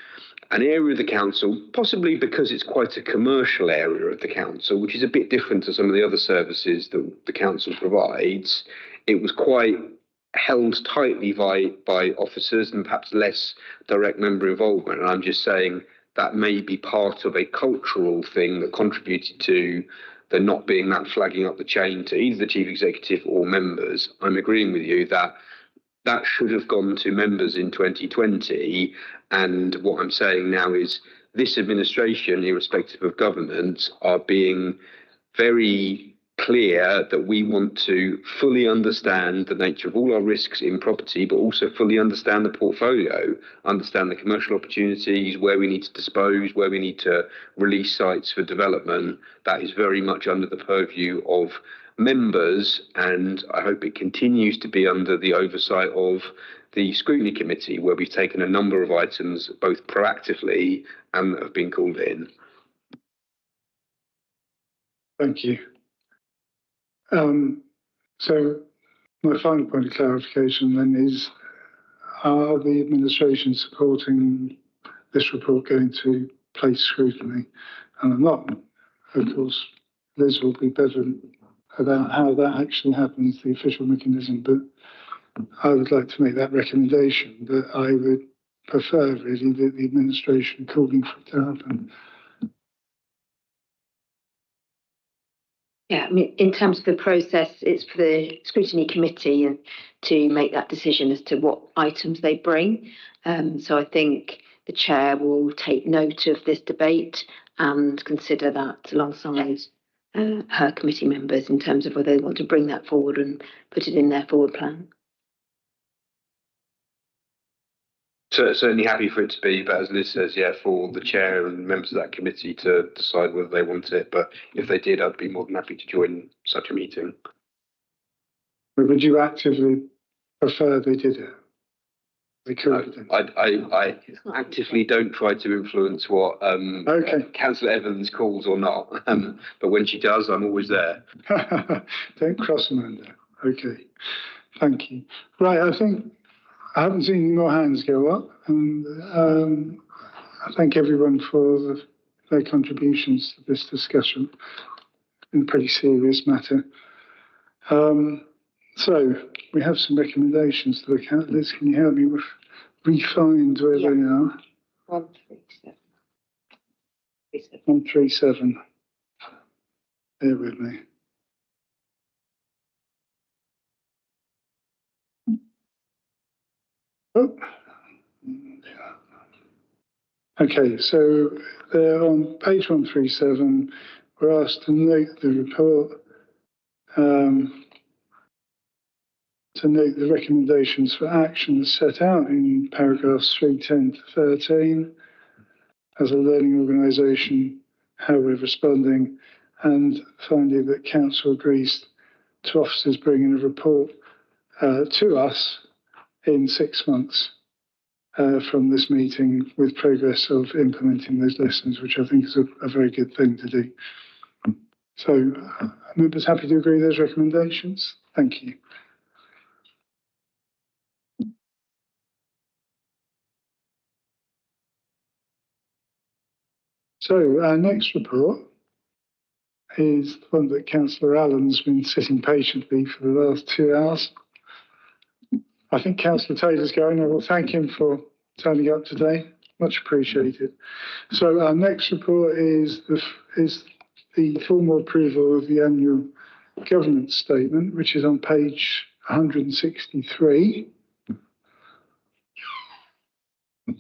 area of the council, possibly because it's quite a commercial area of the council, which is a bit different to some of the other services that the council provides. It was quite held tightly by officers and perhaps less direct member involvement. And I'm just saying that may be part of a cultural thing that contributed to there not being that flagging up the chain to either the chief executive or members. I'm agreeing with you that that should have gone to members in 2020. And what I'm saying now is this administration, irrespective of government, are being very clear that we want to fully understand the nature of all our risks in property, but also fully understand the portfolio, understand the commercial opportunities, where we need to dispose, where we need to release sites for development. That is very much under the purview of members, and I hope it continues to be under the oversight of the scrutiny committee, where we've taken a number of items both proactively and that have been called in. Thank you. So my final point of clarification then is, are the administration supporting this report going to place scrutiny? And I'm not. Of course, Liz will be better about how that actually happens, the official mechanism, but I would like to make that recommendation, that I would prefer really that the administration calling for it to happen. Yeah, I mean, in terms of the process, it's for the scrutiny committee and to make that decision as to what items they bring. So I think the chair will take note of this debate and consider that alongside her committee members in terms of whether they want to bring that forward and put it in their forward plan. So certainly happy for it to be, but as Liz says, yeah, for the chair and members of that committee to decide whether they want it. But if they did, I'd be more than happy to join such a meeting. But would you actively prefer they did it? They could. I actively don't try to influence what Councillor Evans calls or not. But when she does, I'm always there. Don't cross Amanda. Okay. Thank you. Right, I think I haven't seen any more hands go up, and I thank everyone for their contributions to this discussion in a pretty serious matter. So we have some recommendations to look at. Liz, can you help me with refined where they are? 137. 137. Bear with me. Oh. Okay, so on page 137, we're asked to note the report, to note the recommendations for action as set out in paragraphs 310 to 13 as a learning organisation, how we're responding, and finally that council agrees to officers bringing a report to us in 6 months from this meeting with progress of implementing those lessons, which I think is a very good thing to do. So, members happy to agree with those recommendations? Thank you. So, our next report is the one that Councillor Allen's been sitting patiently for the last 2 hours. I think Councillor Taylor's going. I will thank him for turning up today. Much appreciated. So our next report is the formal approval of the annual governance statement, which is on page 163. So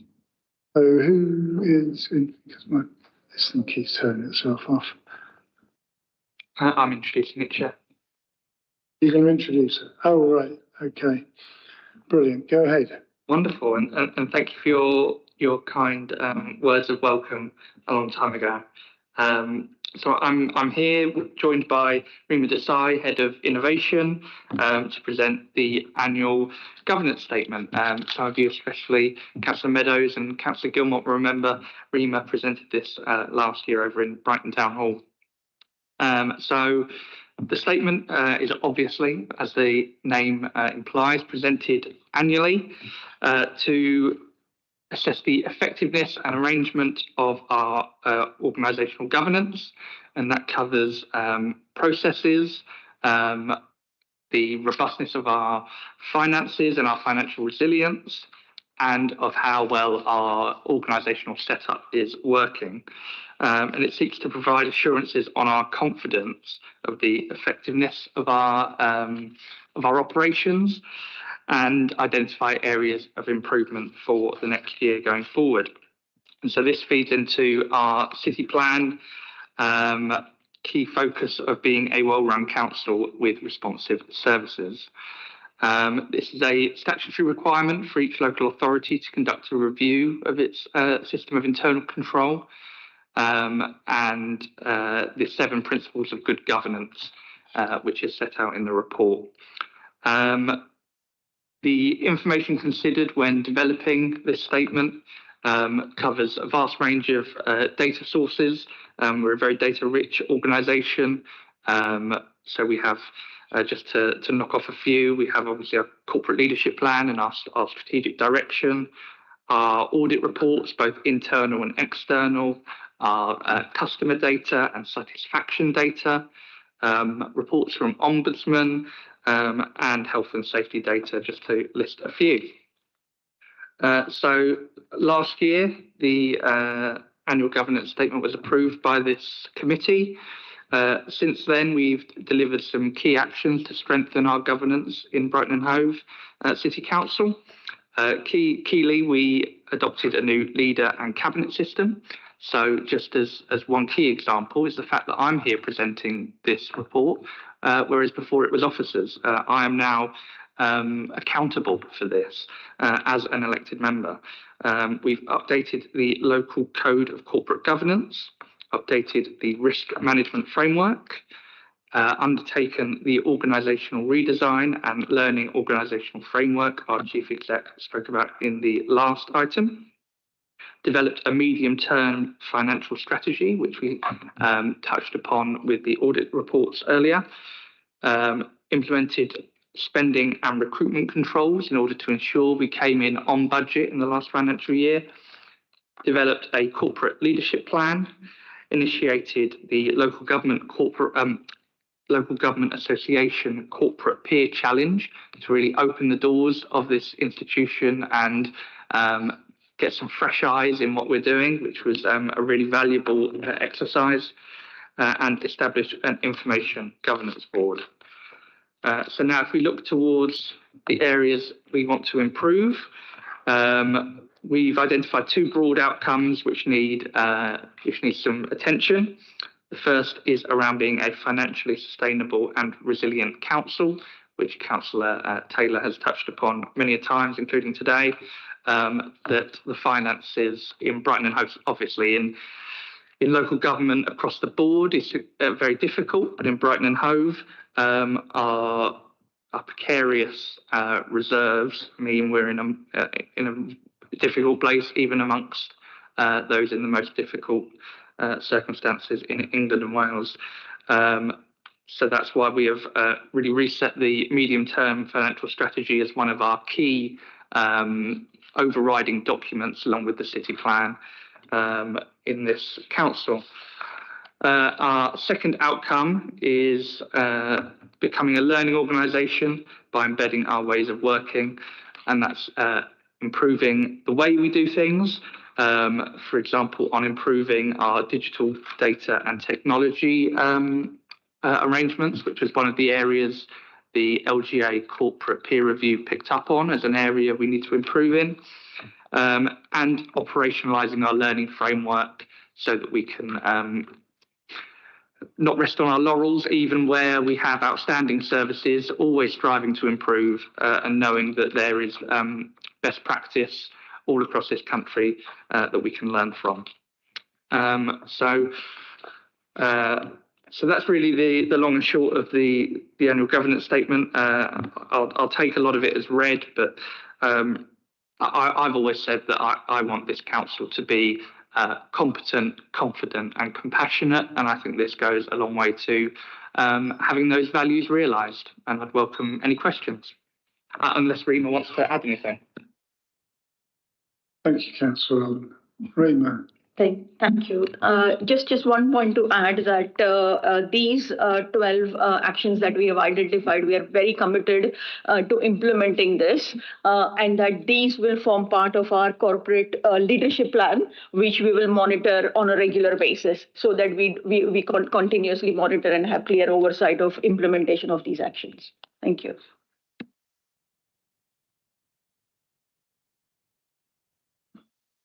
who is in? Because this thing keeps turning itself off. I'm introducing it, Chair. You're going to introduce it? Oh, right. Okay. Brilliant. Go ahead. Wonderful. And thank you for your kind words of welcome a long time ago. So I'm here joined by Rima Desai, Head of Innovation, to present the annual governance statement. Some of you, especially Councillor Meadows and Councillor Gilmore, remember Rima presented this last year over in Brighton Town Hall. So the statement is obviously, as the name implies, presented annually to assess the effectiveness and arrangement of our organisational governance, and that covers processes, the robustness of our finances and our financial resilience, and of how well our organisational setup is working. And it seeks to provide assurances on our confidence of the effectiveness of our operations and identify areas of improvement for the next year going forward. And so this feeds into our city plan, key focus of being a well-run council with responsive services. This is a statutory requirement for each local authority to conduct a review of its system of internal control, and the 7 principles of good governance which is set out in the report. The information considered when developing this statement covers a vast range of data sources. We're a very data-rich organisation, so we have, just to knock off a few, we have obviously our corporate leadership plan and our strategic direction, our audit reports, both internal and external, our customer data and satisfaction data, reports from Ombudsman, and health and safety data, just to list a few. So last year, the annual governance statement was approved by this committee. Since then, we've delivered some key actions to strengthen our governance in Brighton and Hove City Council. Keyly, we adopted a new leader and cabinet system. So just as one key example is the fact that I'm here presenting this report, whereas before it was officers. I am now accountable for this as an elected member. We've updated the local code of corporate governance, updated the risk management framework, undertaken the organisational redesign and learning organisational framework our chief exec spoke about in the last item, developed a medium-term financial strategy, which we touched upon with the audit reports earlier, implemented spending and recruitment controls in order to ensure we came in on budget in the last financial year, developed a corporate leadership plan, initiated the local government association corporate peer challenge to really open the doors of this institution and get some fresh eyes in what we're doing, which was a really valuable exercise, and established an information governance board. So now if we look towards the areas we want to improve, we've identified two broad outcomes which need some attention. The first is around being a financially sustainable and resilient council, which Councillor Taylor has touched upon many a times, including today, that the finances in Brighton and Hove, obviously in local government across the board is very difficult, but in Brighton and Hove, our precarious reserves mean we're in a difficult place, even amongst those in the most difficult circumstances in England and Wales. So that's why we have really reset the medium-term financial strategy as one of our key overriding documents, along with the city plan, in this council. Our second outcome is becoming a learning organisation by embedding our ways of working, and that's improving the way we do things. For example, on improving our digital data and technology arrangements, which was one of the areas the LGA corporate peer review picked up on as an area we need to improve in, and operationalising our learning framework so that we can not rest on our laurels, even where we have outstanding services, always striving to improve, and knowing that there is best practice all across this country that we can learn from. So that's really the long and short of the annual governance statement. I'll take a lot of it as read, but I've always said that I want this council to be competent, confident and compassionate, and I think this goes a long way to having those values realised, and I'd welcome any questions, unless Rima wants to add anything. Thank you, Councillor. Rima. Thank you. Just one point to add that these 12 actions that we have identified, we are very committed to implementing this, and that these will form part of our corporate leadership plan, which we will monitor on a regular basis, so that we can continuously monitor and have clear oversight of implementation of these actions. Thank you.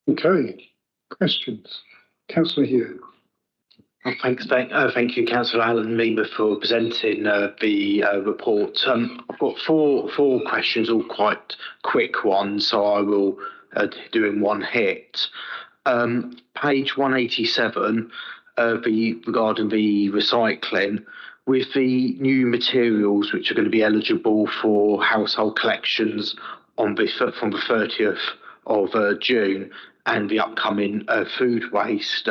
Okay. Questions? Councillor Hugh. Thanks. Thank you, Councillor Allen Lima, for presenting the report. I've got four questions, all quite quick ones, so I will do in one hit. Page 187, regarding the recycling, with the new materials which are going to be eligible for household collections from the 30th of June and the upcoming food waste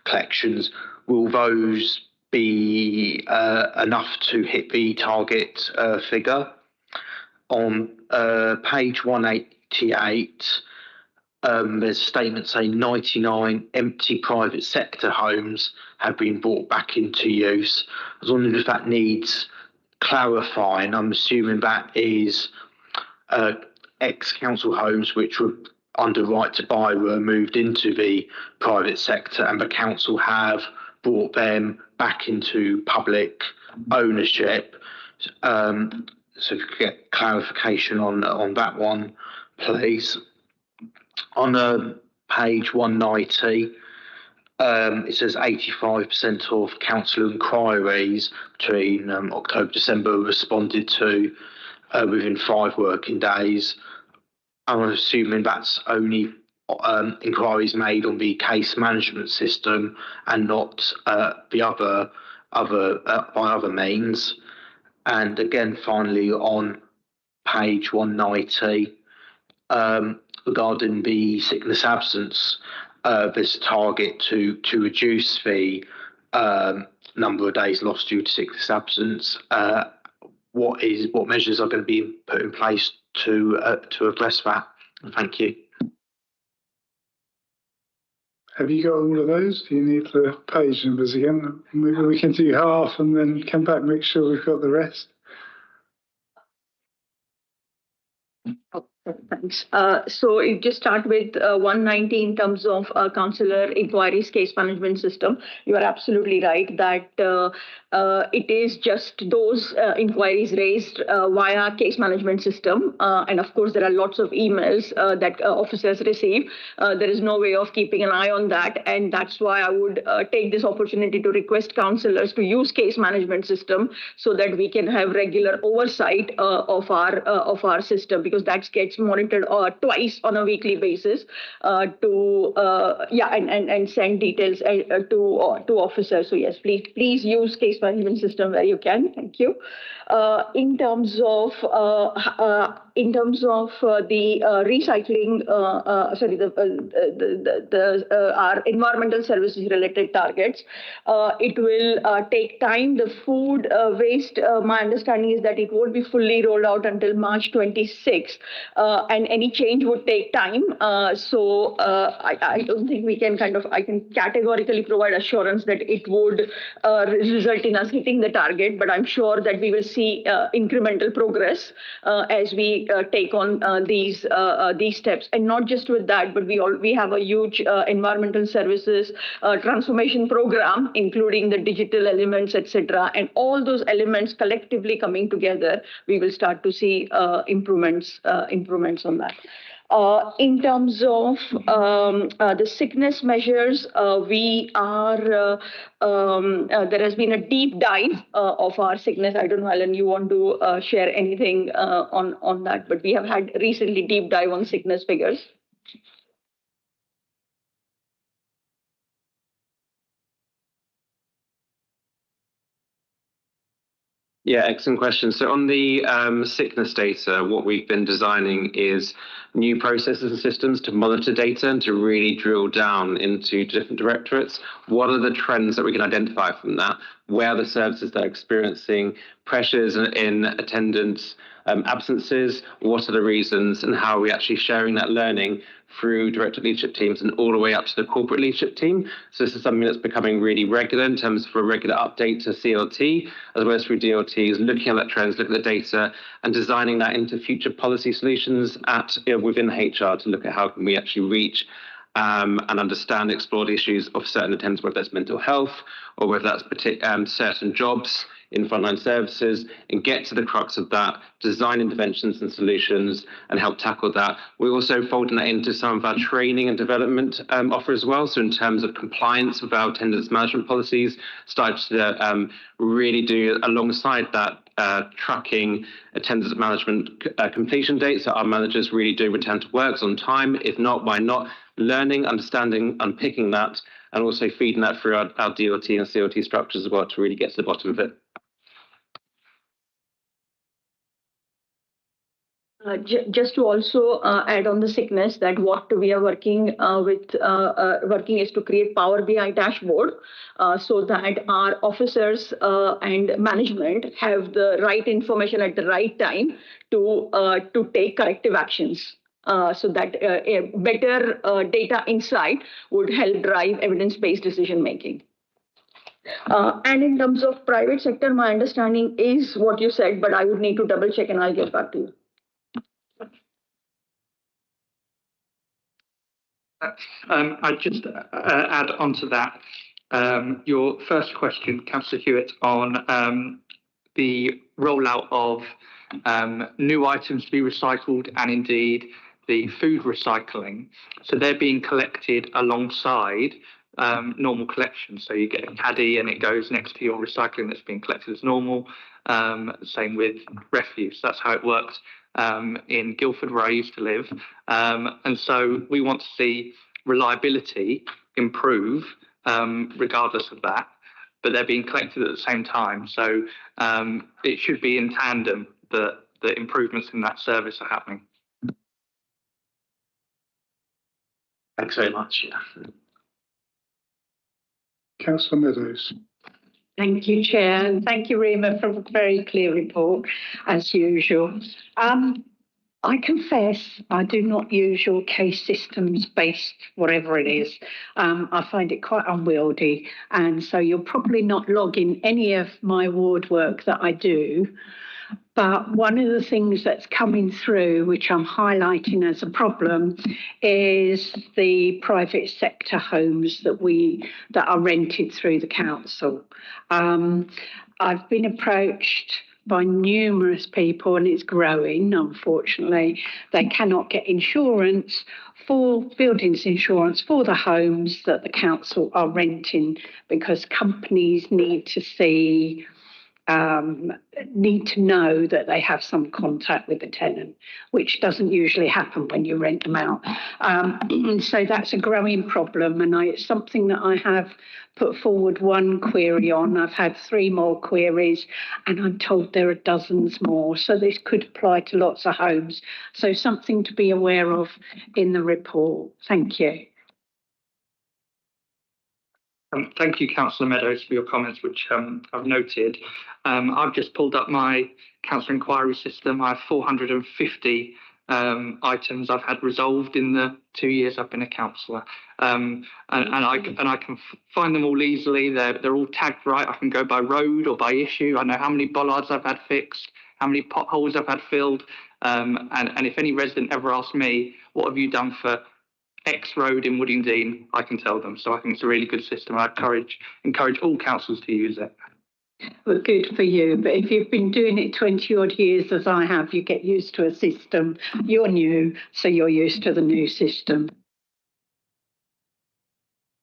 collections, will those be enough to hit the target figure? On page 188, there's a statement saying 99 empty private sector homes have been brought back into use. I was wondering if that needs clarifying. I'm assuming that is ex-council homes which were under right to buy were moved into the private sector and the council have brought them back into public ownership. So if you could get clarification on that one, please. On page 190, it says 85% of council inquiries between October, December were responded to within 5 working days. I'm assuming that's only inquiries made on the case management system and not the by other means. And again, finally, on page 190, regarding the sickness absence, there's a target to reduce the number of days lost due to sickness absence. What measures are going to be put in place to address that? Thank you. Have you got all of those? Do you need the page numbers again? Maybe we can do half and then come back and make sure we've got the rest. Thanks. So you just start with 190 in terms of councillor inquiries case management system. You are absolutely right that it is just those inquiries raised via case management system. And of course, there are lots of emails that officers receive. There is no way of keeping an eye on that. And that's why I would take this opportunity to request councillors to use case management system so that we can have regular oversight of our system, because that gets monitored twice on a weekly basis and send details to officers. So yes, please use case management system where you can. Thank you. In terms of the recycling, our environmental services related targets, it will take time. The food waste, my understanding is that it won't be fully rolled out until March 26, and any change would take time. So I don't think we can I can categorically provide assurance that it would result in us hitting the target, but I'm sure that we will see incremental progress as we take on these steps. And not just with that, but we have a huge environmental services transformation program, including the digital elements, etc. And all those elements collectively coming together, we will start to see improvements on that. In terms of the sickness measures, we are there has been a deep dive of our sickness. I don't know, Alan, you want to share anything on that? But we have had recently deep dive on sickness figures. Yeah, excellent question. So on the sickness data, what we've been designing is new processes and systems to monitor data and to really drill down into different directorates. What are the trends that we can identify from that? Where are the services that are experiencing pressures in attendance absences? What are the reasons, and how are we actually sharing that learning through director leadership teams and all the way up to the corporate leadership team? So this is something that's becoming really regular in terms of a regular update to CLT, as well as through DLTs, looking at that trends, looking at the data, and designing that into future policy solutions within HR to look at how can we actually reach and understand, explore the issues of certain attendants, whether that's mental health or whether that's certain jobs in frontline services, and get to the crux of that, design interventions and solutions and help tackle that. We're also folding that into some of our training and development offer as well. So in terms of compliance with our attendance management policies, started to really do alongside that tracking attendance management completion dates, so our managers really do return to work on time. If not, why not? Learning, understanding, unpicking that, and also feeding that through our DLT and CLT structures as well to really get to the bottom of it. Just to also add on the sickness, that what we are working working is to create Power BI dashboard so that our officers and management have the right information at the right time to take corrective actions. So that a better data insight would help drive evidence-based decision making. And in terms of private sector, my understanding is what you said, but I would need to double check and I'll get back to you. I'd just add on to that. Your first question, Councillor Hewitt, on the rollout of new items to be recycled and indeed the food recycling. So they're being collected alongside normal collection. So you get a caddy and it goes next to your recycling that's being collected as normal. Same with refuse. That's how it works in Guildford, where I used to live. And so we want to see reliability improve regardless of that, but they're being collected at the same time. So it should be in tandem that the improvements in that service are happening. Thanks very much. Councillor Meadows. Thank you, Chair, and thank you, Rima, for a very clear report, as usual. I confess I do not use your case systems based, whatever it is. I find it quite unwieldy, and so you'll probably not log in any of my ward work that I do. But one of the things that's coming through, which I'm highlighting as a problem, is the private sector homes that are rented through the council. I've been approached by numerous people, and it's growing, unfortunately. They cannot get insurance for buildings insurance for the homes that the council are renting because companies need to see need to know that they have some contact with the tenant, which doesn't usually happen when you rent them out. So that's a growing problem, and it's something that I have put forward one query on. I've had 3 more queries, and I'm told there are dozens more. So this could apply to lots of homes. So something to be aware of in the report. Thank you. Thank you, Councillor Meadows, for your comments, which I've noted. I've just pulled up my council inquiry system. I have 450 items I've had resolved in the 2 years I've been a councillor, and I can find them all easily. They're all tagged right. I can go by road or by issue. I know how many bollards I've had fixed, how many potholes I've had filled, and if any resident ever asks me, what have you done for X road in Woodingdean, I can tell them. So I think it's a really good system. I encourage all councils to use it. Well, good for you. But if you've been doing it 20 odd years as I have, you get used to a system. You're new, so you're used to the new system.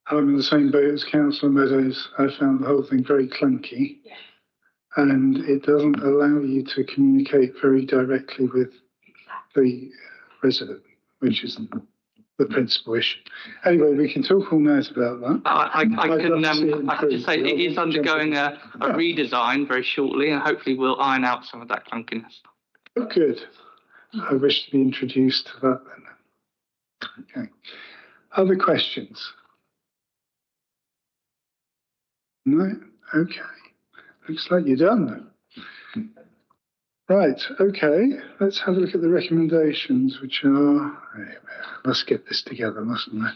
I'm in the same boat as Councillor Meadows. I found the whole thing very clunky. Yeah. And it doesn't allow you to communicate very directly with the resident, which is the principal issue. Anyway, we can talk all night about that. I can just say it is undergoing a redesign very shortly, and hopefully we'll iron out some of that clunkiness. Oh, good. I wish to be introduced to that then. Okay. Other questions? No? Okay. Looks like you're done then. Right, okay, let's have a look at the recommendations, which are, let's get this together, mustn't I?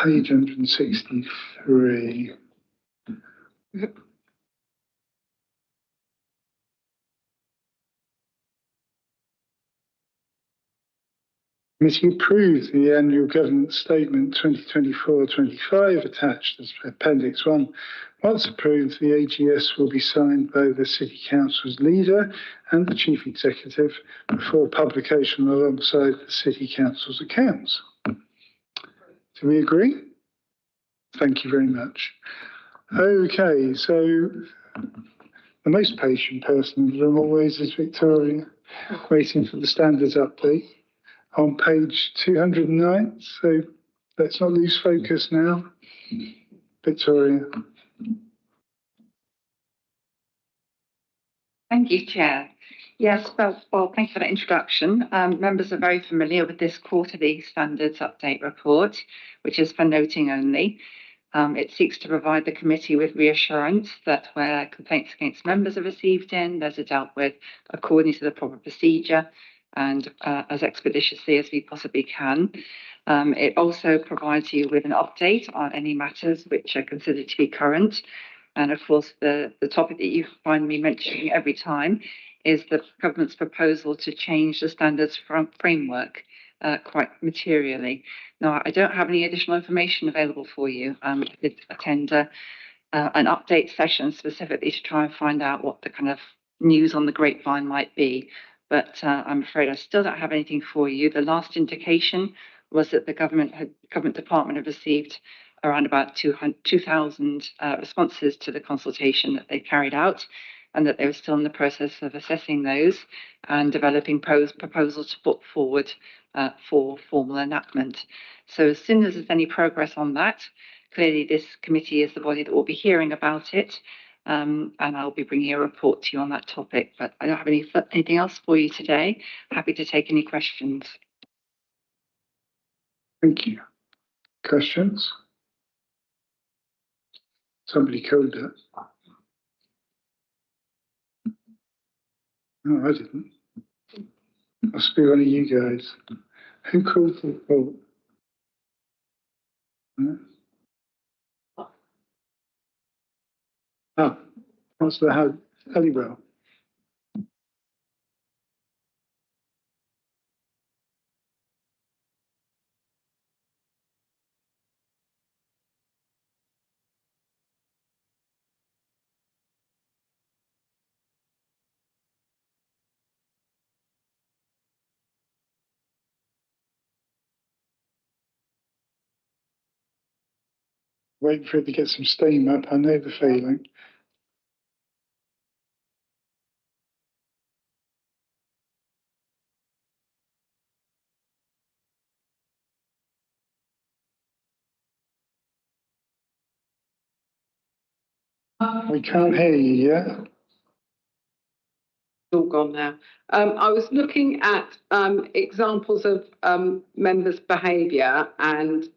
Page 163. Committee approved the annual governance statement 2024-25 attached as Appendix 1. Once approved, the AGS will be signed by the City Council's leader and the Chief Executive before publication alongside the City Council's accounts. Do we agree? Thank you very much. Okay, so the most patient person in the room always is Victoria, waiting for the standards update on page 209. So let's not lose focus now. Victoria. Thank you, Chair. Yes, well, thank you for that introduction. Members are very familiar with this quarterly standards update report, which is for noting only. It seeks to provide the committee with reassurance that where complaints against members are received in, those are dealt with according to the proper procedure and as expeditiously as we possibly can. It also provides you with an update on any matters which are considered to be current. And of course, the topic that you find me mentioning every time is the government's proposal to change the standards framework quite materially. Now, I don't have any additional information available for you. I did attend an update session specifically to try and find out what the kind of news on the grapevine might be. But I'm afraid I still don't have anything for you. The last indication was that the government department had received around about 2,000 responses to the consultation that they carried out, and that they were still in the process of assessing those and developing proposals to put forward for formal enactment. So as soon as there's any progress on that, clearly this committee is the body that will be hearing about it, and I'll be bringing a report to you on that topic. But I don't have anything else for you today. Happy to take any questions. Thank you. Questions? Somebody called it. No, I didn't. Must be one of you guys. Who called the vote? Oh, Councillor Halliwell. Waiting for it to get some steam up. I know the feeling. We can't hear you yet. All gone now. I was looking at examples of members' behaviour, and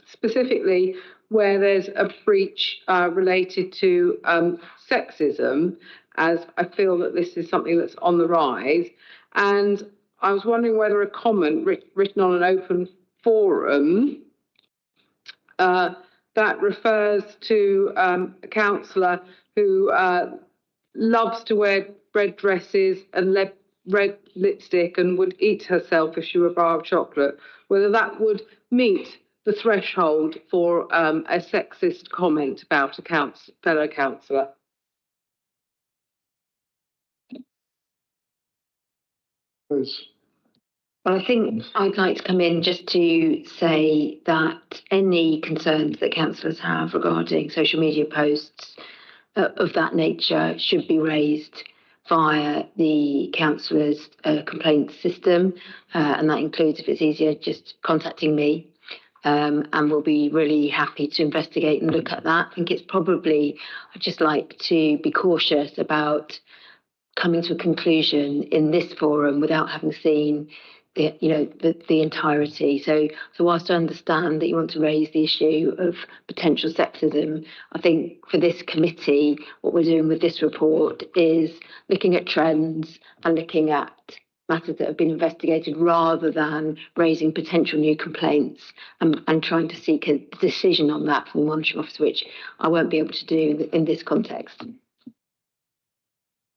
specifically where there's a breach related to sexism, as I feel that this is something that's on the rise. And I was wondering whether a comment written on an open forum that refers to a councillor who loves to wear red dresses and red lipstick and would eat herself if she were a bar of chocolate, whether that would meet the threshold for a sexist comment about a fellow councillor. Well, I think I'd like to come in just to say that any concerns that councillors have regarding social media posts of that nature should be raised via the councillors' complaint system, and that includes, if it's easier, just contacting me, and we'll be really happy to investigate and look at that. I think it's probably, I'd just like to be cautious about coming to a conclusion in this forum without having seen the entirety. So whilst I understand that you want to raise the issue of potential sexism, I think for this committee, what we're doing with this report is looking at trends and looking at matters that have been investigated rather than raising potential new complaints and trying to seek a decision on that from the monitoring officer, which I won't be able to do in this context.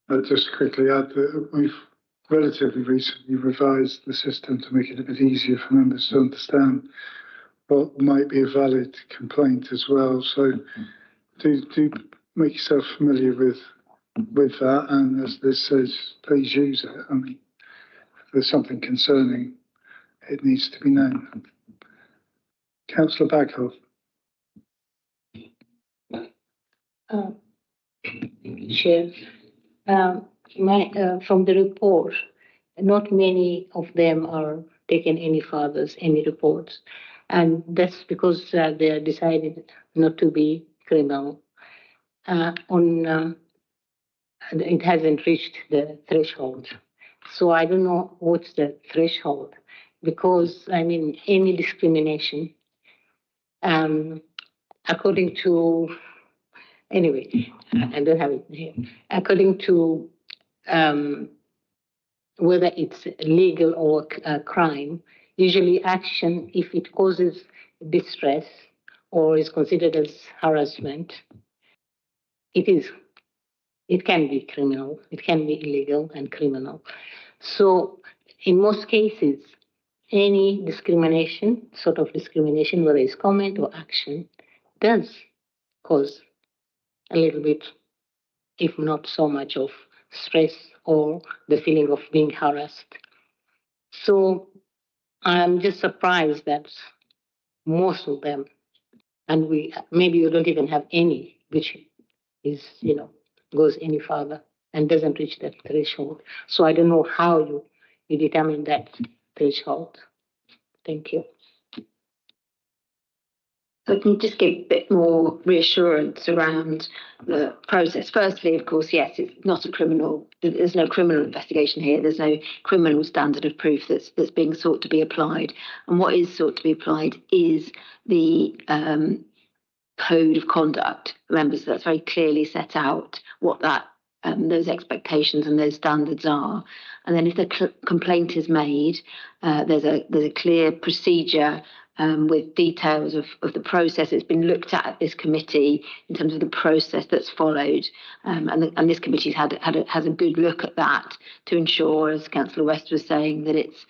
I'll just quickly add that we've relatively recently revised the system to make it a bit easier for members to understand what might be a valid complaint as well. So do make yourself familiar with that, and as this says, please use it. I mean, if there's something concerning, it needs to be known. Councillor Baghoff. Chair, from the report, not many of them are taken any further, any reports, and that's because they are decided not to be criminal. On it hasn't reached the threshold. So I don't know what's the threshold, because I mean, any discrimination, according to, anyway, I don't have it here, according to whether it's legal or a crime, usually action, if it causes distress or is considered as harassment, it can be criminal, it can be illegal and criminal. So in most cases, any discrimination, sort of discrimination, whether it's comment or action, does cause a little bit, if not so much, of stress or the feeling of being harassed. So I'm just surprised that most of them, and maybe you don't even have any, which is, goes any further and doesn't reach that threshold. So I don't know how you determine that threshold. Thank you. So I can just give a bit more reassurance around the process. Firstly, of course, yes, it's not a criminal. There's no criminal investigation here. There's no criminal standard of proof that's being sought to be applied. And what is sought to be applied is the code of conduct. Remember, so that's very clearly set out what that those expectations and those standards are. And then if the complaint is made, there's a clear procedure with details of the process. It's been looked at this committee in terms of the process that's followed, and this committee has a good look at that to ensure, as Councillor West was saying, that it's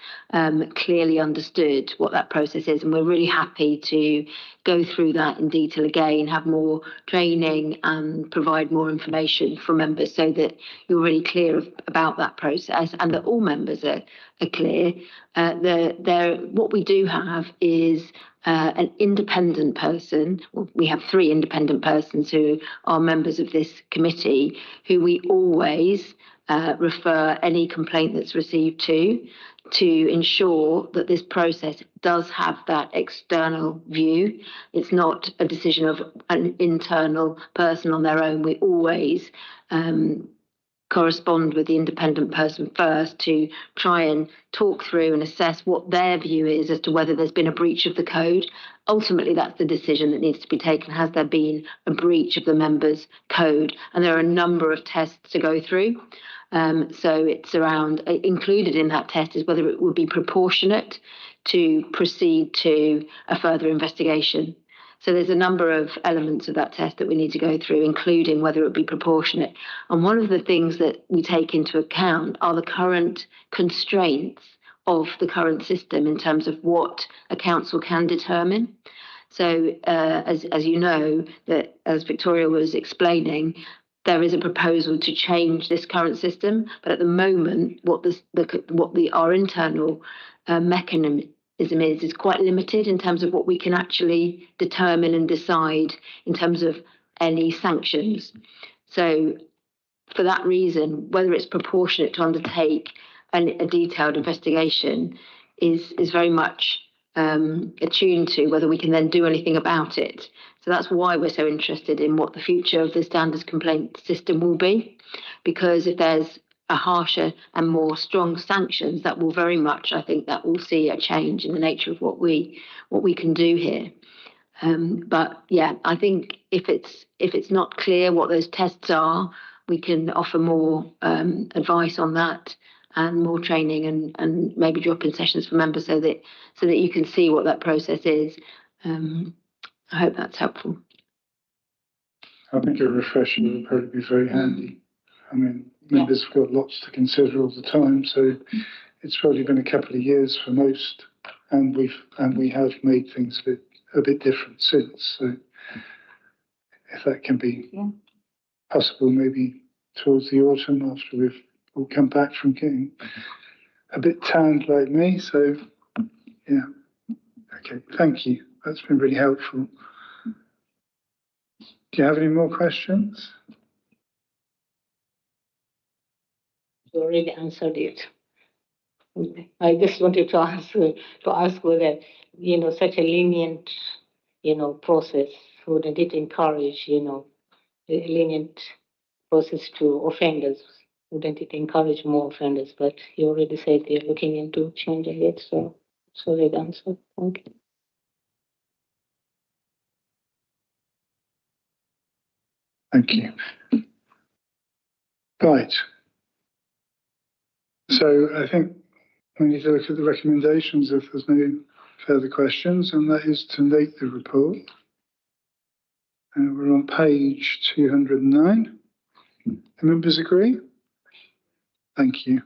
clearly understood what that process is. And we're really happy to go through that in detail again, have more training and provide more information for members so that you're really clear about that process and that all members are clear. What we do have is an independent person. Well, we have 3 independent persons who are members of this committee who we always refer any complaint that's received to ensure that this process does have that external view. It's not a decision of an internal person on their own. We always correspond with the independent person first to try and talk through and assess what their view is as to whether there's been a breach of the code. Ultimately, that's the decision that needs to be taken. Has there been a breach of the members' code? And there are a number of tests to go through. So it's around, included in that test is whether it would be proportionate to proceed to a further investigation. So there's a number of elements of that test that we need to go through, including whether it would be proportionate. And one of the things that we take into account are the current constraints of the current system in terms of what a council can determine. So as you know, that as Victoria was explaining, there is a proposal to change this current system, but at the moment, what our internal mechanism is quite limited in terms of what we can actually determine and decide in terms of any sanctions. So for that reason, whether it's proportionate to undertake a detailed investigation is very much attuned to whether we can then do anything about it. So that's why we're so interested in what the future of the standards complaint system will be, because if there's a harsher and more strong sanctions, that will very much, I think, that will see a change in the nature of what we can do here. But yeah, I think if it's not clear what those tests are, we can offer more advice on that and more training and maybe drop in sessions for members so that you can see what that process is. I hope that's helpful. I think a refresher would probably be very handy. I mean, members have got lots to consider all the time, so it's probably been a couple of years for most, and we have made things a bit different since. So if that can be possible, maybe towards the autumn after we've all come back from getting a bit tanned like me. So yeah, okay, thank you. That's been really helpful. Do you have any more questions? You already answered it. I just wanted to ask whether, such a lenient, process, wouldn't it encourage, lenient process to offenders? Wouldn't it encourage more offenders? But you already said you're looking into changing it, so solid answer. Thank you. Thank you. Right. So I think we need to look at the recommendations if there's no further questions, and that is to note the report. We're on page 209. The members agree? Thank you.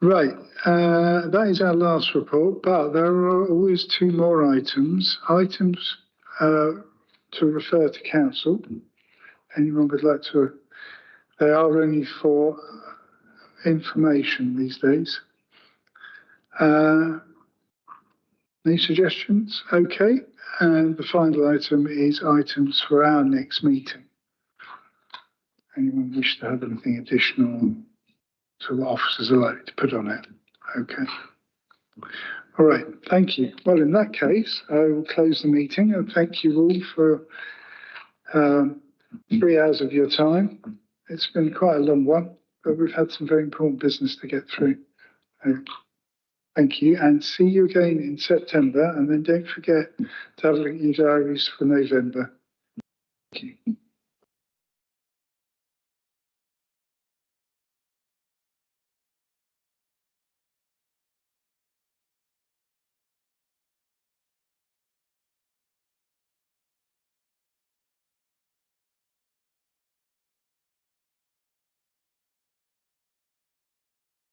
Right, that is our last report, but there are always two more items. Items to refer to council. Anyone would like to? They are only for information these days. Any suggestions? Okay. And the final item is items for our next meeting. Anyone wish to have anything additional to the officers allowed to put on it? Okay. All right. Thank you. Well, in that case, I will close the meeting and thank you all for 3 hours of your time. It's been quite a long one, but we've had some very important business to get through. Thank you, and see you again in September. And then don't forget to have a look at your diaries for November. Thank you.